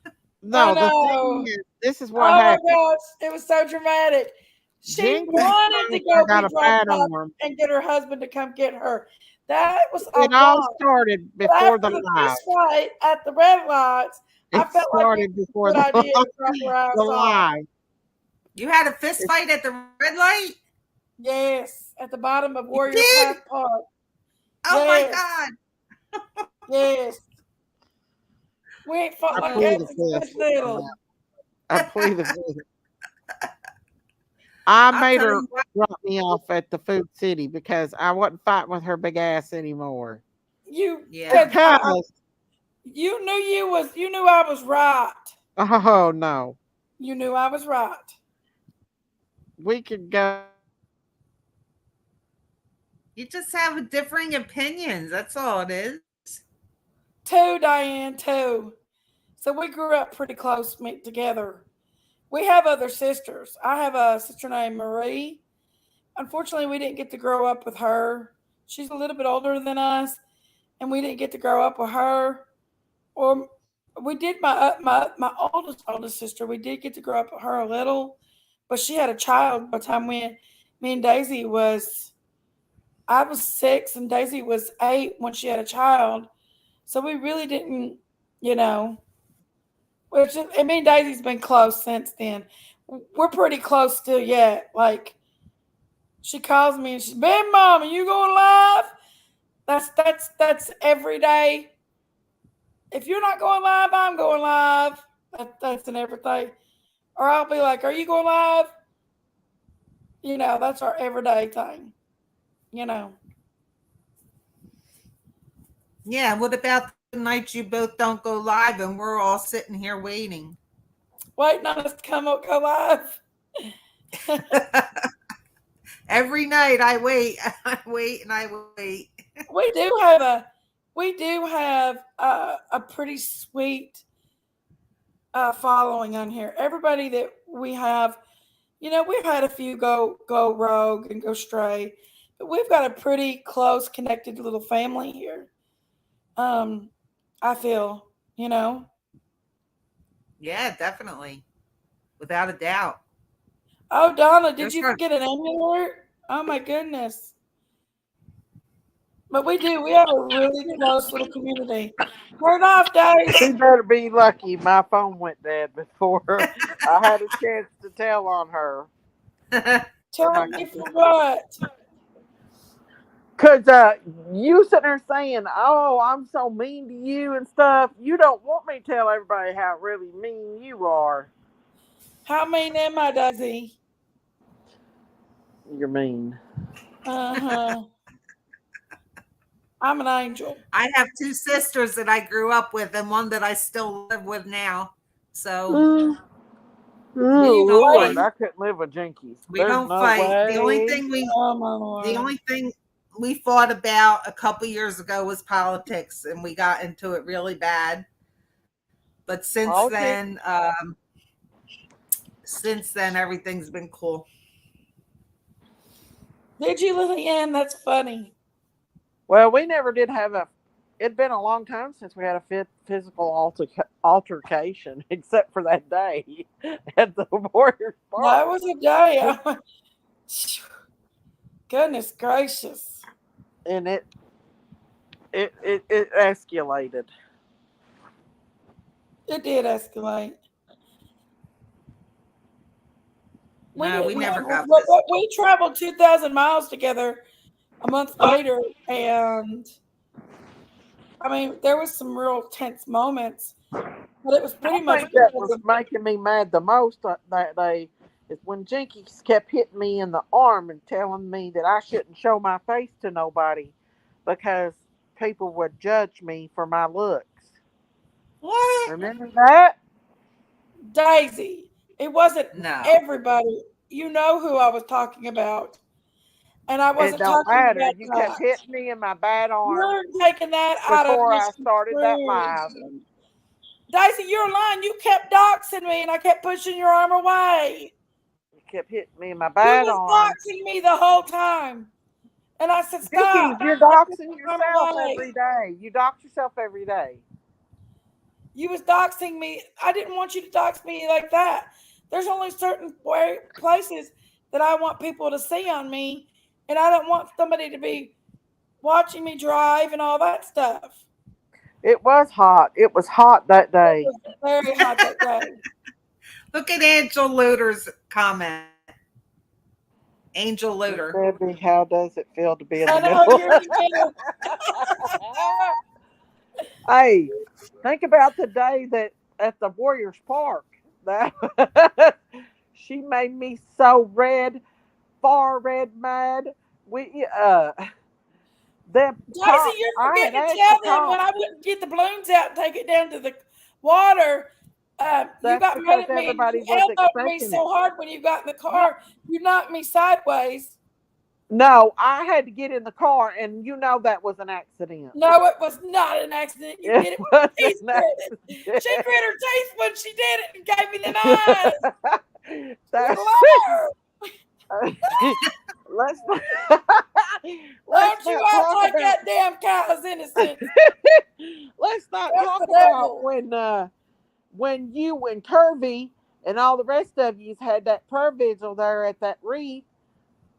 I no, the thing know. is, this is what Oh my happened. gosh, it was so dramatic. She Jinky wanted to thinks I go got be a dropped bad off arm. and get her husband to come get her. That was a It all lie. started But before after the the live. fist fight at the red lights, I It felt like it started was a before good the idea to drop her ass the off. live. You had a fist fight at the red light? Yes, at the bottom of You Warrior did? Path Park. Oh my Yes, God. yes. We ain't fought I like plead that the since we was fifth on little. that. I plead the fifth. I I'll made tell her you what. drop me off at the Food City because I wasn't fighting with her big ass anymore. You, Yeah. Because you knew I was right. oh no, You knew I was right. we could go. You just have differing opinions. That's all it is. Two, Diane, two. So we grew up pretty close together. We have other sisters. I have a sister named Marie. Unfortunately, we didn't get to grow up with her. She's a little bit older than us, and we didn't get to grow up with her. Or we did my oldest sister. We did get to grow up with her a little, but she had a child by the time when me and Daisy was. I was 6 and Daisy was 8 when she had a child, so we really didn't, you know. Which I mean, Daisy's been close since then. We're pretty close still yet. Like she calls me and she's, "Babe, mom, are you going live?" That's every day. If you're not going live, I'm going live. That's an everything. Or I'll be like, "Are you going live?" That's our everyday thing. You know. Yeah. What about the nights you both don't go live and we're all sitting here waiting? Waiting on us to go live. Every night I wait, I wait, and I wait. we do have a a pretty sweet following on here. Everybody that we have, we've had a few go rogue and go stray, but we've got a pretty close connected little family here. I feel, Yeah, definitely. Without a doubt. Oh, Donna, did There's you her. get an alert? Oh my goodness. But we do. We have a really close little community. Turn off, She Days. better be lucky. My phone went dead before I had a chance to tell on her. Tell me for what? Cause you sitting there saying, "Oh, I'm so mean to you and stuff." You don't want me to tell everybody how really mean you are. How mean am I, Daisy? You're mean. Uh-huh. I'm an angel. I have two sisters that I grew up with and one that I still live with now. So Oh, don't Lord, fight. I couldn't live with jinkies. We There's don't no fight. way. The only thing we fought about a couple years ago was politics, and we got into it really bad. But since then, everything's been cool. Did you, Lillian? That's funny. Well, we never did have it'd been a long time since we had a physical altercation, except for that day at the Warriors Park. That was a day. Goodness gracious. And it escalated. It did escalate. We never got we traveled 2,000 miles together a month later, and I mean, there was some real tense moments, but it was pretty much that was making me mad the most that day is when jinkies kept hitting me in the arm and telling me that I shouldn't show my face to nobody because people would judge me for my looks. What? Remember that? Daisy. It wasn't No. everybody. You know who I was talking about. And I wasn't talking matter. about You that. kept hitting me in my bad arm. You're taking that out of before I started that live. Daisy, you're lying. You kept doxing me and I kept pushing your arm away. You kept hitting me in my bad arm. You was doxing me the whole time. And I said, stop. You're doxing yourself every day. You dox yourself every day. You was doxing me. I didn't want you to dox me like that. There's only certain places that I want people to see on me, and I don't want somebody to be watching me drive and all that stuff. It was hot. It was hot that day. It was very hot that day. Look at Angel Luter's comment. Angel Luter. Gabby, how does it feel to be in the middle? Hey, think about the day that at the Warriors Park. That she made me so red, far red mad. Daisy, you're forgetting to tell them when I wouldn't get the balloons out and take it down to the water. You got mad at me. You elbowed me so hard when you got in the car. You knocked me sideways. No, I had to get in the car, and you know that was an accident. No, it was not an accident. You did it with her teeth gritted. She grit her teeth when she did it and gave me the knife. That's let's don't you act like that damn cow is innocent. Let's not talk about when you and Kirby and all the rest of you had that prayer vigil there at that reef.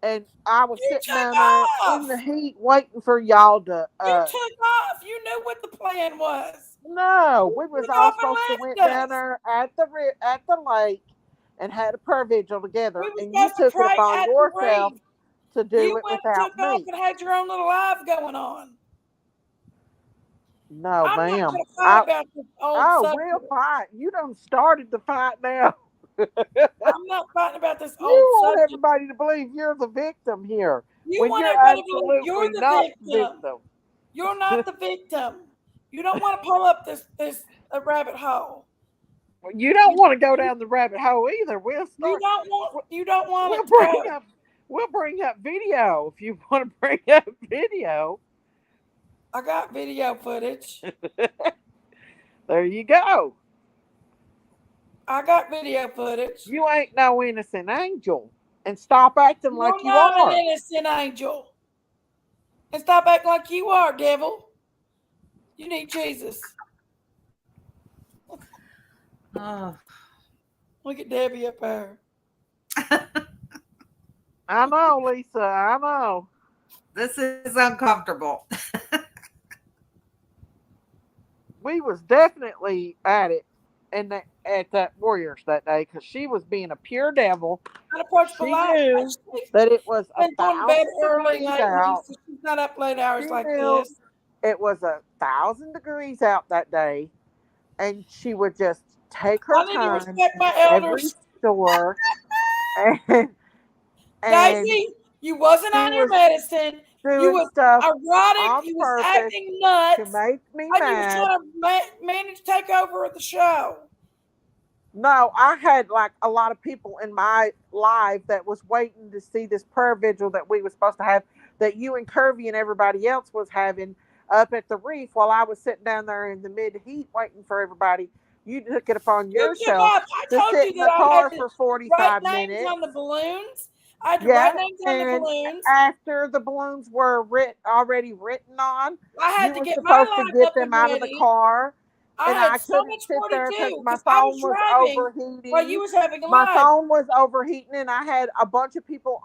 And I was sitting down there in the heat waiting for y'all to. You took off. You knew what the plan was. No, we was all supposed to went down there at the lake and had a prayer vigil together, and you took it upon yourself to do it without me. You went and had your own little life going on. No, ma'am. We'll fight. You done started the fight now. I'm not fighting about this old You want subject. everybody to believe you're the victim here. You want everybody to believe you're the victim. You're not the victim. You don't want to pull up this rabbit hole. You don't want to go down the rabbit hole either. We'll bring up video if you want to bring up video. I got video footage. There you go. I got video footage. You ain't no innocent angel. And stop acting like you are. You're not an innocent angel. And stop acting like you are, devil. You need Jesus. Look at Debbie up there. I know, Lisa. I know. This is uncomfortable. We was definitely at it at that Warriors that day because she was being a pure devil. She knew that it was 1,000 degrees out. She's not up late hours like this. It was 1,000 degrees out that day, and she would just take her time every store. and Daisy, you wasn't on your medicine. You was erotic. You was acting nuts. To make me mad. You was trying to manage to take over the show. No, I had like a lot of people in my live that was waiting to see this prayer vigil that we were supposed to have, that you and Curvy and everybody else was having up at the reef, while I was sitting down there in the mid heat waiting for everybody. You took it upon Scooped them yourself up. I to told sit you in that the I had car to for write 45 names minutes. on the balloons. I had to Yeah, write names on the and balloons. after the balloons were already written on, I had you to were get my supposed to life get up them and out of the ready. car, I and had I so couldn't much sit more to there because do my because I was phone was driving while you overheating. was having a My live. phone was overheating, and I had a bunch of people.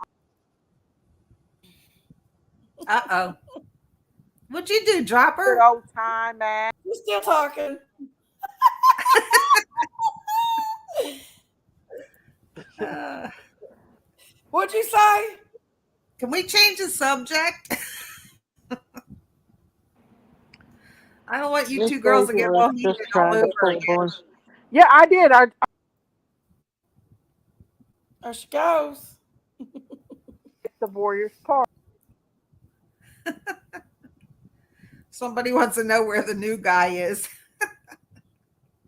Uh-oh. What'd you do, drop Good her? old time, man. We're still talking. Uh, What'd you say? can we change the subject? I don't want you This two girls to lady get was all heated just all trying to over pull again. balloons. Yeah, I did. There she goes. The Warriors part. Somebody wants to know where the new guy is.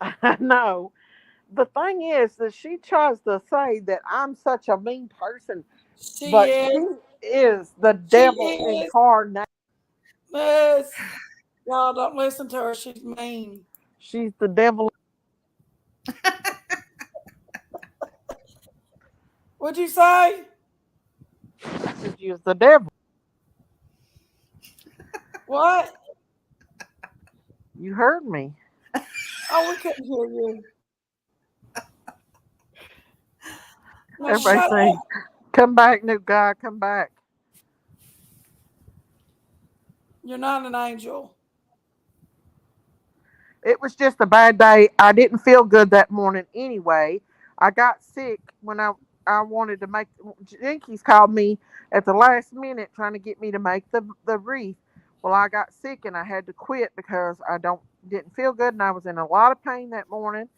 I know. The thing is that she tries to say that I'm such a mean person, She but is. she is the She devil is. incarnate. Yes. Y'all don't listen to her. She's mean. She's the devil. What'd you say? She's the devil. What? You heard me. Oh, we couldn't hear you. No, Everybody shut saying, up. "Come back, new guy. Come back." You're not an angel. It was just a bad day. I didn't feel good that morning anyway. I got sick when I wanted to make. Jinkies called me at the last minute trying to get me to make the wreath. Well, I got sick and I had to quit because I didn't feel good and I was in a lot of pain that morning.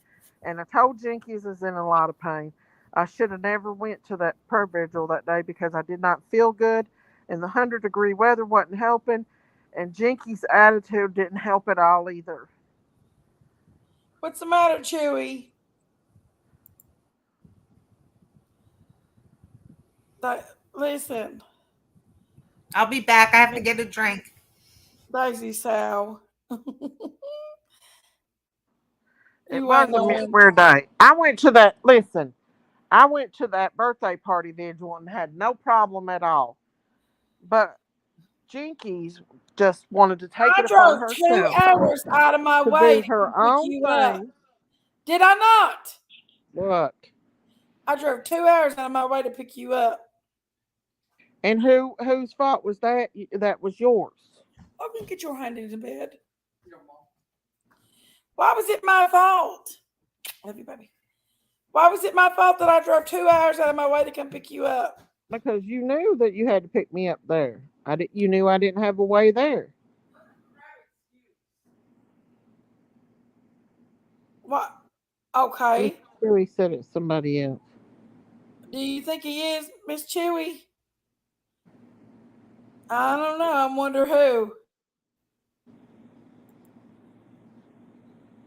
And I told Jinkies I was in a lot of pain. I should have never went to that prayer vigil that day because I did not feel good, and the 100-degree weather wasn't helping, and Jinky's attitude didn't help at all either. What's the matter, Chewy? Listen, I'll be back. I have to get a drink. Daisy Sow. It You was went a on. weird day. I went to that. Listen, I went to that birthday party vigil and had no problem at all. But Jinkies just wanted to take I it upon drove 2 herself hours out of my to way do to her come pick own you up. thing. Did I not? Look, I drove 2 hours out of my way to pick you up. and whose fault was that? That was yours. I'm gonna get your hand into bed. Why was it my fault? Love you, baby. Why was it my fault that I drove 2 hours out of my way to come pick you up? Because you knew that you had to pick me up there. You knew I didn't have a way there. What? I'm Okay. sure he said it's somebody else. Do you think he is, Miss Chewy? I don't know. I wonder who.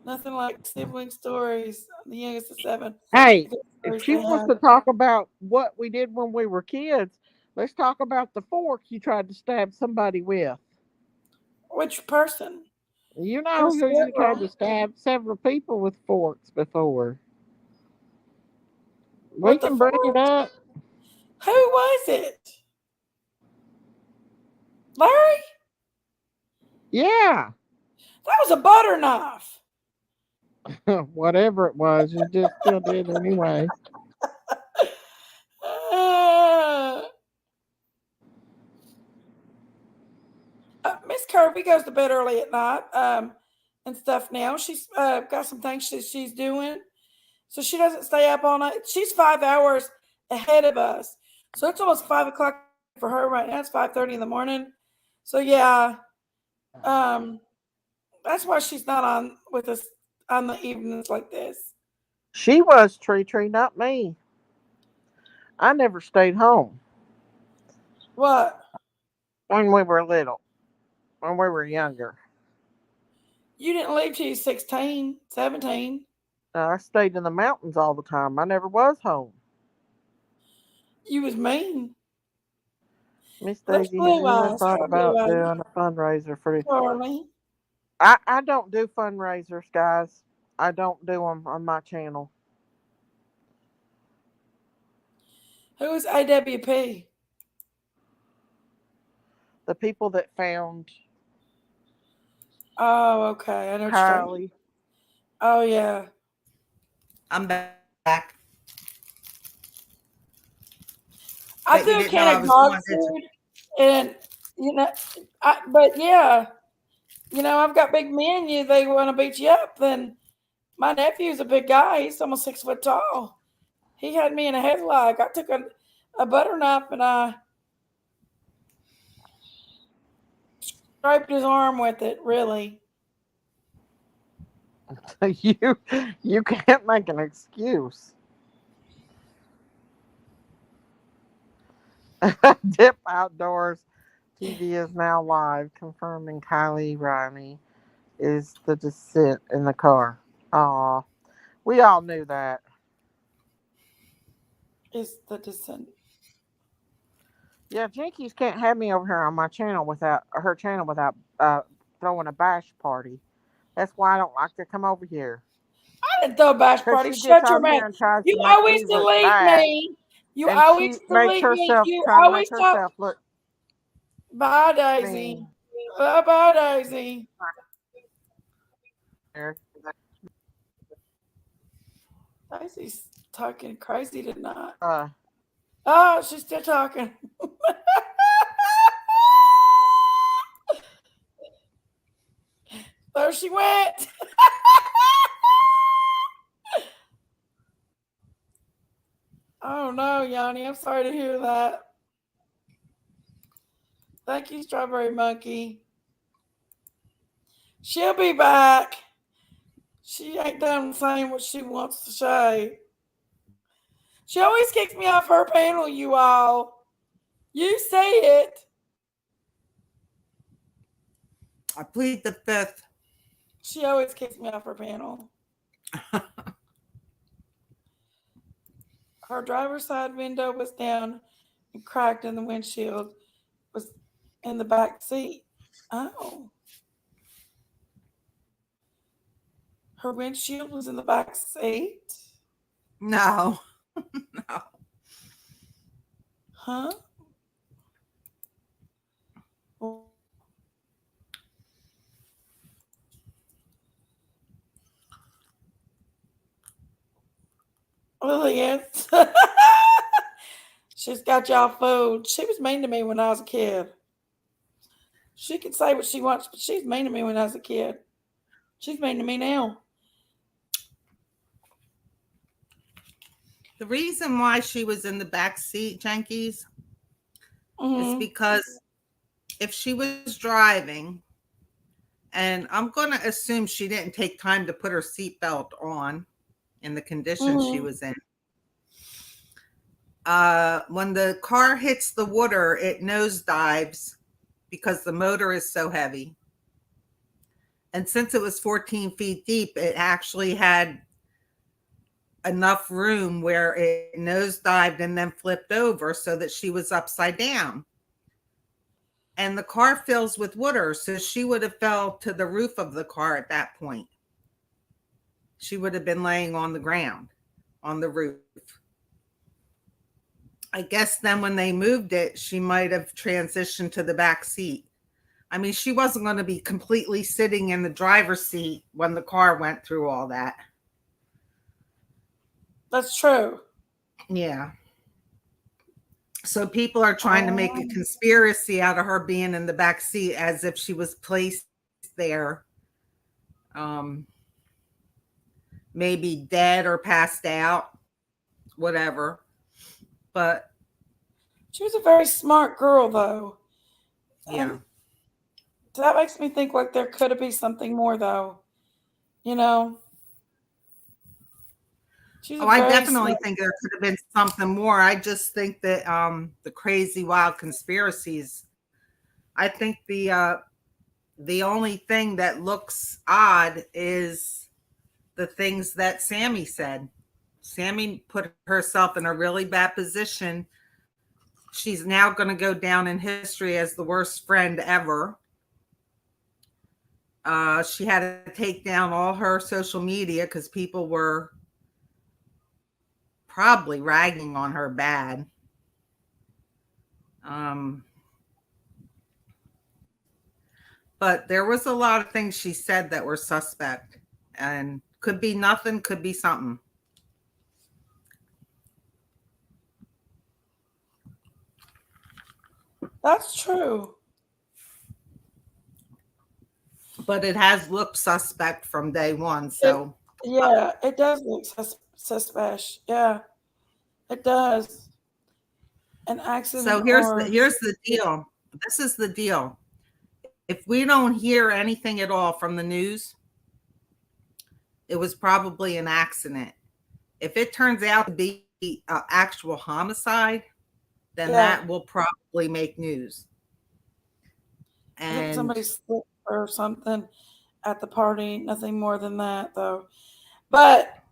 Nothing like sibling stories. The youngest of 7. Hey, The good if stories she they wants have. to talk about what we did when we were kids, let's talk about the fork you tried to stab somebody with. Which person? You There know was who you tried several. to stab several people with forks before. We What the can bring it fork? up. Who was it? Larry? Yeah. That was a butter knife. Whatever it was, you just still did anyway. Uh, Miss Kirby goes to bed early at night and stuff now. She's got some things she's doing. So she doesn't stay up all night. She's 5 hours ahead of us. So it's almost 5 o'clock for her right now. It's 5:30 in the morning. So yeah, um, that's why she's not on with us on the evenings like this. She was Tree, not me. I never stayed home What? when we were little, when we were younger. You didn't leave till you 16, 17. I stayed in the mountains all the time. I never was home. You was mean. Miss There's Daisy, have blue you ever eyes. thought Try blue about eyes. doing a fundraiser for the... Charlie. I don't do fundraisers, guys. I don't do them on my channel. Who is AWP? The people that found Oh, okay. I know what you're talking about. Kiely. Oh, yeah. I'm back. I Bet you do a didn't know can I of was dog going to. food, and but yeah, I've got big men. They want to beat you up. Then my nephew's a big guy. He's almost 6 foot tall. He had me in a headlock. I took a butter knife and I scraped his arm with it. Really, You can't make an excuse. Dip Outdoors TV is now live, confirming Kiely Rodni is the descent in the car. Aw, we all knew that. is the descent. Yeah, Jinkies can't have me over here on my channel without throwing a bash party. That's why I don't like to come over here. I didn't throw a bash Because party. she gets Shut your on mouth. here and tries You to make always me look delete bad. me. You And always she makes delete me. herself You trying to always make talk. herself look Bye, Daisy. mean. Bye, Daisy. Daisy's talking crazy tonight. Oh, she's still talking. There she went. Oh no, Yanni. I'm sorry to hear that. Thank you, Strawberry Monkey. She'll be back. She ain't done saying what she wants to say. She always kicks me off her panel, you all. You say it. I plead the fifth. She always kicks me off her panel. Her driver's side window was down and cracked, and the windshield was in the back seat. Oh. Her windshield was in the back seat? No. No. Huh? Lillian. She's got y'all fooled. She was mean to me when I was a kid. She can say what she wants, but she's mean to me when I was a kid. She's mean to me now. The reason why she was in the back seat, Jankies, is because if she was driving, and I'm going to assume she didn't take time to put her seatbelt on in the condition she was in. When the car hits the water, it nosedives because the motor is so heavy. And since it was 14 feet deep, it actually had enough room where it nosedived and then flipped over so that she was upside down. And the car fills with water, so she would have fell to the roof of the car at that point. She would have been laying on the ground, on the roof. I guess then when they moved it, she might have transitioned to the back seat. I mean, she wasn't going to be completely sitting in the driver's seat when the car went through all that. That's true. Yeah. So people are trying to make a conspiracy out of her being in the back seat as if she was placed there, maybe dead or passed out, whatever. But she was a very smart girl, though. Yeah. And that makes me think like there could have been something more, though. You know? I definitely think there could have been something more. I just think that the crazy, wild conspiracies, I think the only thing that looks odd is the things that Sammy said. Sammy put herself in a really bad position. She's now going to go down in history as the worst friend ever. She had to take down all her social media because people were probably ragging on her bad. But there was a lot of things she said that were suspect, and could be nothing, could be something. That's true. But it has looked suspect from day one. So yeah, it does look suspect. Yeah, it does. An accident. So here's the deal. This is the deal. If we don't hear anything at all from the news, it was probably an accident. If it turns out to be an actual homicide, then that will probably make news. And somebody slipped or something at the party. Nothing more than that, though. But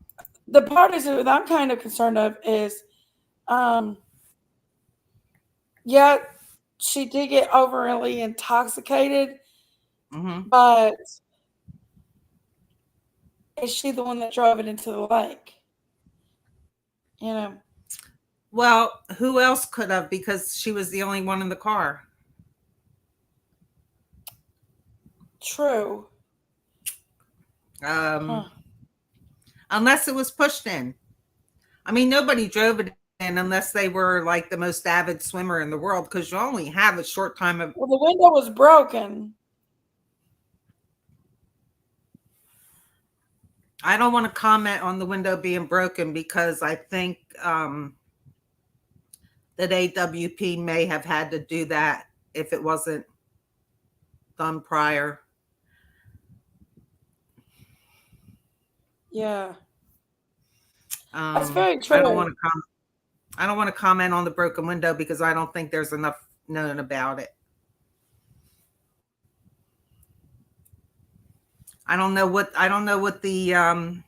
the parties that I'm kind of concerned of is, yeah, she did get overly intoxicated, but is she the one that drove it into the lake? You know. Well, who else could have? Because she was the only one in the car. True. Unless it was pushed in. I mean, nobody drove it in unless they were like the most avid swimmer in the world, because you only have a short time of. Well, the window was broken. I don't want to comment on the window being broken because I think that AWP may have had to do that if it wasn't done prior. Yeah. That's very true. I don't want to comment on the broken window because I don't think there's enough known about it. I don't know what the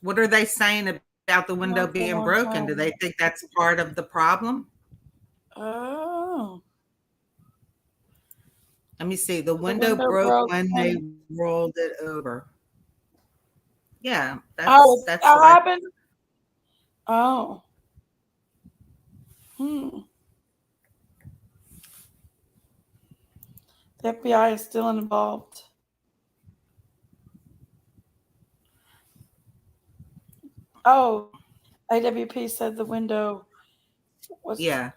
what are they saying about the window being broken? Do they think that's part of the problem? Oh. Let me see. The window broke when they rolled it over. Yeah, that's that happened. Oh. The FBI is still involved. Oh, AWP said the window was. Yeah.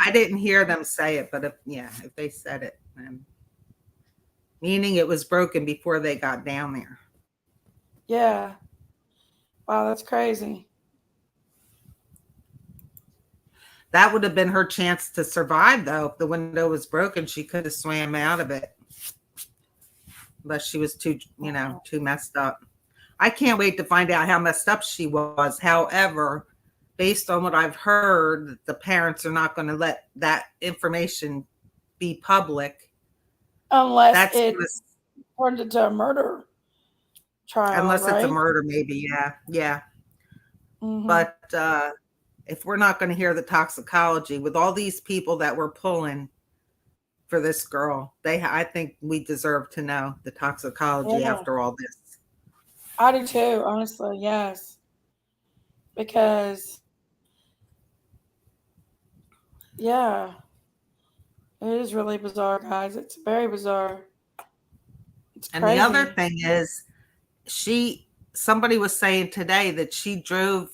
I didn't hear them say it, but if they said it, then meaning it was broken before they got down there. Yeah. Wow, that's crazy. That would have been her chance to survive, though. If the window was broken, she could have swam out of it. But she was too messed up. I can't wait to find out how messed up she was. However, based on what I've heard, the parents are not going to let that information be public. Unless it's turned into a murder trial. Unless it's a murder, maybe. Yeah. But if we're not going to hear the toxicology with all these people that were pulling for this girl, I think we deserve to know the toxicology after all this. I do too, honestly, yes. Because, it is really bizarre, guys. It's very bizarre. It's crazy. And the other thing is, somebody was saying today that she drove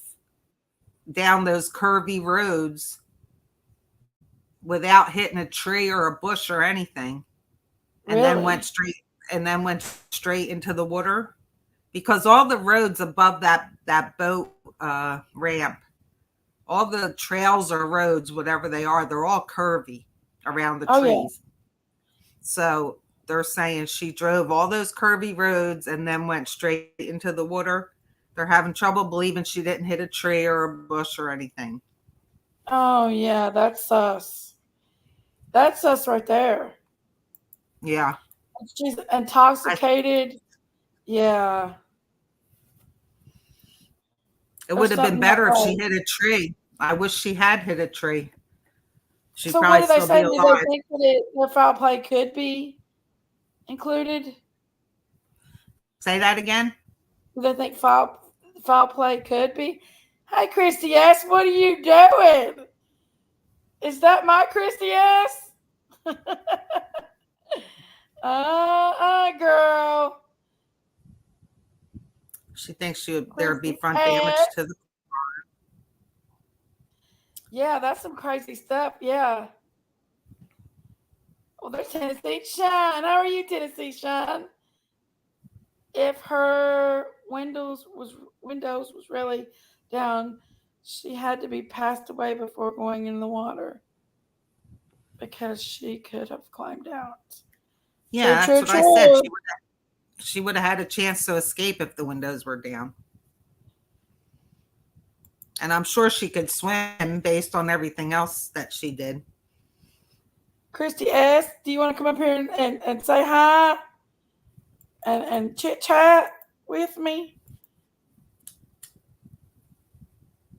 down those curvy roads without hitting a tree or a bush or anything, and then went straight into the water, because all the roads above that boat ramp, all the trails or roads, whatever they are, they're all curvy around the trees. So they're saying she drove all those curvy roads and then went straight into the water. They're having trouble believing she didn't hit a tree or a bush or anything. Oh, yeah, that's sus. That's sus right there. Yeah. She's intoxicated Yeah. It Or would have been something that better if she way. hit a tree. I wish she had hit a tree. She'd So what probably do they still be say? Do they alive. think that their foul play could be included? Say that again. Do they think foul play could be? Hey, Christy S., what are you doing? Is that my Christy S.? Girl. She thinks there'd be Christy front damage S. to the. Yeah, that's some crazy stuff. Yeah. Well, there's Tennessee Shine. How are you, Tennessee Shine? If her windows was really down, she had to be passed away before going in the water because she could have climbed out. Yeah, True, that's what I said. true. She would have had a chance to escape if the windows were down. And I'm sure she could swim based on everything else that she did. Christy S., do you want to come up here and say hi and chit chat with me?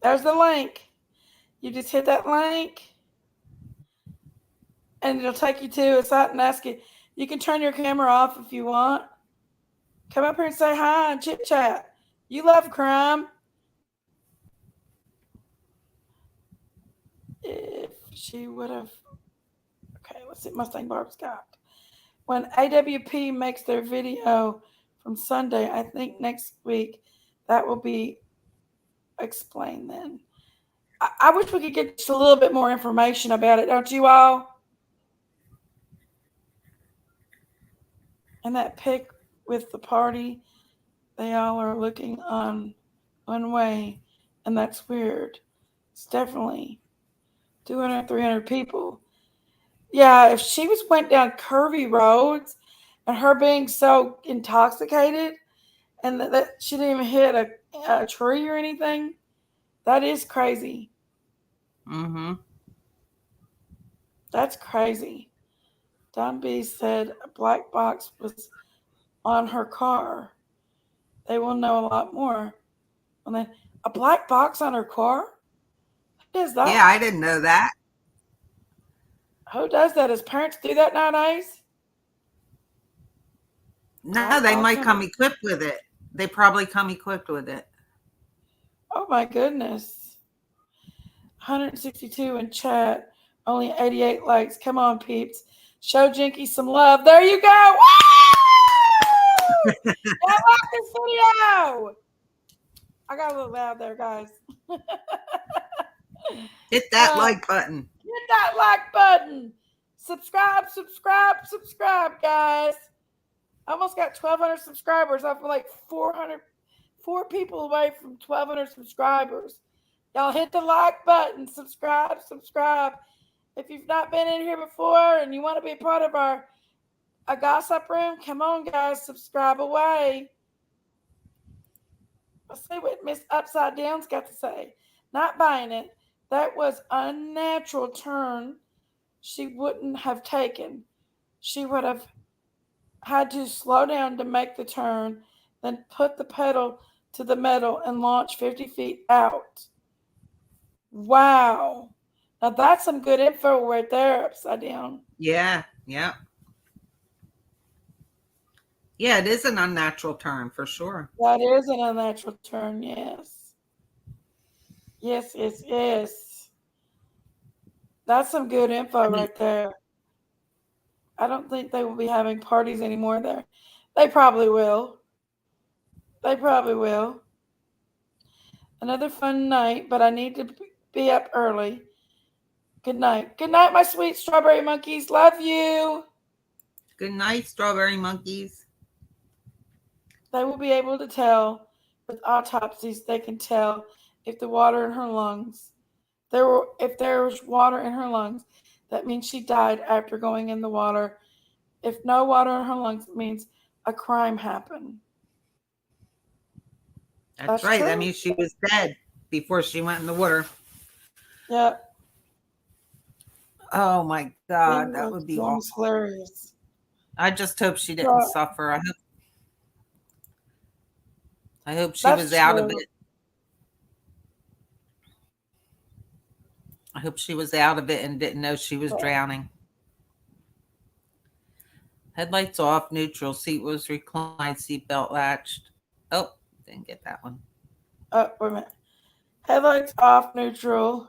There's the link. You just hit that link and it'll take you to a site and ask you. You can turn your camera off if you want. Come up here and say hi and chit chat. You love crime. If she would have. Okay, let's see. Mustang Barb's got. When AWP makes their video from Sunday, I think next week that will be explained then. I wish we could get just a little bit more information about it, don't you all? And that pic with the party, they all are looking on one way, and that's weird. It's definitely 200, 300 people. Yeah, if she went down curvy roads and her being so intoxicated and that she didn't even hit a tree or anything, that is crazy. Mm-hmm. That's crazy. Don B said a black box was on her car. They will know a lot more. And then a black box on her car? Who does that? Yeah, I didn't know that. Who does that? Does parents do that nowadays? No, they might come equipped with it. They probably come equipped with it. Oh my goodness. 162 in chat. Only 88 likes. Come on, peeps. Show Jinky some love. There you go. Woo! I like this video. I got a little loud there, guys. Hit that like button. Hit that like button. Subscribe, guys. I almost got 1,200 subscribers. I'm like 4 people away from 1,200 subscribers. Y'all hit the like button. Subscribe. If you've not been in here before and you want to be a part of a gossip room, come on, guys. Subscribe away. Let's see what Miss Upside Down's got to say. Not buying it. That was a unnatural turn she wouldn't have taken. She would have had to slow down to make the turn, then put the pedal to the metal and launch 50 feet out. Wow. Now that's some good info right there, Upside Down. Yeah. Yeah, it is an unnatural turn for sure. That is an unnatural turn, yes. Yes. That's some good info right there. I don't think they will be having parties anymore there. They probably will. Another fun night, but I need to be up early. Good night. Good night, my sweet strawberry monkeys. Love you. Good night, strawberry monkeys. They will be able to tell with autopsies. They can tell if the water in her lungs. If there was water in her lungs, that means she died after going in the water. If no water in her lungs, it means a crime happened. That's right. True. That means she was dead before she went in the water. Yep. Oh my God, that would be awful. Hilarious. I just hope she didn't suffer. I hope she That's was out of true. it. I hope she was out of it and didn't know she was drowning. Headlights off, neutral, seat was reclined, seatbelt latched. Oh, didn't get that one. Wait a minute. Headlights off, neutral.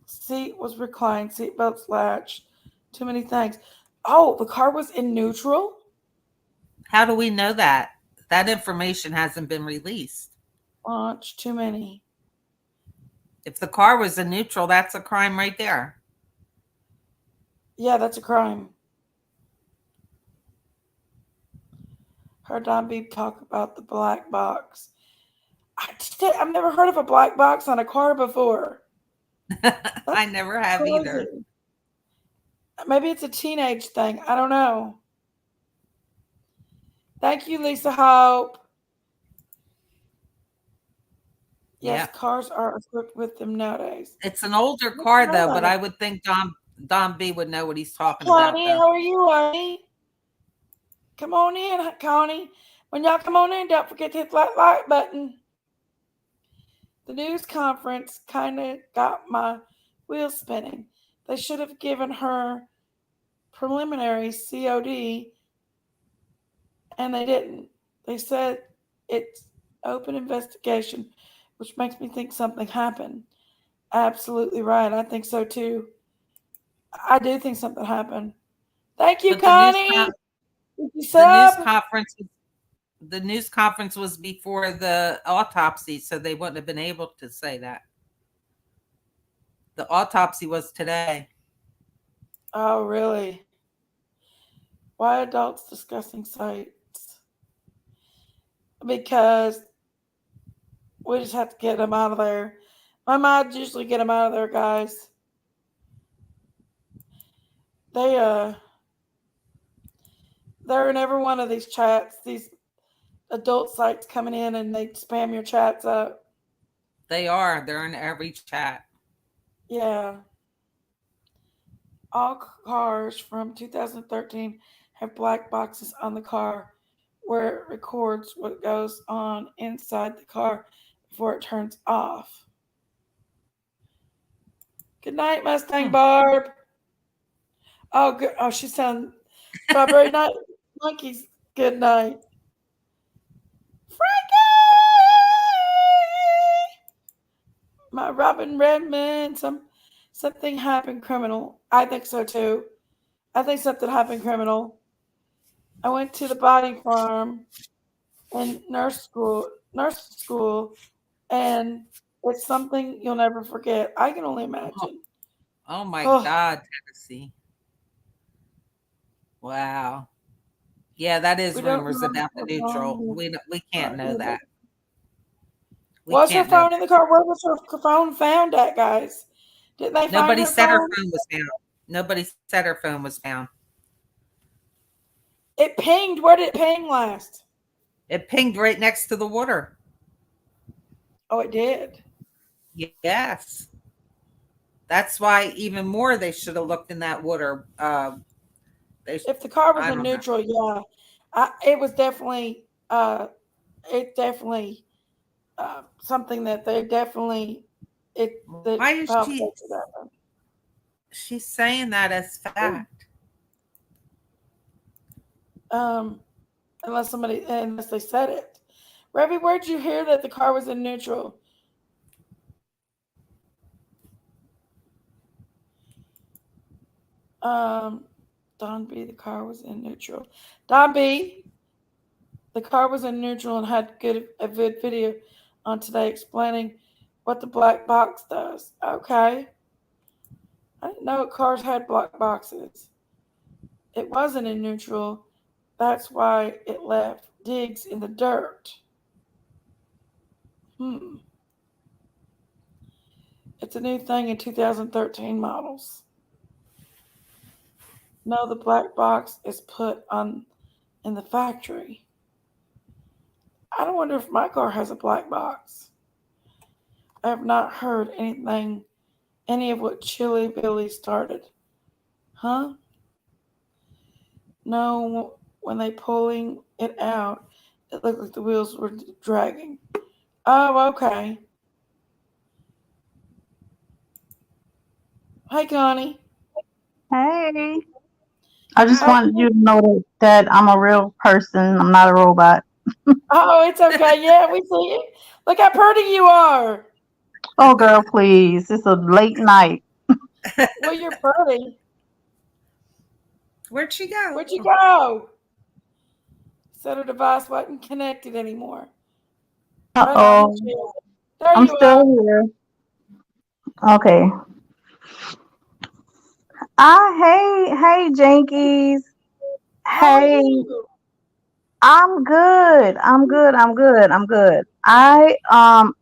Seat was reclined, seatbelts latched. Too many things. Oh, the car was in neutral? How do we know that? That information hasn't been released. Launch, too many. If the car was in neutral, that's a crime right there. Yeah, that's a crime. Heard Don B talk about the black box. I've never heard of a black box on a car before. I never have Crazy. either. Maybe it's a teenage thing. I don't know. Thank you, Lisa Hope. Yes, Yeah. cars are equipped with them nowadays. It's an older car though, but I would think Don B would know what he's talking about. Connie, Though. how are you, honey? Come on in, Connie. When y'all come on in, don't forget to hit that like button. The news conference kind of got my wheels spinning. They should have given her preliminary COD, and they didn't. They said it's open investigation, which makes me think something happened. Absolutely right. I think so too. I do think something happened. Thank you, But Connie. The news conference was before the autopsy, so they wouldn't have been able to say that. The autopsy was today. Oh, really? Why adults discussing sites? Because we just have to get them out of there. My mods usually get them out of there, guys. They're in every one of these chats, these adult sites coming in, and they spam your chats up. They're in every chat. Yeah. All cars from 2013 have black boxes on the car where it records what goes on inside the car before it turns off. Good night, Mustang Barb. Oh, good. Oh, she's saying Strawberry Night Monkeys. Good night. Frankie! My Robin Redmond. Something happened criminal. I think so too. I think something happened criminal. I went to the body farm and nurse school, and it's something you'll never forget. I can only imagine. Oh my God, Tennessee. Wow. Yeah, that is rumors about the neutral. We can't know that. Was her phone in the car? Where was her phone found at, guys? Did they Nobody find her said phone? her phone was found. Nobody said her phone was found. It pinged. Where did it ping last? It pinged right next to the water. Oh, it did? Yes. That's why even more they should have looked in that water. If the car was in neutral, yeah. It was definitely something that they definitely why is she's saying that as fact? Unless they said it. Revy, where'd you hear that the car was in neutral? Don B, the car was in neutral. Don B, the car was in neutral and had a good video on today explaining what the black box does. Okay. I didn't know cars had black boxes. It wasn't in neutral. That's why it left digs in the dirt. It's a new thing in 2013 models. No, the black box is put on in the factory. I don't wonder if my car has a black box. I have not heard any of what Chili Billy started. Huh? No, when they pulling it out, It looked like the wheels were dragging. Oh, okay. Hey, Connie. Hey, I just Hi. wanted you to know that I'm a real person. I'm not a robot. Oh, it's okay. Yeah, we see you. Look how pretty you are. Oh, girl, please. It's a late night. Well, you're pretty. Where'd she go? Where'd you go? Said her device wasn't connected anymore. Uh Oh no, here oh. she is. There I'm you are. still here. Okay. Hey, Jinkies. How are Hey, you? I'm good.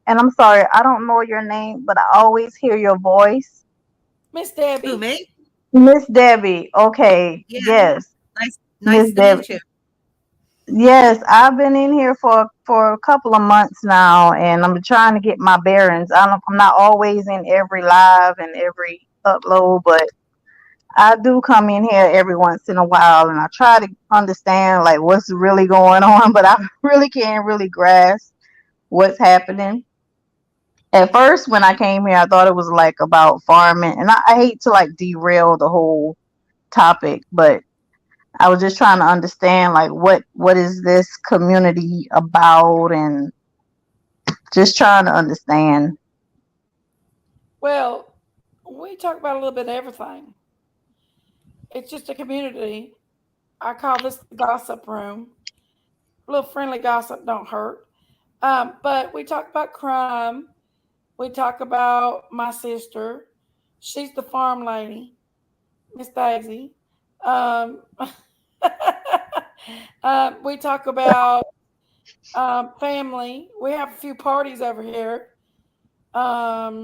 And I'm sorry, I don't know your name, but I always hear your voice. Miss Who, Debbie. me? Miss Debbie. Okay. Yeah, Yes. nice Miss to meet Debbie. you. Yes, I've been in here for a couple of months now, and I'm trying to get my bearings. I'm not always in every live and every upload, but I do come in here every once in a while, and I try to understand like what's really going on, but I really can't really grasp what's happening. At first, when I came here, I thought it was like about farming, and I hate to like derail the whole topic, but I was just trying to understand like what is this community about, and just trying to understand. Well, we talk about a little bit of everything. It's just a community. I call this the gossip room. A little friendly gossip don't hurt. But we talk about crime. We talk about my sister. She's the farm lady, Miss Daisy. Um, we talk about family. We have a few parties over here.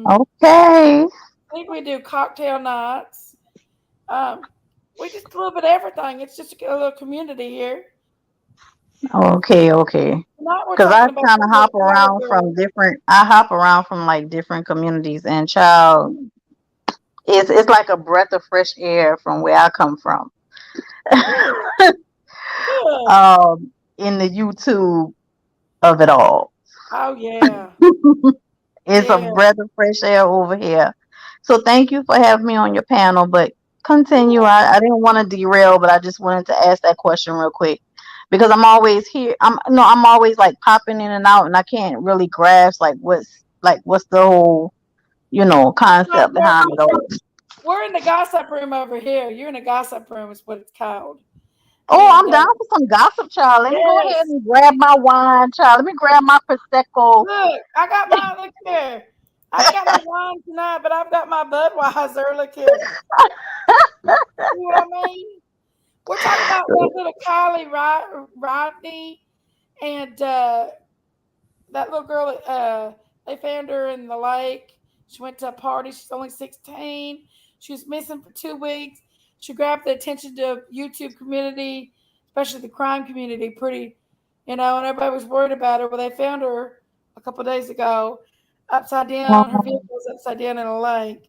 Okay, I think we do cocktail nights. Um, we just a little bit of everything. It's just a little community here. okay. Tonight we're Because I talking about kind the of little hop Tyler around girl. from different. I hop around from like different communities, and child, it's like a breath of fresh air from where I come from. Good, good. In the YouTube of it all. Oh yeah, It's a yeah. breath of fresh air over here. So thank you for having me on your panel. But continue. Yeah. I didn't want to derail, but I just wanted to ask that question real quick because I'm always here. I'm always like popping in and out, and I can't really grasp what's the whole Well, concept behind it all. we're in the gossip room over here. You're in the gossip room, is what it's called. Oh, And I'm down for some gossip, child. Let me go ahead yes, and grab my wine, child. Let me grab my prosecco. look, I got my look here. I ain't got no wine tonight, but I've got my Budweiser. Look here. See what I mean? We're talking about that little Rodney and that little girl. They found her in the lake. She went to a party. She's only 16. She was missing for 2 weeks. She grabbed the attention to YouTube community, especially the crime community, pretty, and everybody was worried about her. Well, they found her a couple of days ago, upside down. Her vehicle was upside down in a lake.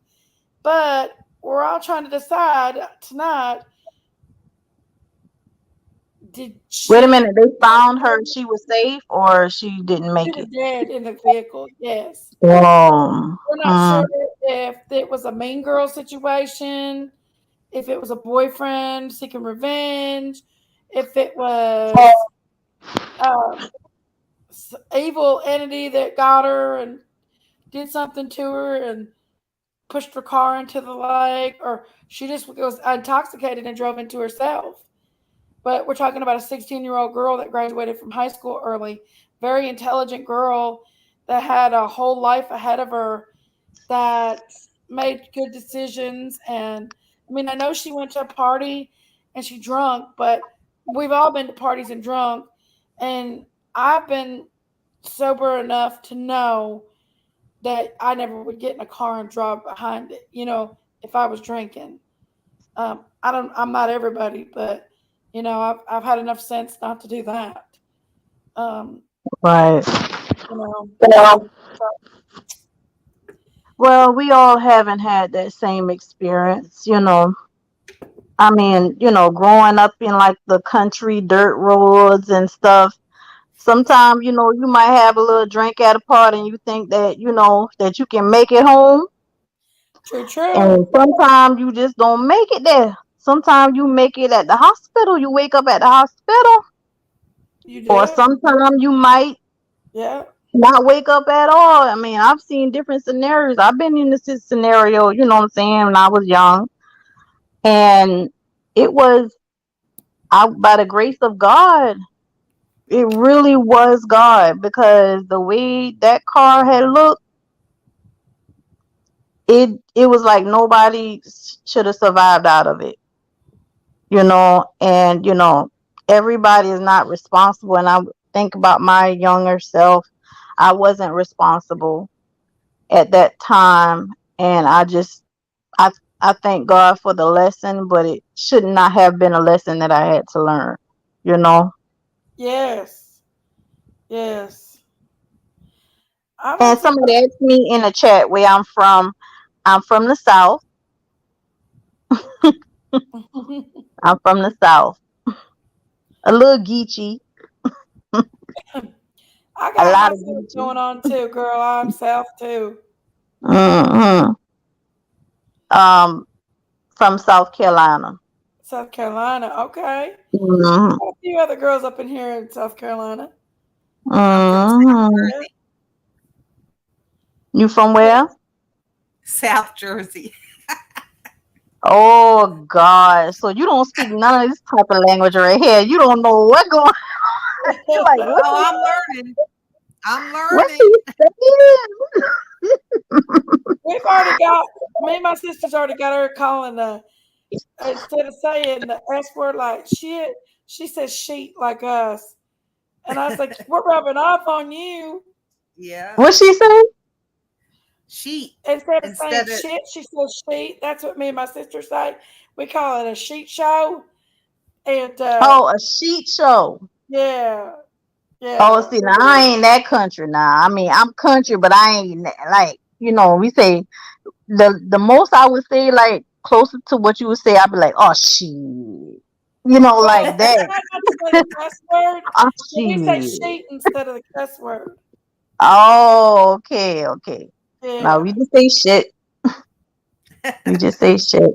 But we're all trying to decide tonight: did Wait a she minute. They found her. She was safe, or she didn't she make was it. dead in the vehicle? Yes. Whoa. We're not Hmm. sure if it was a mean girl situation, if it was a boyfriend seeking revenge, if it was um, evil entity that got her and did something to her and pushed her car into the lake, or she just was intoxicated and drove into herself. But we're talking about a 16-year-old girl that graduated from high school early, very intelligent girl that had a whole life ahead of her, that made good decisions. And I mean, I know she went to a party and she drunk, but we've all been to parties and drunk. And I've been sober enough to know that I never would get in a car and drive behind it, if I was drinking. I'm not everybody, but I've had enough sense not to do that. Um, Right. you know, Well, well, we all haven't had that same experience. I mean, growing up in like the country dirt roads and stuff. Sometimes, you might have a little drink at a party and you think that, that you can make it home. True, true. And sometimes you just don't make it there. Sometimes you make it at the hospital. You wake up at the hospital. You Or do. sometimes you might Yeah. not wake up at all. I mean, I've seen different scenarios. I've been in this scenario, you know what I'm saying, when I was young. And it was by the grace of God. It really was God, because the way that car had looked, it was like nobody should have survived out of it. And everybody is not responsible. And I think about my younger self. I wasn't responsible at that time, and I I thank God for the lesson, but it should not have been a lesson that I had to learn. you know Yes. Yes. I and don't think. somebody asked me in the chat where I'm from the South. I'm from the South. A little geeky. I A got my lot of stuff geeky. going on too, girl. I'm South too. Hmm. um from South Carolina. South Carolina. Okay. Hmm. Got a few other girls up in here in South Carolina. I'm from Hmm. Yeah. You from Yeah. where? South Jersey. Oh God! So you don't speak none of this type of language right here. You don't know what going. You're like, what? Oh, I'm learning. I'm What learning. you saying? We've already got me and my sister's already got her calling instead of saying the S word like shit, she says sheet like us. And I was like, we're rubbing off on you. Yeah. What she say? Sheet Instead of saying instead of shit, she says sheet. That's what me and my sister say. We call it a sheet show. And Oh, a sheet show. yeah, Oh, yeah. see, now I ain't that country now. I mean, I'm country, but I ain't like, we say the most I would say, like, closer to what you would say, I'd be like, oh shit. Well, Like we that. try not to say the cuss word, Oh so we say shit. sheet instead of the cuss word. Oh, okay, okay. Now we Yeah. just say shit. We just say shit.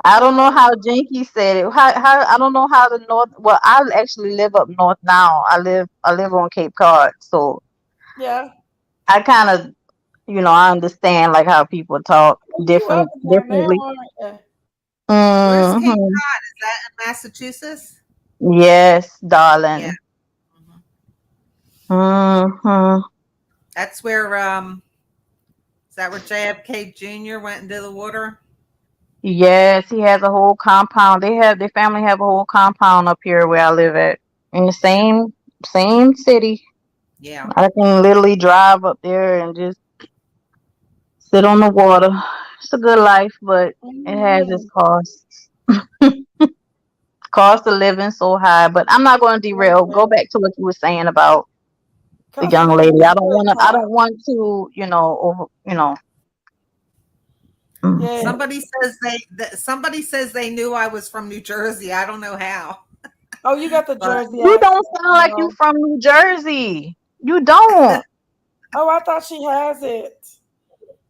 I don't know Uh, how Jinky said it. How I don't know how the north. Well, I actually live up north now. I live on Cape Cod, so yeah. I kind of I understand like how people talk Well, you up in there now, differently. aren't you? where's Cape Hmm. Cod? Is that in Massachusetts? Yes, Yeah. darling. Mhm. Hmm. That's where is that where JFK Jr. went into the water? Yes, he has a whole compound. Their family have a whole compound up here where I live at, in the Yeah. same city. Yeah. I can literally drive up there and just sit on the water. It's a good life, but it has its Mm-hmm. costs. Cost of living so high. But I'm not going to derail. Go back to what you were saying about the Cost of young living lady. I don't is want to. I high. don't want to. Over. Mm. Yeah. Somebody says they knew I was from New Jersey. I don't know how, Oh, you got the but Jersey You accent. don't sound like you No. from New Jersey. You don't. Oh, I thought she has it.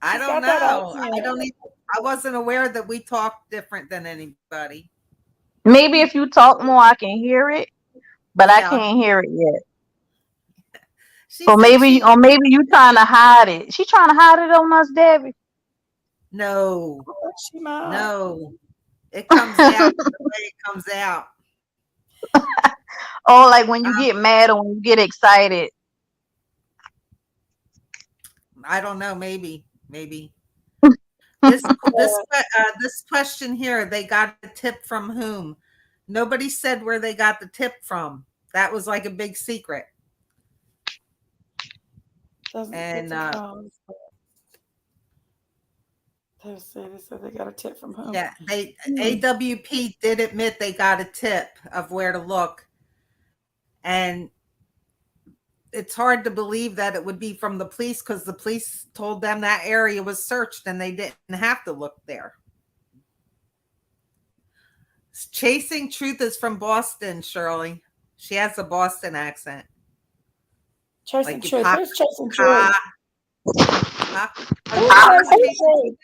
I She's don't got that know. I accent. don't even. I wasn't aware that we talked different than anybody. Maybe if you talk more, I can hear it, but I Yeah. can't hear it yet. She Or said maybe, she or maybe you trying to hide it. She trying to hide it on us, Debbie. no, Oh, she might. no. It comes out the way it comes out. Or like when you Um, get mad or when you get excited. I don't know. Maybe Yeah. this question here. They got a tip from whom? Nobody said where they got the tip from. That was like a big secret. Doesn't get And to come. They said they got a tip from home. yeah, they Hmm. AWP did admit they got a tip of where to look, and it's hard to believe that it would be from the police because the police told them that area was searched and they didn't have to look there. Chasing Truth is from Boston, Shirley. She has a Boston accent. Chasing Like you Truth. pop Who's Chasing Truth? Who's Chasing Truth?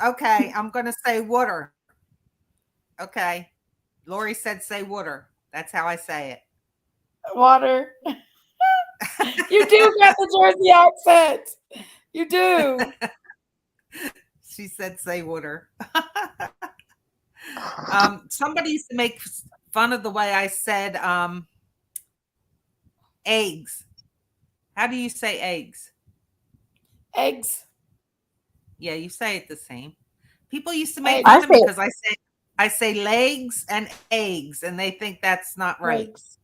Okay, I'm gonna say water. Okay. Lori said say water. That's how I say it. Water. You do got the Jersey accent. You do. She said say water. Somebody used to make fun of the way I said eggs. How do you say eggs? Eggs. Yeah, you say it the same. People used to make Eggs. fun of me because I say legs and eggs, and they think that's not right. Eggs.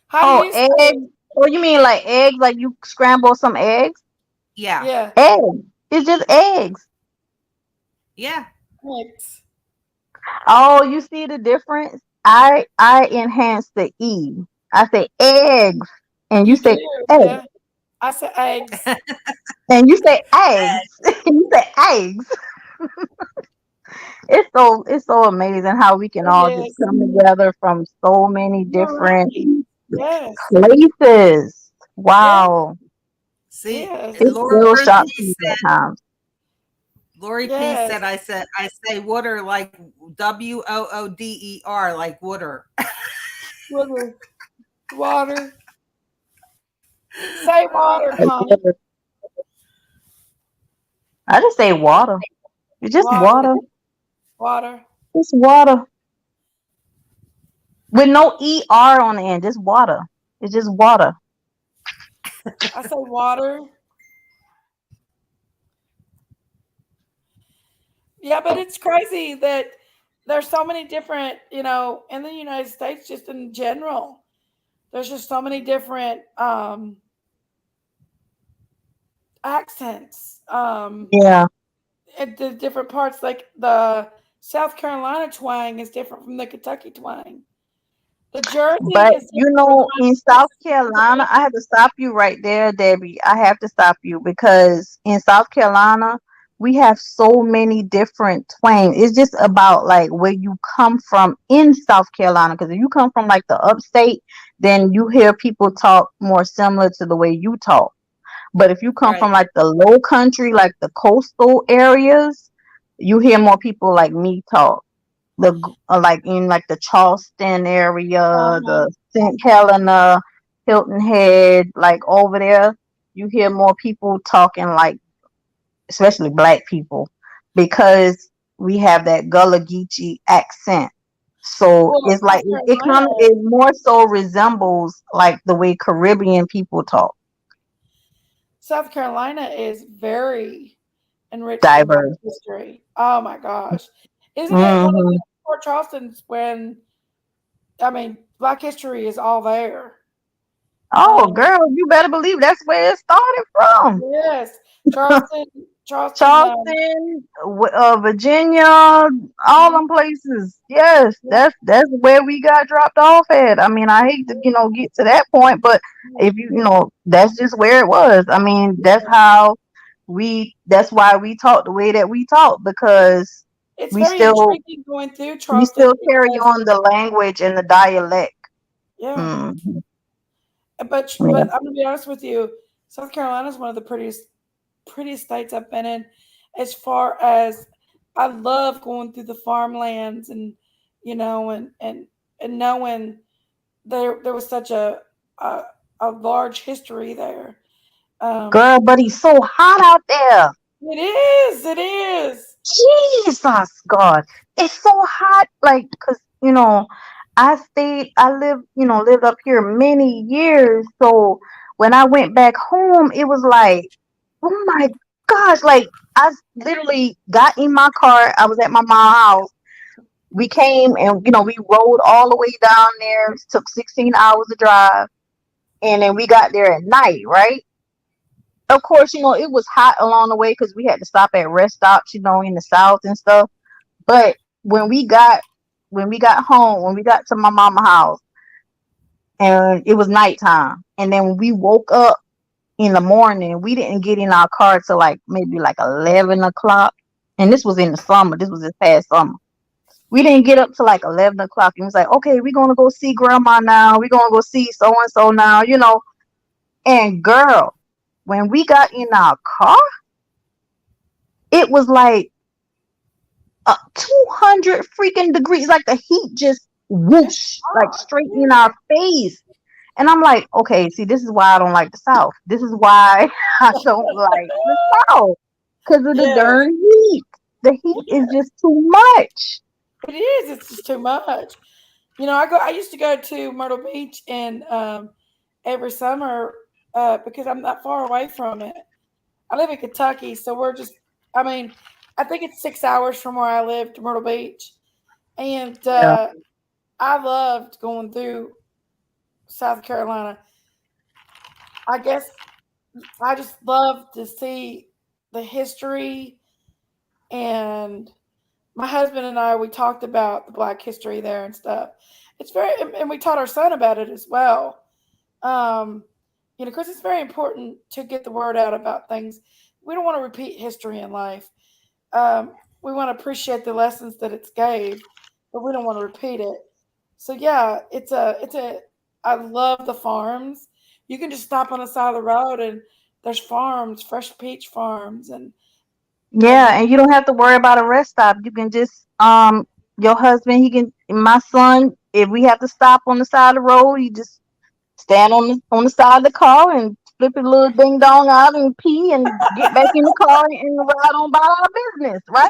How do you say eggs. Oh, you mean like eggs? Like you scramble some eggs? Yeah. Yeah. Eggs. It's just eggs. Yeah. Eggs. Oh, you see the difference? I enhance the E. I say eggs, and you say do. eggs, Yeah. I say eggs. and you say eggs, and you say eggs. It's so amazing how we can all just Yes. come together from so many You're different right. Yes. places. Yes. Wow. See, Yes. It Lori still shocks P me said, at times. Lori P Yes. said, I say water like WOODER, like water. Water. Water. Say water, Connie. I just say water. It's just Water. water. Water. It's water. With no ER on the end, just water. It's just water. I say water. Yeah, but it's crazy that there's so many different, in the United States, just in general, there's just so many different accents. Yeah. At the different parts, like the South Carolina twang is different from the Kentucky twang. The Jersey But is different from the in South Carolina, I have to stop you right there, Debbie. I have to stop you because in South Carolina, we have so many different twangs. It's just about like where you come from in South Carolina. Because if you come from like the upstate, then you hear people talk more similar to the way you talk. But if you come from Right. like the low country, like the coastal areas, you hear more people like me talk. Like in like the Charleston area, the St. Helena, Hilton Head, like over there, you hear more people talking like, especially black people, because we have that Gullah Geechee accent. So well, it's like South it kind Carolina. of it more so resembles like the way Caribbean people talk. South Carolina is very enriched in Black Diverse. history. Oh my gosh, isn't it one of Hmm. the Fort Charleston's when Black history is all there. Oh, Um, girl, you better believe that's where it started from. yes, Charleston, Charleston. Charleston, Virginia, all Mhm, them places. Yes, yeah, that's where we got dropped off at. I mean, I hate to get to that point, but if that's just where it was. I mean, that's why we talk the way that we talk because it's we very still intriguing going through we Charleston still carry because on the language and the dialect. yeah, Mm, but yeah. I'm gonna be honest with you, South Carolina is one of the prettiest states I've been in. As far as I love going through the farmlands and and knowing there was such a, a large history there. Um, Girl, but he's so hot out there. it is. Jesus, God, it's so hot. Like, cause lived up here many years. So when I went back home, it was like, oh my gosh, like I literally got in my car. I was at my mom's house. We came and we rode all the way down there. It took 16 hours to drive, and then we got there at night, right? Of course, it was hot along the way because we had to stop at rest stops, in the south and stuff. But when we got to my mama house, and it was nighttime, and then when we woke up in the morning, we didn't get in our car till like maybe like 11 o'clock, and this was in the summer. This was this past summer. We didn't get up to like 11 o'clock. And it was like, okay, we're gonna go see grandma now. We're gonna go see so and so now, you know. And girl, when we got in our car, it was like 200 freaking degrees. Like the heat just whoosh, like straight in our face. And I'm like, okay, see, this is why I don't like the South. This is why I don't like the South. Because of the Yes. darn heat. The heat is just too much. It is. It's just too much. You know, I used to go to Myrtle Beach and every summer because I'm not far away from it. I live in Kentucky, so we're just. I mean, I think it's 6 hours from where I live to Myrtle Beach, and Yeah. I loved going through South Carolina. I guess I just love to see the history, and my husband and I we talked about the Black history there and stuff. It's very, and we taught our son about it as well. Um, you know, because it's very important to get the word out about things. We don't want to repeat history in life. Um, we want to appreciate the lessons that it's gave, but we don't want to repeat it. So yeah, it's a. I love the farms. You can just stop on the side of the road and there's farms, fresh peach farms, and Yeah, and you don't have to worry about a rest stop. You can just your husband, my son, if we have to stop on the side of the road, you just stand on the side of the car and flip a little ding dong out and pee and get back in the car and ride on by our business, right?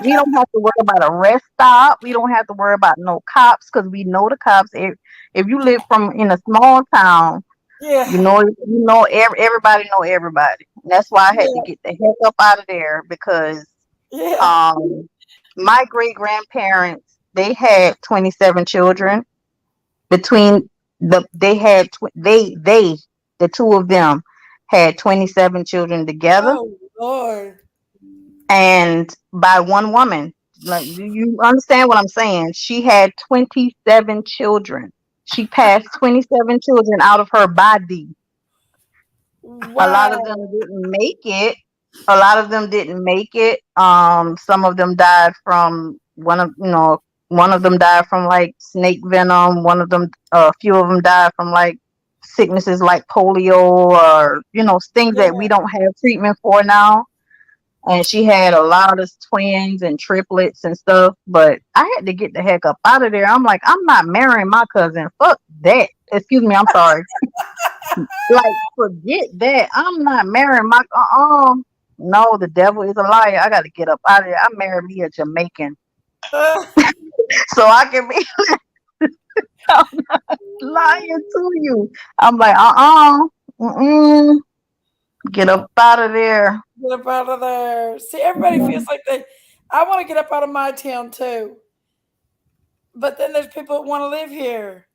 We don't have to worry about a rest stop. We don't have to worry about no cops because we know the cops. If you live in a small town, yeah, everybody know everybody. That's why I had to yeah, get the heck up out of there because yeah. um my great grandparents they had 27 children between they had they the two of them had 27 children together Oh Lord. and by one woman. Like, do you understand what I'm saying? She had 27 children. She passed 27 children out of her body. A lot of them Wow. didn't make it. A lot of them didn't make it. Some of them died from one of them died from like snake venom. One of them, a few of them died from like sicknesses like polio or things that we Yeah. don't have treatment for now. And she had a lot of twins and triplets and stuff. But I had to get the heck up out of there. I'm like, I'm not marrying my cousin. Fuck that. Excuse me. I'm sorry. Like, forget that. I'm not marrying my. No, the devil is a liar. I got to get up out of there. I married me a Jamaican, so I can be lying to you. I'm like, mm-mm, get up out of there. Get up out of there. See, everybody feels like they. I want to get up out of my town too, but then there's people that want to live here.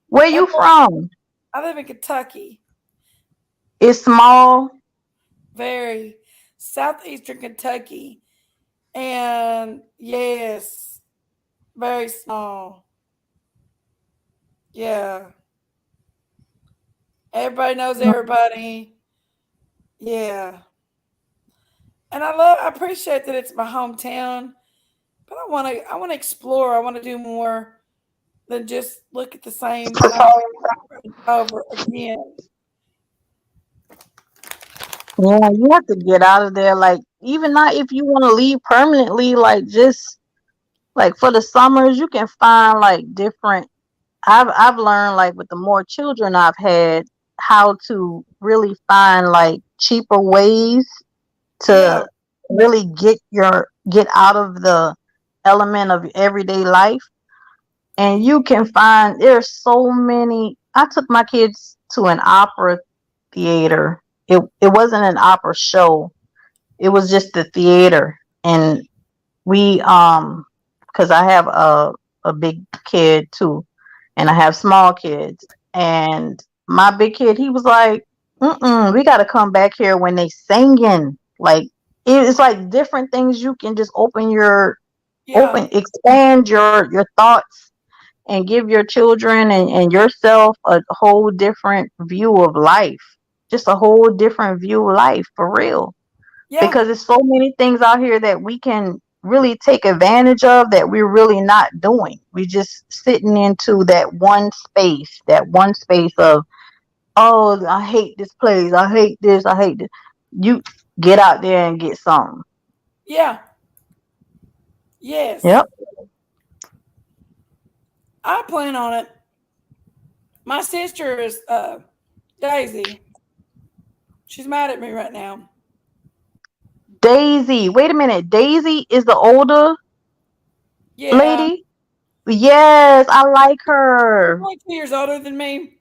Where you Everybody, from? I live in Kentucky, It's small. very southeastern Kentucky, and yes, very small. Yeah, everybody knows everybody. Yeah, and I appreciate that it's my hometown, but I want to explore. I want to do more than just look at the same thing over again. Yeah, you have to get out of there. Like, even not if you want to leave permanently. Like, just like for the summers, you can find like different. I've learned like with the more children I've had how to really find like cheaper ways Yeah, to really get out of the element of everyday life. And you can find there's so many. I took my kids to an opera theater. It wasn't an opera show. It was just the theater. And we because I have a big kid too, and I have small kids. And my big kid, he was like, we got to come back here when they singing. Like, it's like different things you can just yeah, expand your thoughts and give your children and yourself a whole different view of life. Just a whole different view of life for real. yeah, Because there's so many things out here that really take advantage of that we're really not doing. We're just sitting into that one space of, oh, I hate this place. I hate this. I hate this. You get out there and get something. Yeah. Yes. Yep. I plan on it. My sister is Daisy. She's mad at me right now. Daisy. Wait a minute. Daisy is the older Yeah. lady? Yes, I like her. Only 2 years older than me.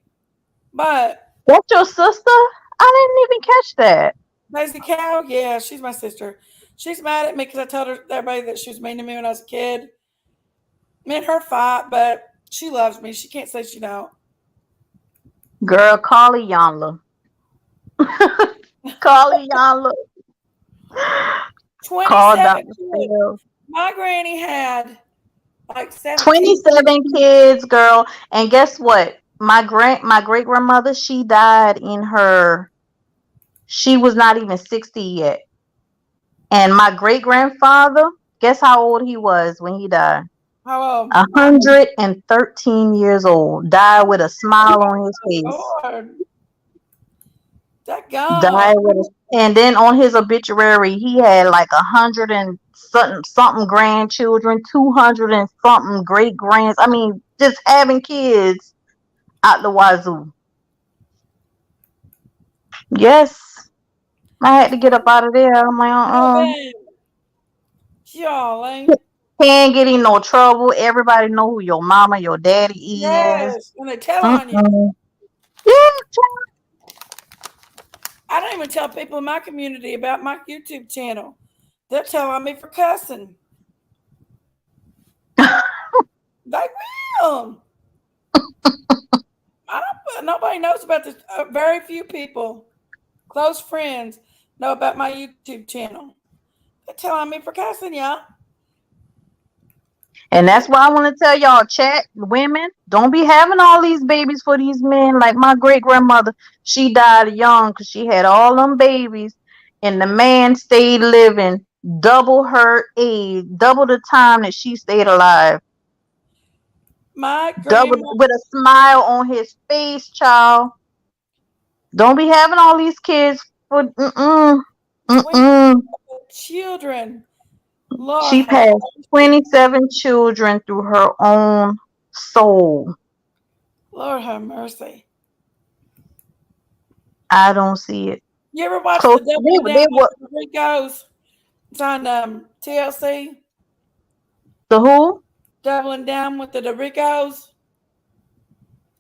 But That's your sister? I didn't even catch that. Daisy Cow, yeah, she's my sister. She's mad at me because I told her everybody that she was mean to me when I was a kid. Me and her fight, but she loves me. She can't say she don't. Girl, call it Yanla. Call it Yanla. Call 27 Dr. kids. Phil. My granny had like 17. 27 kids, girl. And guess what? My great grandmother, she died she was not even 60 yet. And my great grandfather, guess how old he was when he died? How old? 113 years old. Died with a smile on his face. Lord. That Died gone. with and then on his obituary, he had like 100 and something grandchildren, 200 and something great grands. I mean, just having kids out the wazoo. Yes, I had to get up out of there. I'm like, Golly. can't get in no trouble. Everybody know who your mama, your daddy is. Yes. And they tell on you. Yeah, I don't even tell people in my community about my YouTube channel. They'll tell on me for cussing. They will. Nobody knows about this. Very few people, close friends, know about my YouTube channel. They're telling me for cussing, y'all. and that's why I want to tell y'all, chat women, don't be having all these babies for these men. Like my great grandmother, she died young because she had all them babies, and the man stayed living double her age, double the time that she stayed alive. My Double grandma, with a smile on his face, child. Don't be having all these kids for 20 children. Lord, She passed 27 children through her own soul. Lord have mercy. I don't see it. You ever watch So the Doubling Down with the Ricos? It's on TLC. The who? Doubling Down with the Ricos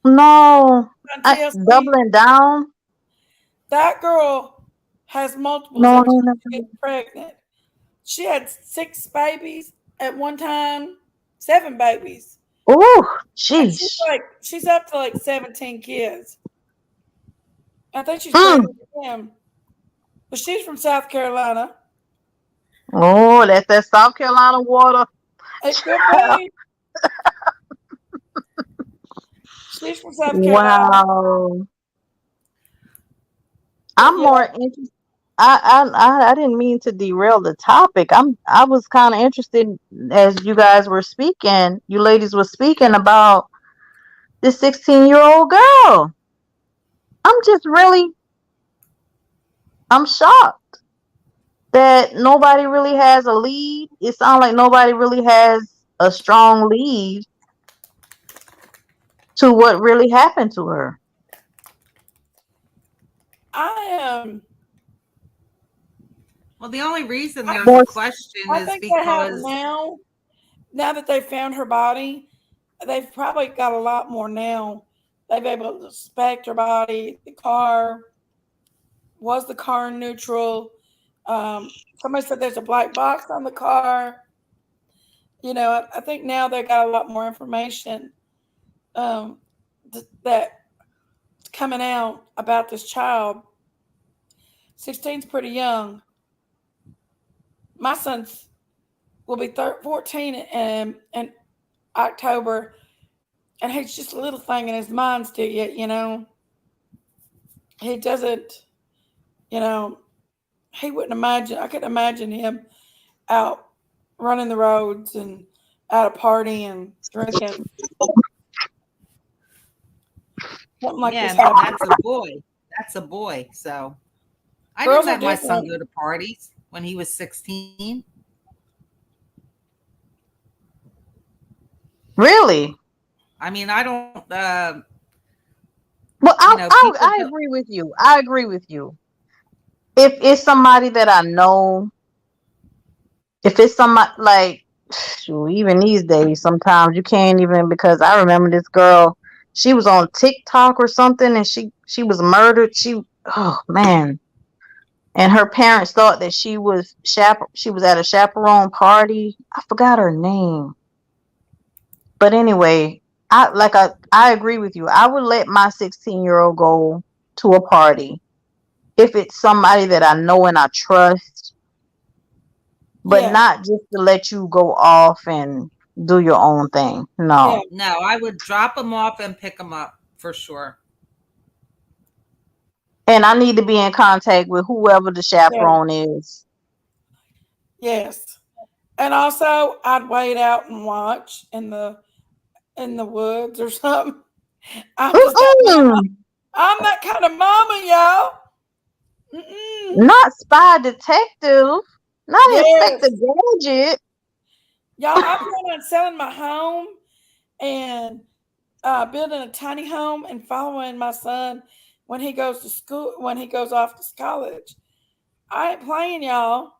No. on TLC. Doubling down? That girl has multiples No, every no, time no. she gets pregnant. She had 6 babies at one time, 7 babies. Oh, And jeez. she's up to like 17 kids. I think she's pregnant with him. But she's from South Carolina. Oh, that's that South Carolina water. It could be. She's from South Carolina. Wow. But I'm yeah, more interested. I didn't mean to derail the topic. I was kind of interested as you guys were speaking, you ladies were speaking about this 16-year-old girl. I'm shocked that nobody really has a lead. It sounds like nobody really has a strong lead to what really happened to her. I am. Well, the only reason there's More- a question I is think they have because now that they found her body, they've probably got a lot more now. They've been able to inspect her body, the car. Was the car neutral? Somebody said there's a black box on the car. I think now they got a lot more information that's coming out about this child. 16's pretty young. My son's will be 14 in October, and he's just a little thing in his mind still yet, He doesn't, he wouldn't imagine, I couldn't imagine him out running the roads and at a party and drinking. Something like Yeah, this and happened. that's a boy. That's a boy. So I didn't Girls are let my son different. go to parties when he was 16. Really? I mean, I don't, Well, people I do. agree with you. I agree with you. If it's somebody that I know, if it's somebody like, shoot, even these days, sometimes you can't even, because I remember this girl. She was on TikTok or something, and she was murdered. Oh man, and her parents thought that she was at a chaperone party. I forgot her name, but anyway, I agree with you. I would let my 16-year-old go to a party if it's somebody that I know and I trust, but Yeah, not just to let you go off and do your own thing. yeah, No. No, I would drop him off and pick him up for sure. And I need to be in contact with whoever the yeah, chaperone is. yes. And also, I'd wait out and watch in the woods or something. I'm just that mama. Mm-mm. I'm that kind of mama, y'all. Mm-mm. Not spy detective. Not Inspector Yes, Gadget. y'all. I plan on selling my home and building a tiny home and following my son when he goes to school, when he goes off to college. I ain't playing, y'all.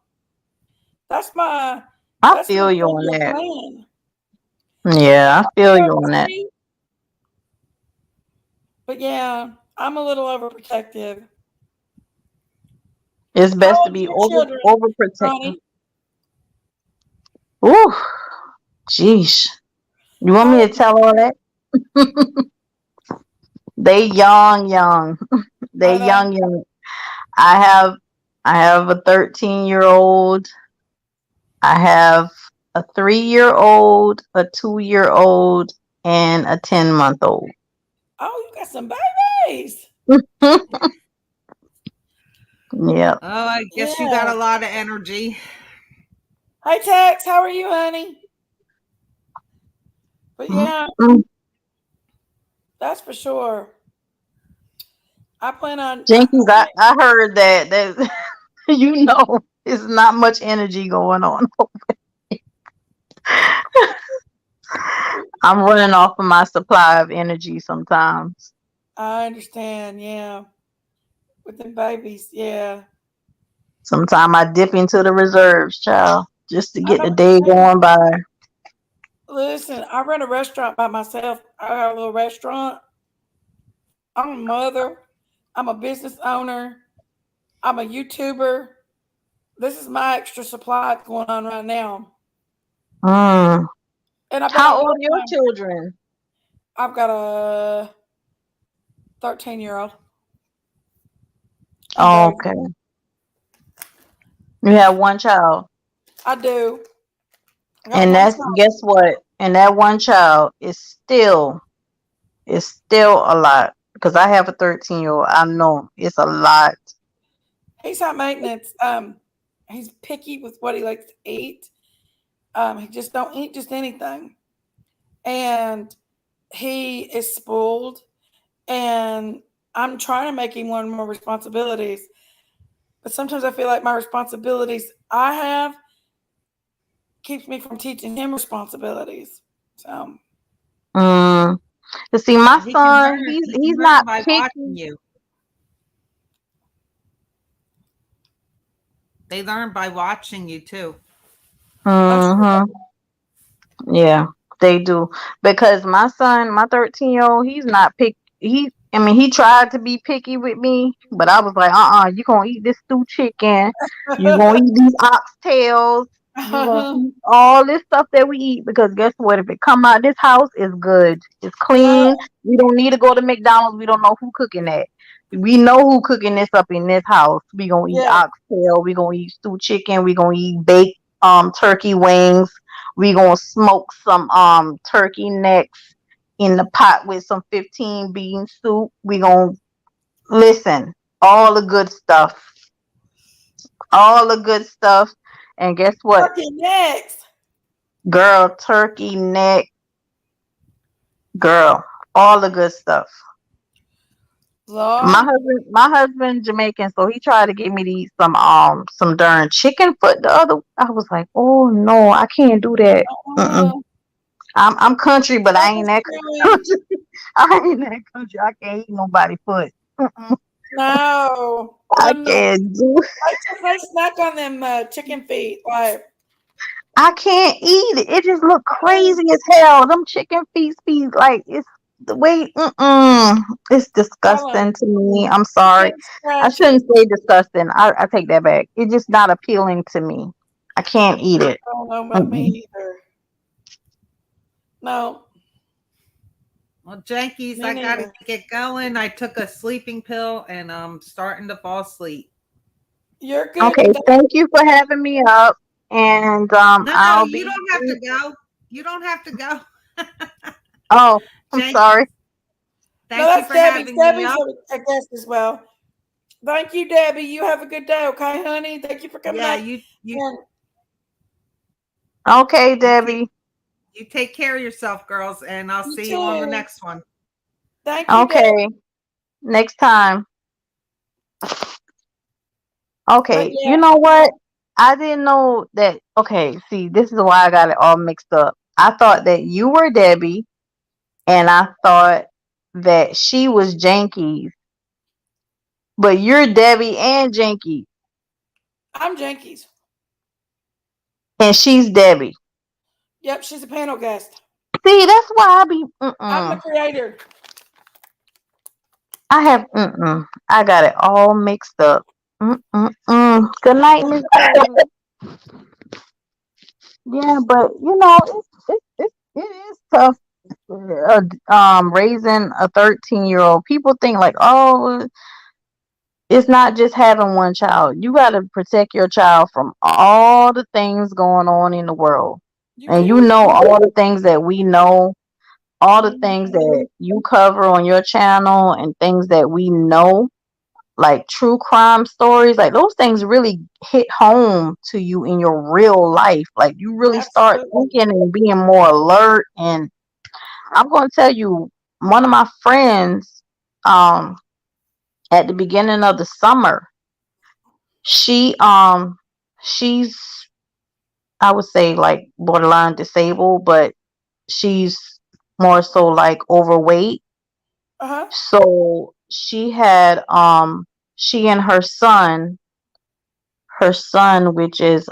That's my I that's my feel you on 10-year that. plan. Yeah, I feel you on that. But yeah, I'm a little overprotective. It's How best to old are be your children, overprotective. Ronnie? Ooh, jeez. You want How me to old are tell all that? They young. They are they? young. I have I have a 13-year-old. I have a 3-year-old, a 2-year-old, and a 10-month-old. Oh, you got some babies. Yep. Oh, I guess you got Yeah. a lot of energy. Hey, Tex, how are you, honey? But yeah, Mm-mm. that's for sure. I plan on. Jenkins, I heard that you know it's not much energy going on. I'm running off of my supply of energy sometimes. I understand. Yeah, with the babies. Yeah, Sometimes I dip into the reserves, child, just to I get know the what you're day saying. going by. Listen, I run a restaurant by myself. I got a little restaurant. I'm a mother. I'm a business owner. I'm a YouTuber. This is my extra supply that's going on right now. Mm. And I've been How on old are both your my. children? I've got a 13-year-old and Oh, baby. okay. You have one child. I do. I got And one that's, child. guess what? And that one child is still a lot. Because I have a 13-year-old. I know it's a lot. He's high maintenance. He's picky with what he likes to eat. He just don't eat just anything, and he is spoiled. And I'm trying to make him learn more responsibilities, but sometimes I feel like my responsibilities I have keeps me from teaching him responsibilities. So Mm. You see, my He can son, learn. He he's can learn not by watching picky. you. They learn by watching you too. that's Mm-hmm. Yeah, they do. Because my son, my 13-year-old, he's not pick. I mean, he tried to be picky with me, but I was like, you gonna eat this stew chicken, you gonna eat these oxtails, you gonna true. eat all this stuff that we eat. Because guess what? If it come out this house, it's good, it's Yeah, clean. We don't need to go to McDonald's. We don't know who cooking that. We know who cooking this up in this house. We gonna eat yeah, oxtail. We gonna eat stew chicken. We gonna eat baked turkey wings. We gonna smoke some turkey necks in the pot with some 15 bean soup. We gonna listen, all the good stuff, all the good stuff. And guess what? Turkey necks. Girl, turkey neck, girl, all the good stuff. Lord. My husband Jamaican, so he tried to get me to eat some darn chicken foot the other. I was like, oh no, I can't do that. Mm-mm. Uh, I'm country, but I ain't that Thanksgiving. country. I ain't that country. I can't eat nobody foot. Mm-mm. No. I No. can't do. I just I snack on them chicken feet. Like, I can't eat it. It just look crazy as hell. Them chicken feet be like it's the way. Mm-mm. It's tell disgusting them. to me. I'm You sorry. can't I scratch it. shouldn't say disgusting. I take that back. It's just not appealing to me. I can't eat it. I don't know about Mm-mm. me either. No, Well, Jankies, me I gotta neither. get going. I took a sleeping pill and I'm starting to fall asleep. You're good. Okay. Thank you for having me up, and No, I'll you be. don't have to go. You don't have to go. Oh, I'm Jankies, sorry. No, thank you that's for Debbie. having me Debbie's up. a guest as well. Thank you, Debbie. You have a good day, okay, honey? Thank you for coming Yeah, up. you And Okay, you take Debbie. you take care of yourself, girls, and I'll you see you on the too. next one. Thank you, Okay. Debbie. Next time. But Okay, you yeah, know what? I didn't know that. Okay, see, this is why I got it all mixed up. I thought that you were Debbie, and I thought that she was Jankies, but you're Debbie and Jankies, I'm Jenkins. and she's Debbie. Yep, she's a panel guest. See, that's why I be. I'm the Mm-mm. creator. I have. Mm-mm. I got it all mixed up. Mm-mm-mm. Good night, Miss Debbie. Yeah, but it is tough. Raising a 13-year-old. People think like, oh, it's not just having one child. You got to protect your child from all the things going on in the world. You And do. all the things that we know, all the things Mhm. that you cover on your channel and things that we know, like true crime stories, like those things really hit home to you in your real life. Like you really start Absolutely. thinking and being more alert. And I'm going to tell you, one of my friends, um, at the beginning of the summer, she she's, I would say, like borderline disabled, but she's more so like overweight. Uh huh. So she had she and her son, which is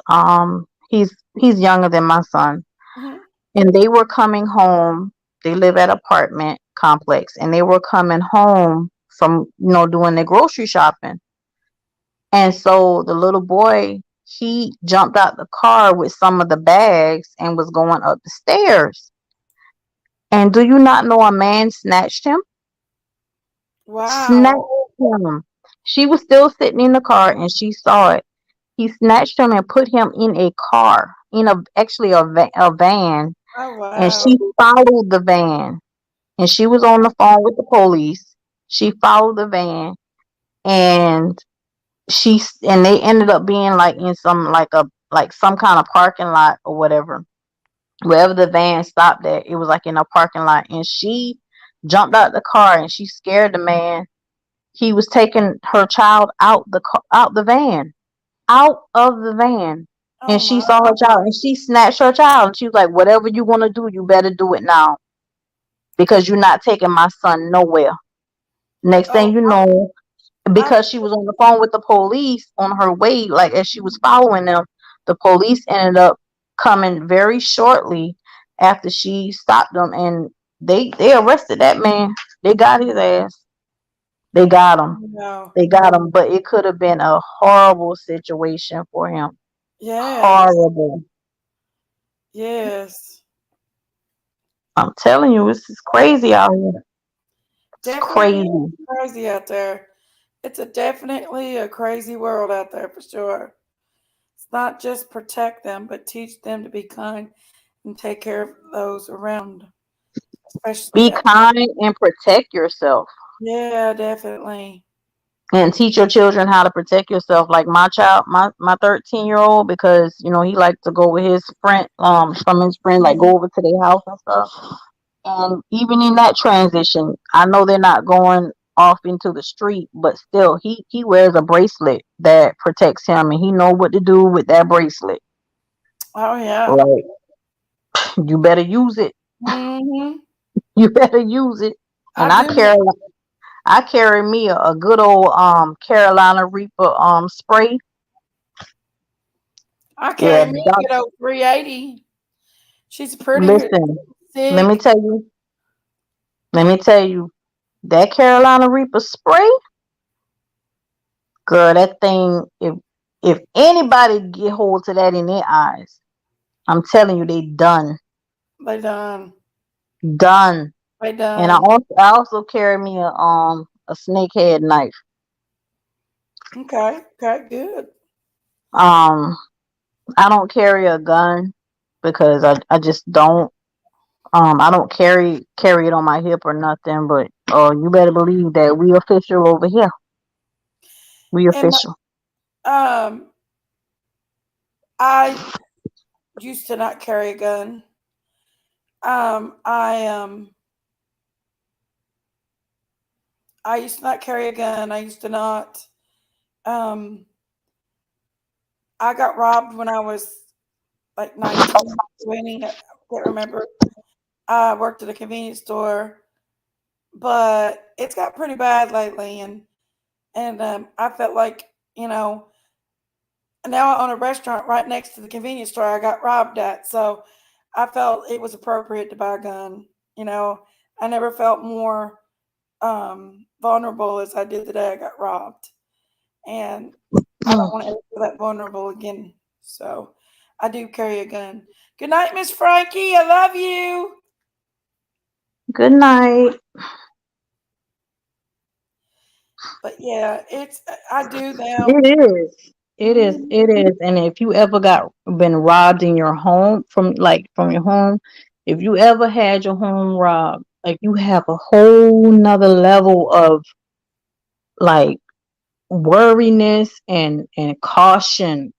he's younger than my son, Hmm. and they were coming home. They live at apartment complex, and they were coming home from doing their grocery shopping. And so the little boy, he jumped out the car with some of the bags and was going up the stairs. And do you not know a man snatched him? Snatched Wow. him. She was still sitting in the car and she saw it. He snatched him and put him in a car, in a van, Oh and wow. she followed the van. And she was on the phone with the police. She followed the van, and they ended up being like in some kind of parking lot or whatever. Wherever the van stopped at, it was like in a parking lot, and she jumped out the car and she scared the man. He was taking her child out the van, out of the van. Oh And she my. saw her child and she snatched her child, and she was like, whatever you want to do, you better do it now, because you're not taking my son nowhere. Next Oh, thing you know, I. because she was on the phone with the police on her way, like as she was following them, the police ended up coming very shortly after she stopped them, and they arrested that man. They got his ass. They got him. No. They got him. But it could have been a horrible situation for him. Yes. Horrible. Yes. I'm telling you, this is crazy out here. It's Definitely crazy. crazy out there. It's definitely a crazy world out there for sure. It's not just protect them, but teach them to be kind and take care of those around, especially Be out. kind and protect yourself. Yeah, definitely. and teach your children how to protect yourself. Like my child, my 13-year-old, because he likes to go with his friend, from his friend, like go over to their house and stuff. And even in that transition, I know they're not going off into the street, but still, he wears a bracelet that protects him, and he know what to do with that bracelet. Oh yeah. Like, you better use it. Mm-hmm. You better use it. And I do. I carry me a good old Carolina Reaper spray. I carry Yeah, me a good old 380. She's pretty listen. Let me sick. tell you. Let me tell you. That Carolina Reaper spray, girl, that thing. If anybody get hold to that in their eyes, I'm telling you, they done, They done. done. They And I done. also carry me a snake head knife. Okay. Okay. Good. Um, I don't carry a gun because I just don't. I don't carry it on my hip or nothing. But you better believe that we official over here. We And official. um, I used to not carry a gun. I I used to not carry a gun. I used to not. Um, I got robbed when I was like 19, 20. I can't remember. I worked at a convenience store, but it's got pretty bad lately, and I felt like now I own a restaurant right next to the convenience store I got robbed at, so I felt it was appropriate to buy a gun. You know, I never felt more vulnerable as I did the day I got robbed, and I don't want to ever feel that vulnerable again. So I do carry a gun. Good night, Miss Frankie. I love you. Good night. But yeah, it's I do them. It is. It is. Mhm. It is. And if you ever been robbed in your home from your home, if you ever had your home robbed, like you have a whole nother level of like worriness and caution.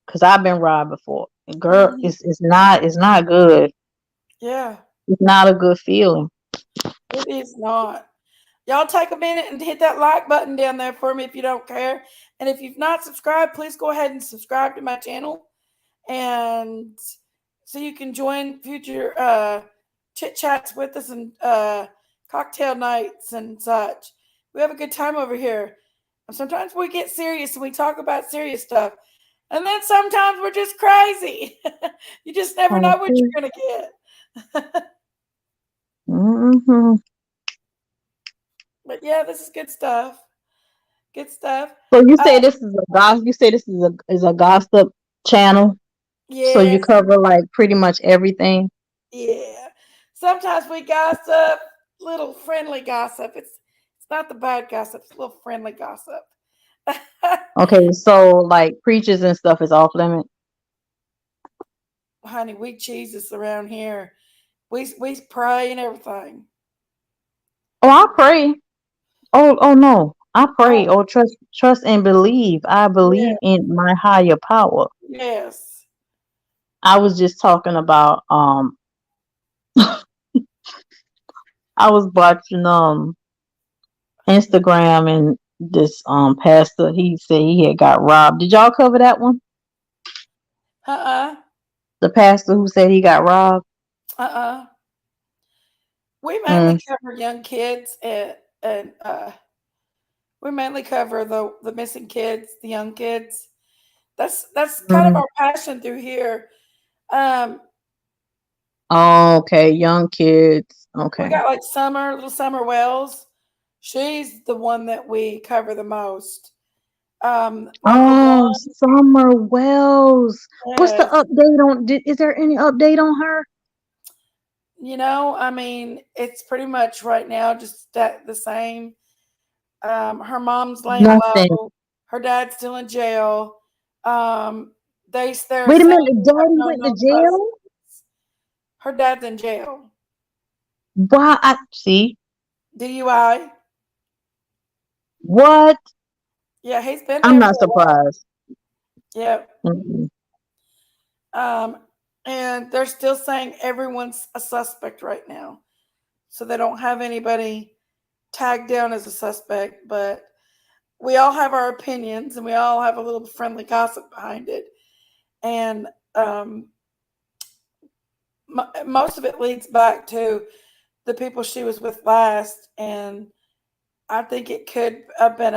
Cause I've been robbed before. Girl, Mhm. it's not good. Yeah, It's not a good feeling. it is not. Y'all take a minute and hit that like button down there for me if you don't care. And if you've not subscribed, please go ahead and subscribe to my channel. And so you can join future chit chats with us and cocktail nights and such. We have a good time over here. And sometimes we get serious and we talk about serious stuff. And then sometimes we're just crazy. You just never know what Okay. you're going to get. Hmm. But yeah, this is good stuff. Good stuff. So you Uh, say this is a gossip. You say this is a gossip channel. So you yes, cover like pretty much everything. yeah. Sometimes we gossip, little friendly gossip. It's not the bad gossip, it's a little friendly gossip. Okay, so like preachers and stuff is off limit. Honey, we Jesus around here. We pray and everything. Oh, I pray. Oh no, I pray. Oh Oh, trust and believe. I yeah, believe in my higher power. yes. I was just talking about I was watching Instagram, and this pastor, he said he had got robbed. Did y'all cover that one? Uh-uh. The pastor who said he got robbed. Uh-uh. We mainly Mm. cover young kids and we mainly cover the missing kids, the young kids. That's kind of Mm. our passion through here. Um, Oh, okay, young kids. we Okay. got like little Summer Wells. She's the one that we cover the most. Michael Oh, Dunn, Summer Wells. What's the yes. update on? Is there any update on her? I mean, it's pretty much right now just that the same. Her mom's laying Nothing. low. Her dad's still in jail. Um, they're Wait a saying minute. they have Daddy no went to known custody. jail? Her dad's in jail. Why? I see. DUI. What? Yeah, he's been I'm dead not for a while. surprised. Yep. Mm-mm. And they're still saying everyone's a suspect right now. So they don't have anybody tagged down as a suspect, but we all have our opinions and we all have a little friendly gossip behind it. And most of it leads back to the people she was with last. And I think it could have been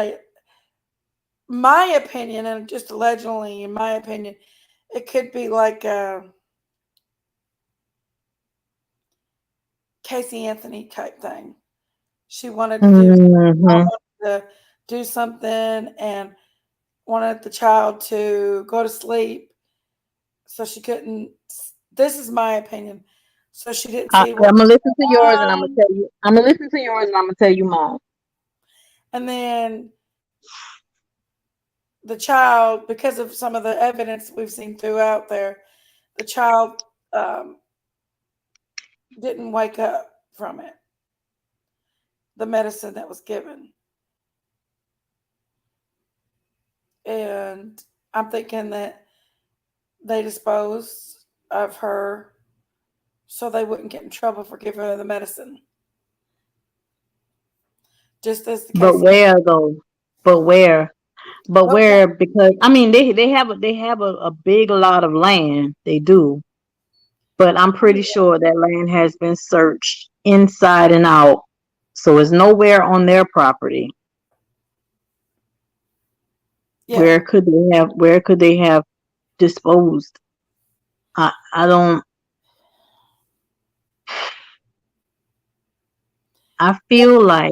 my opinion, and just allegedly, in my opinion, it could be like a Casey Anthony type thing. She wanted to do, Mm-hmm. to do something and wanted the child to go to sleep, so she couldn't. This is my opinion. So she didn't see I'm what gonna was listen to yours, and I'm going gonna on. tell you. I'm gonna listen to yours, and I'm gonna tell you mine. And then the child, because of some of the evidence we've seen throughout there, the child um, didn't wake up from it, the medicine that was given. And I'm thinking that they disposed of her so they wouldn't get in trouble for giving her the medicine. Just as the But case. where though? But where? But But where? Because I mean, they have a big lot of land. They do, but I'm pretty sure that land has been searched inside and out, so it's nowhere on their property. yeah, Where could they have disposed? I don't. I feel like.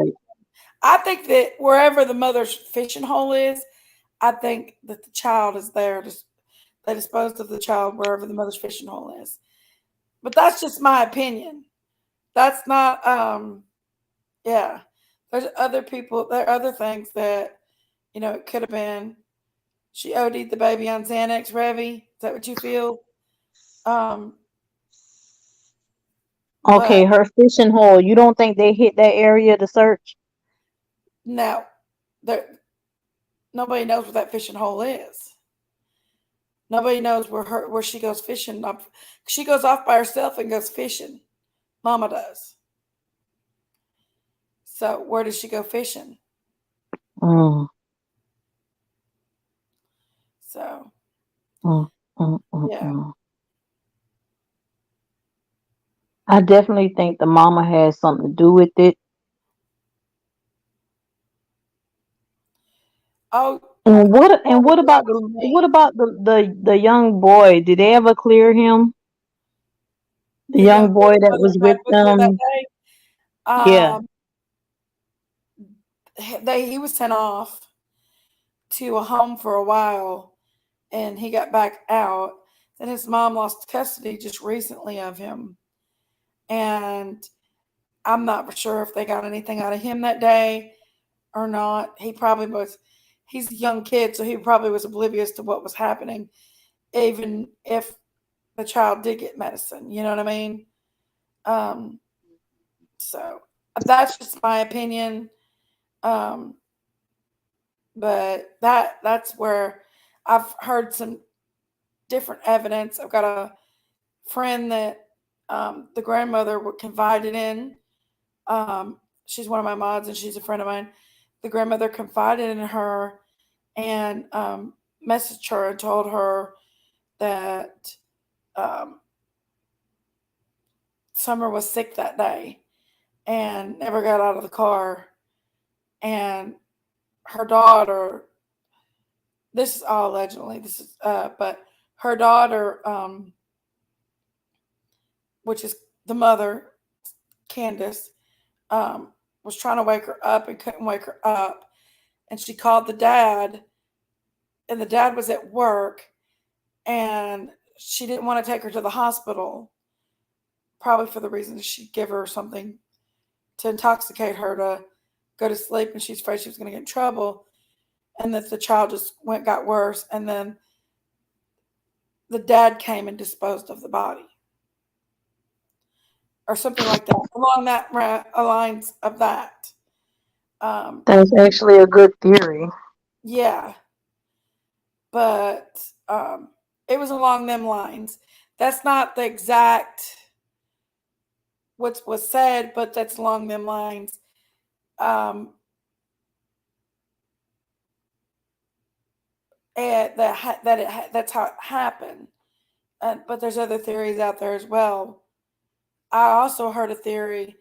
I think that wherever the mother's fishing hole is, I think that the child is there. Just they disposed of the child wherever the mother's fishing hole is. But that's just my opinion. That's not. Yeah. There's other people. There are other things that it could have been. She OD'd the baby on Xanax, Revy. Is that what you feel? Um, but Okay, her fishing hole. You don't think they hit that area to search? no, there nobody knows where that fishing hole is. Nobody knows where she goes fishing. She goes off by herself and goes fishing. Mama does. So where does she go fishing? Mm, So mm, mm, yeah. mm. I definitely think the mama has something to do with it. Oh, And what about to me. the young boy? Did they ever clear him? The The young young boy boy the that mother was with had with her that them. day. Yeah. Um, he was sent off to a home for a while, and he got back out. Then his mom lost custody just recently of him, and I'm not for sure if they got anything out of him that day or not. He probably was. He's a young kid, so he probably was oblivious to what was happening, even if the child did get medicine. You know what I mean? Um, so that's just my opinion. Um, but that's where I've heard some different evidence. I've got a friend that the grandmother confided in. She's one of my mods and she's a friend of mine. The grandmother confided in her and messaged her and told her that um, Summer was sick that day and never got out of the car. And her daughter, this is all allegedly, but her daughter, which is the mother, Candace, was trying to wake her up and couldn't wake her up. And she called the dad, and the dad was at work, and she didn't want to take her to the hospital, probably for the reason she'd give her something to intoxicate her to go to sleep, and she's afraid she was going to get in trouble, and that the child just got worse, and then the dad came and disposed of the body, or something like that, along that lines of that. Um, That's actually a good theory. Yeah, but it was along them lines. That's not the exact what was said, but that's along them lines. Um, and that's how it happened. But there's other theories out there as well. I also heard a theory.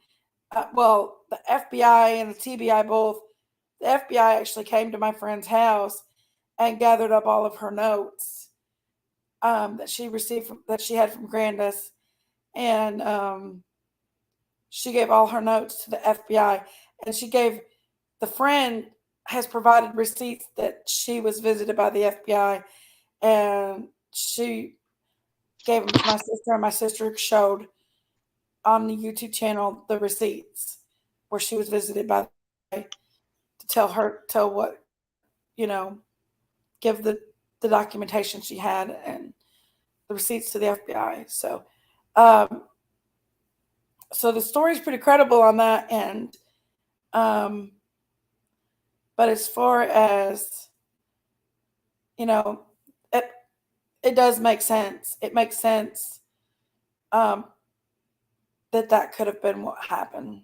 Well, the FBI and the TBI both. The FBI actually came to my friend's house and gathered up all of her notes that she received that she had from Grandis, and she gave all her notes to the FBI, and she gave the friend has provided receipts that she was visited by the FBI, and she gave them to my sister, and my sister showed on the YouTube channel the receipts where she was visited by the FBI to tell what, you know, give the documentation she had and the receipts to the FBI. Um, so the story's pretty credible on that end. Um, but as far as, you know, it does make sense. It makes sense um, that could have been what happened.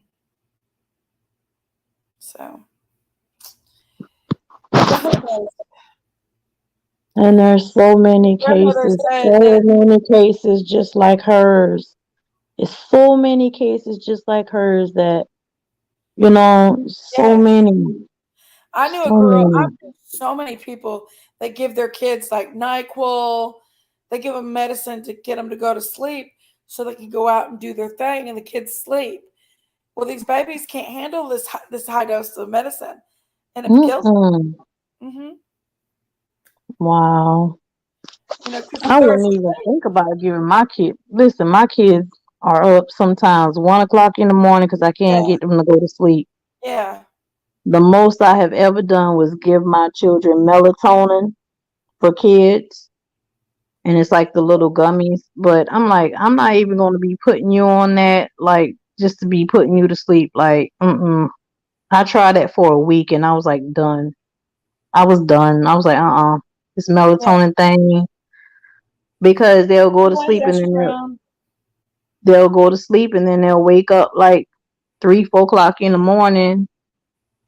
So, but who knows? And there's so many Grandmother cases, said so that, many cases just like hers. It's so many cases just like hers that, so yes, many, I knew a so girl, I many. knew so many people that give their kids like NyQuil, they give them medicine to get them to go to sleep so they can go out and do their thing and the kids sleep. Well, these babies can't handle this high dose of medicine and it kills Mm-mm. them. Wow. Because they I go to wouldn't even sleep. think about giving my kid. Listen, my kids are up sometimes 1 o'clock in the morning because I can't Yeah, get them to go to sleep. yeah, The most I have ever done was give my children melatonin for kids, and it's like the little gummies. But I'm like, I'm not even going to be putting you on that, like, just to be putting you to sleep. Like, I tried that for a week, and I was like, done. I was done. I was like, this yeah. melatonin thing, because they'll go to One sleep and extra then round. they'll go to sleep and then they'll wake up like 3, 4 o'clock in the morning,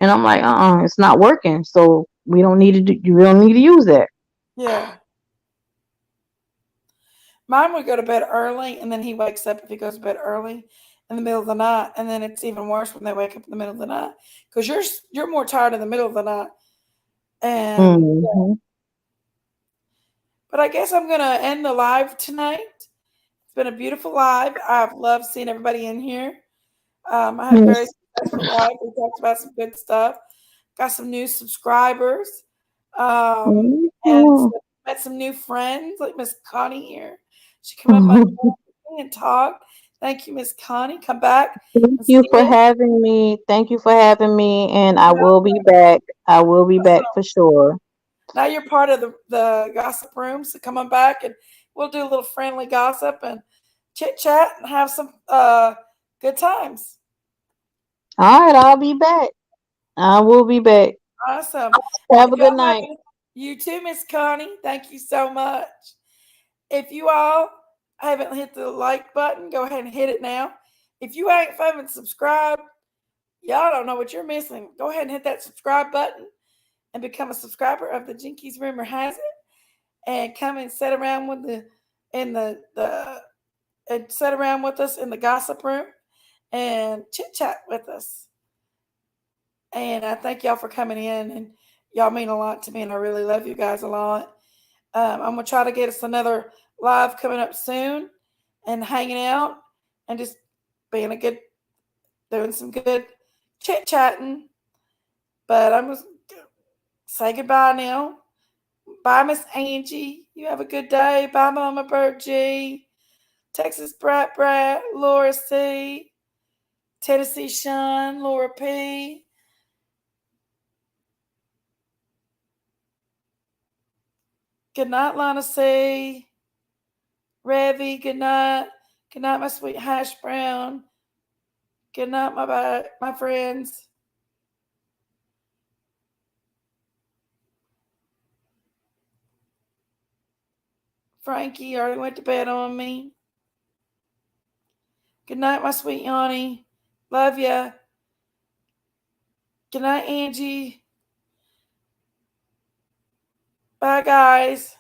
and I'm like, it's not working. So we don't need to. You don't need to use that. Yeah. Mine would go to bed early, and then he wakes up if he goes to bed early in the middle of the night, and then it's even worse when they wake up in the middle of the night because you're more tired in the middle of the night. And Hmm. but I guess I'm gonna end the live tonight. It's been a beautiful live. I've loved seeing everybody in here. I had a very Yes. successful live. We talked about some good stuff. Got some new subscribers, and Mhm. met some new friends like Miss Connie here. She come up on and talk. Thank you, Miss Connie. Come back Thank and you see for us. having me. Thank you for having me, and I You know, will be back. I will be back so for sure. now you're part of the gossip room. So come on back and we'll do a little friendly gossip and chit chat and have some good times. All right, I'll be back. I will be back. Awesome. Have a If y'all good have night. you too, Miss Connie. Thank you so much. If you all haven't hit the like button, go ahead and hit it now. If you haven't subscribed, y'all don't know what you're missing. Go ahead and hit that subscribe button and become a subscriber of the Jinkies Rumor Has It, and come and sit around with the and sit around with us in the gossip room and chit chat with us. And I thank y'all for coming in, and y'all mean a lot to me, and I really love you guys a lot. I'm gonna try to get us another live coming up soon, and hanging out, and just being a good, doing some good chit chatting. But I'm gonna say goodbye now. Bye, Miss Angie. You have a good day. Bye, Mama Bird G. Texas Brat Brat, Laura C. Tennessee Sean, Laura P. Good night, Lana C. Revy, good night. Good night, my sweet hash brown. Good night, my friends. Frankie already went to bed on me. Good night, my sweet Yanni. Love ya. Good night, Angie. Bye, guys.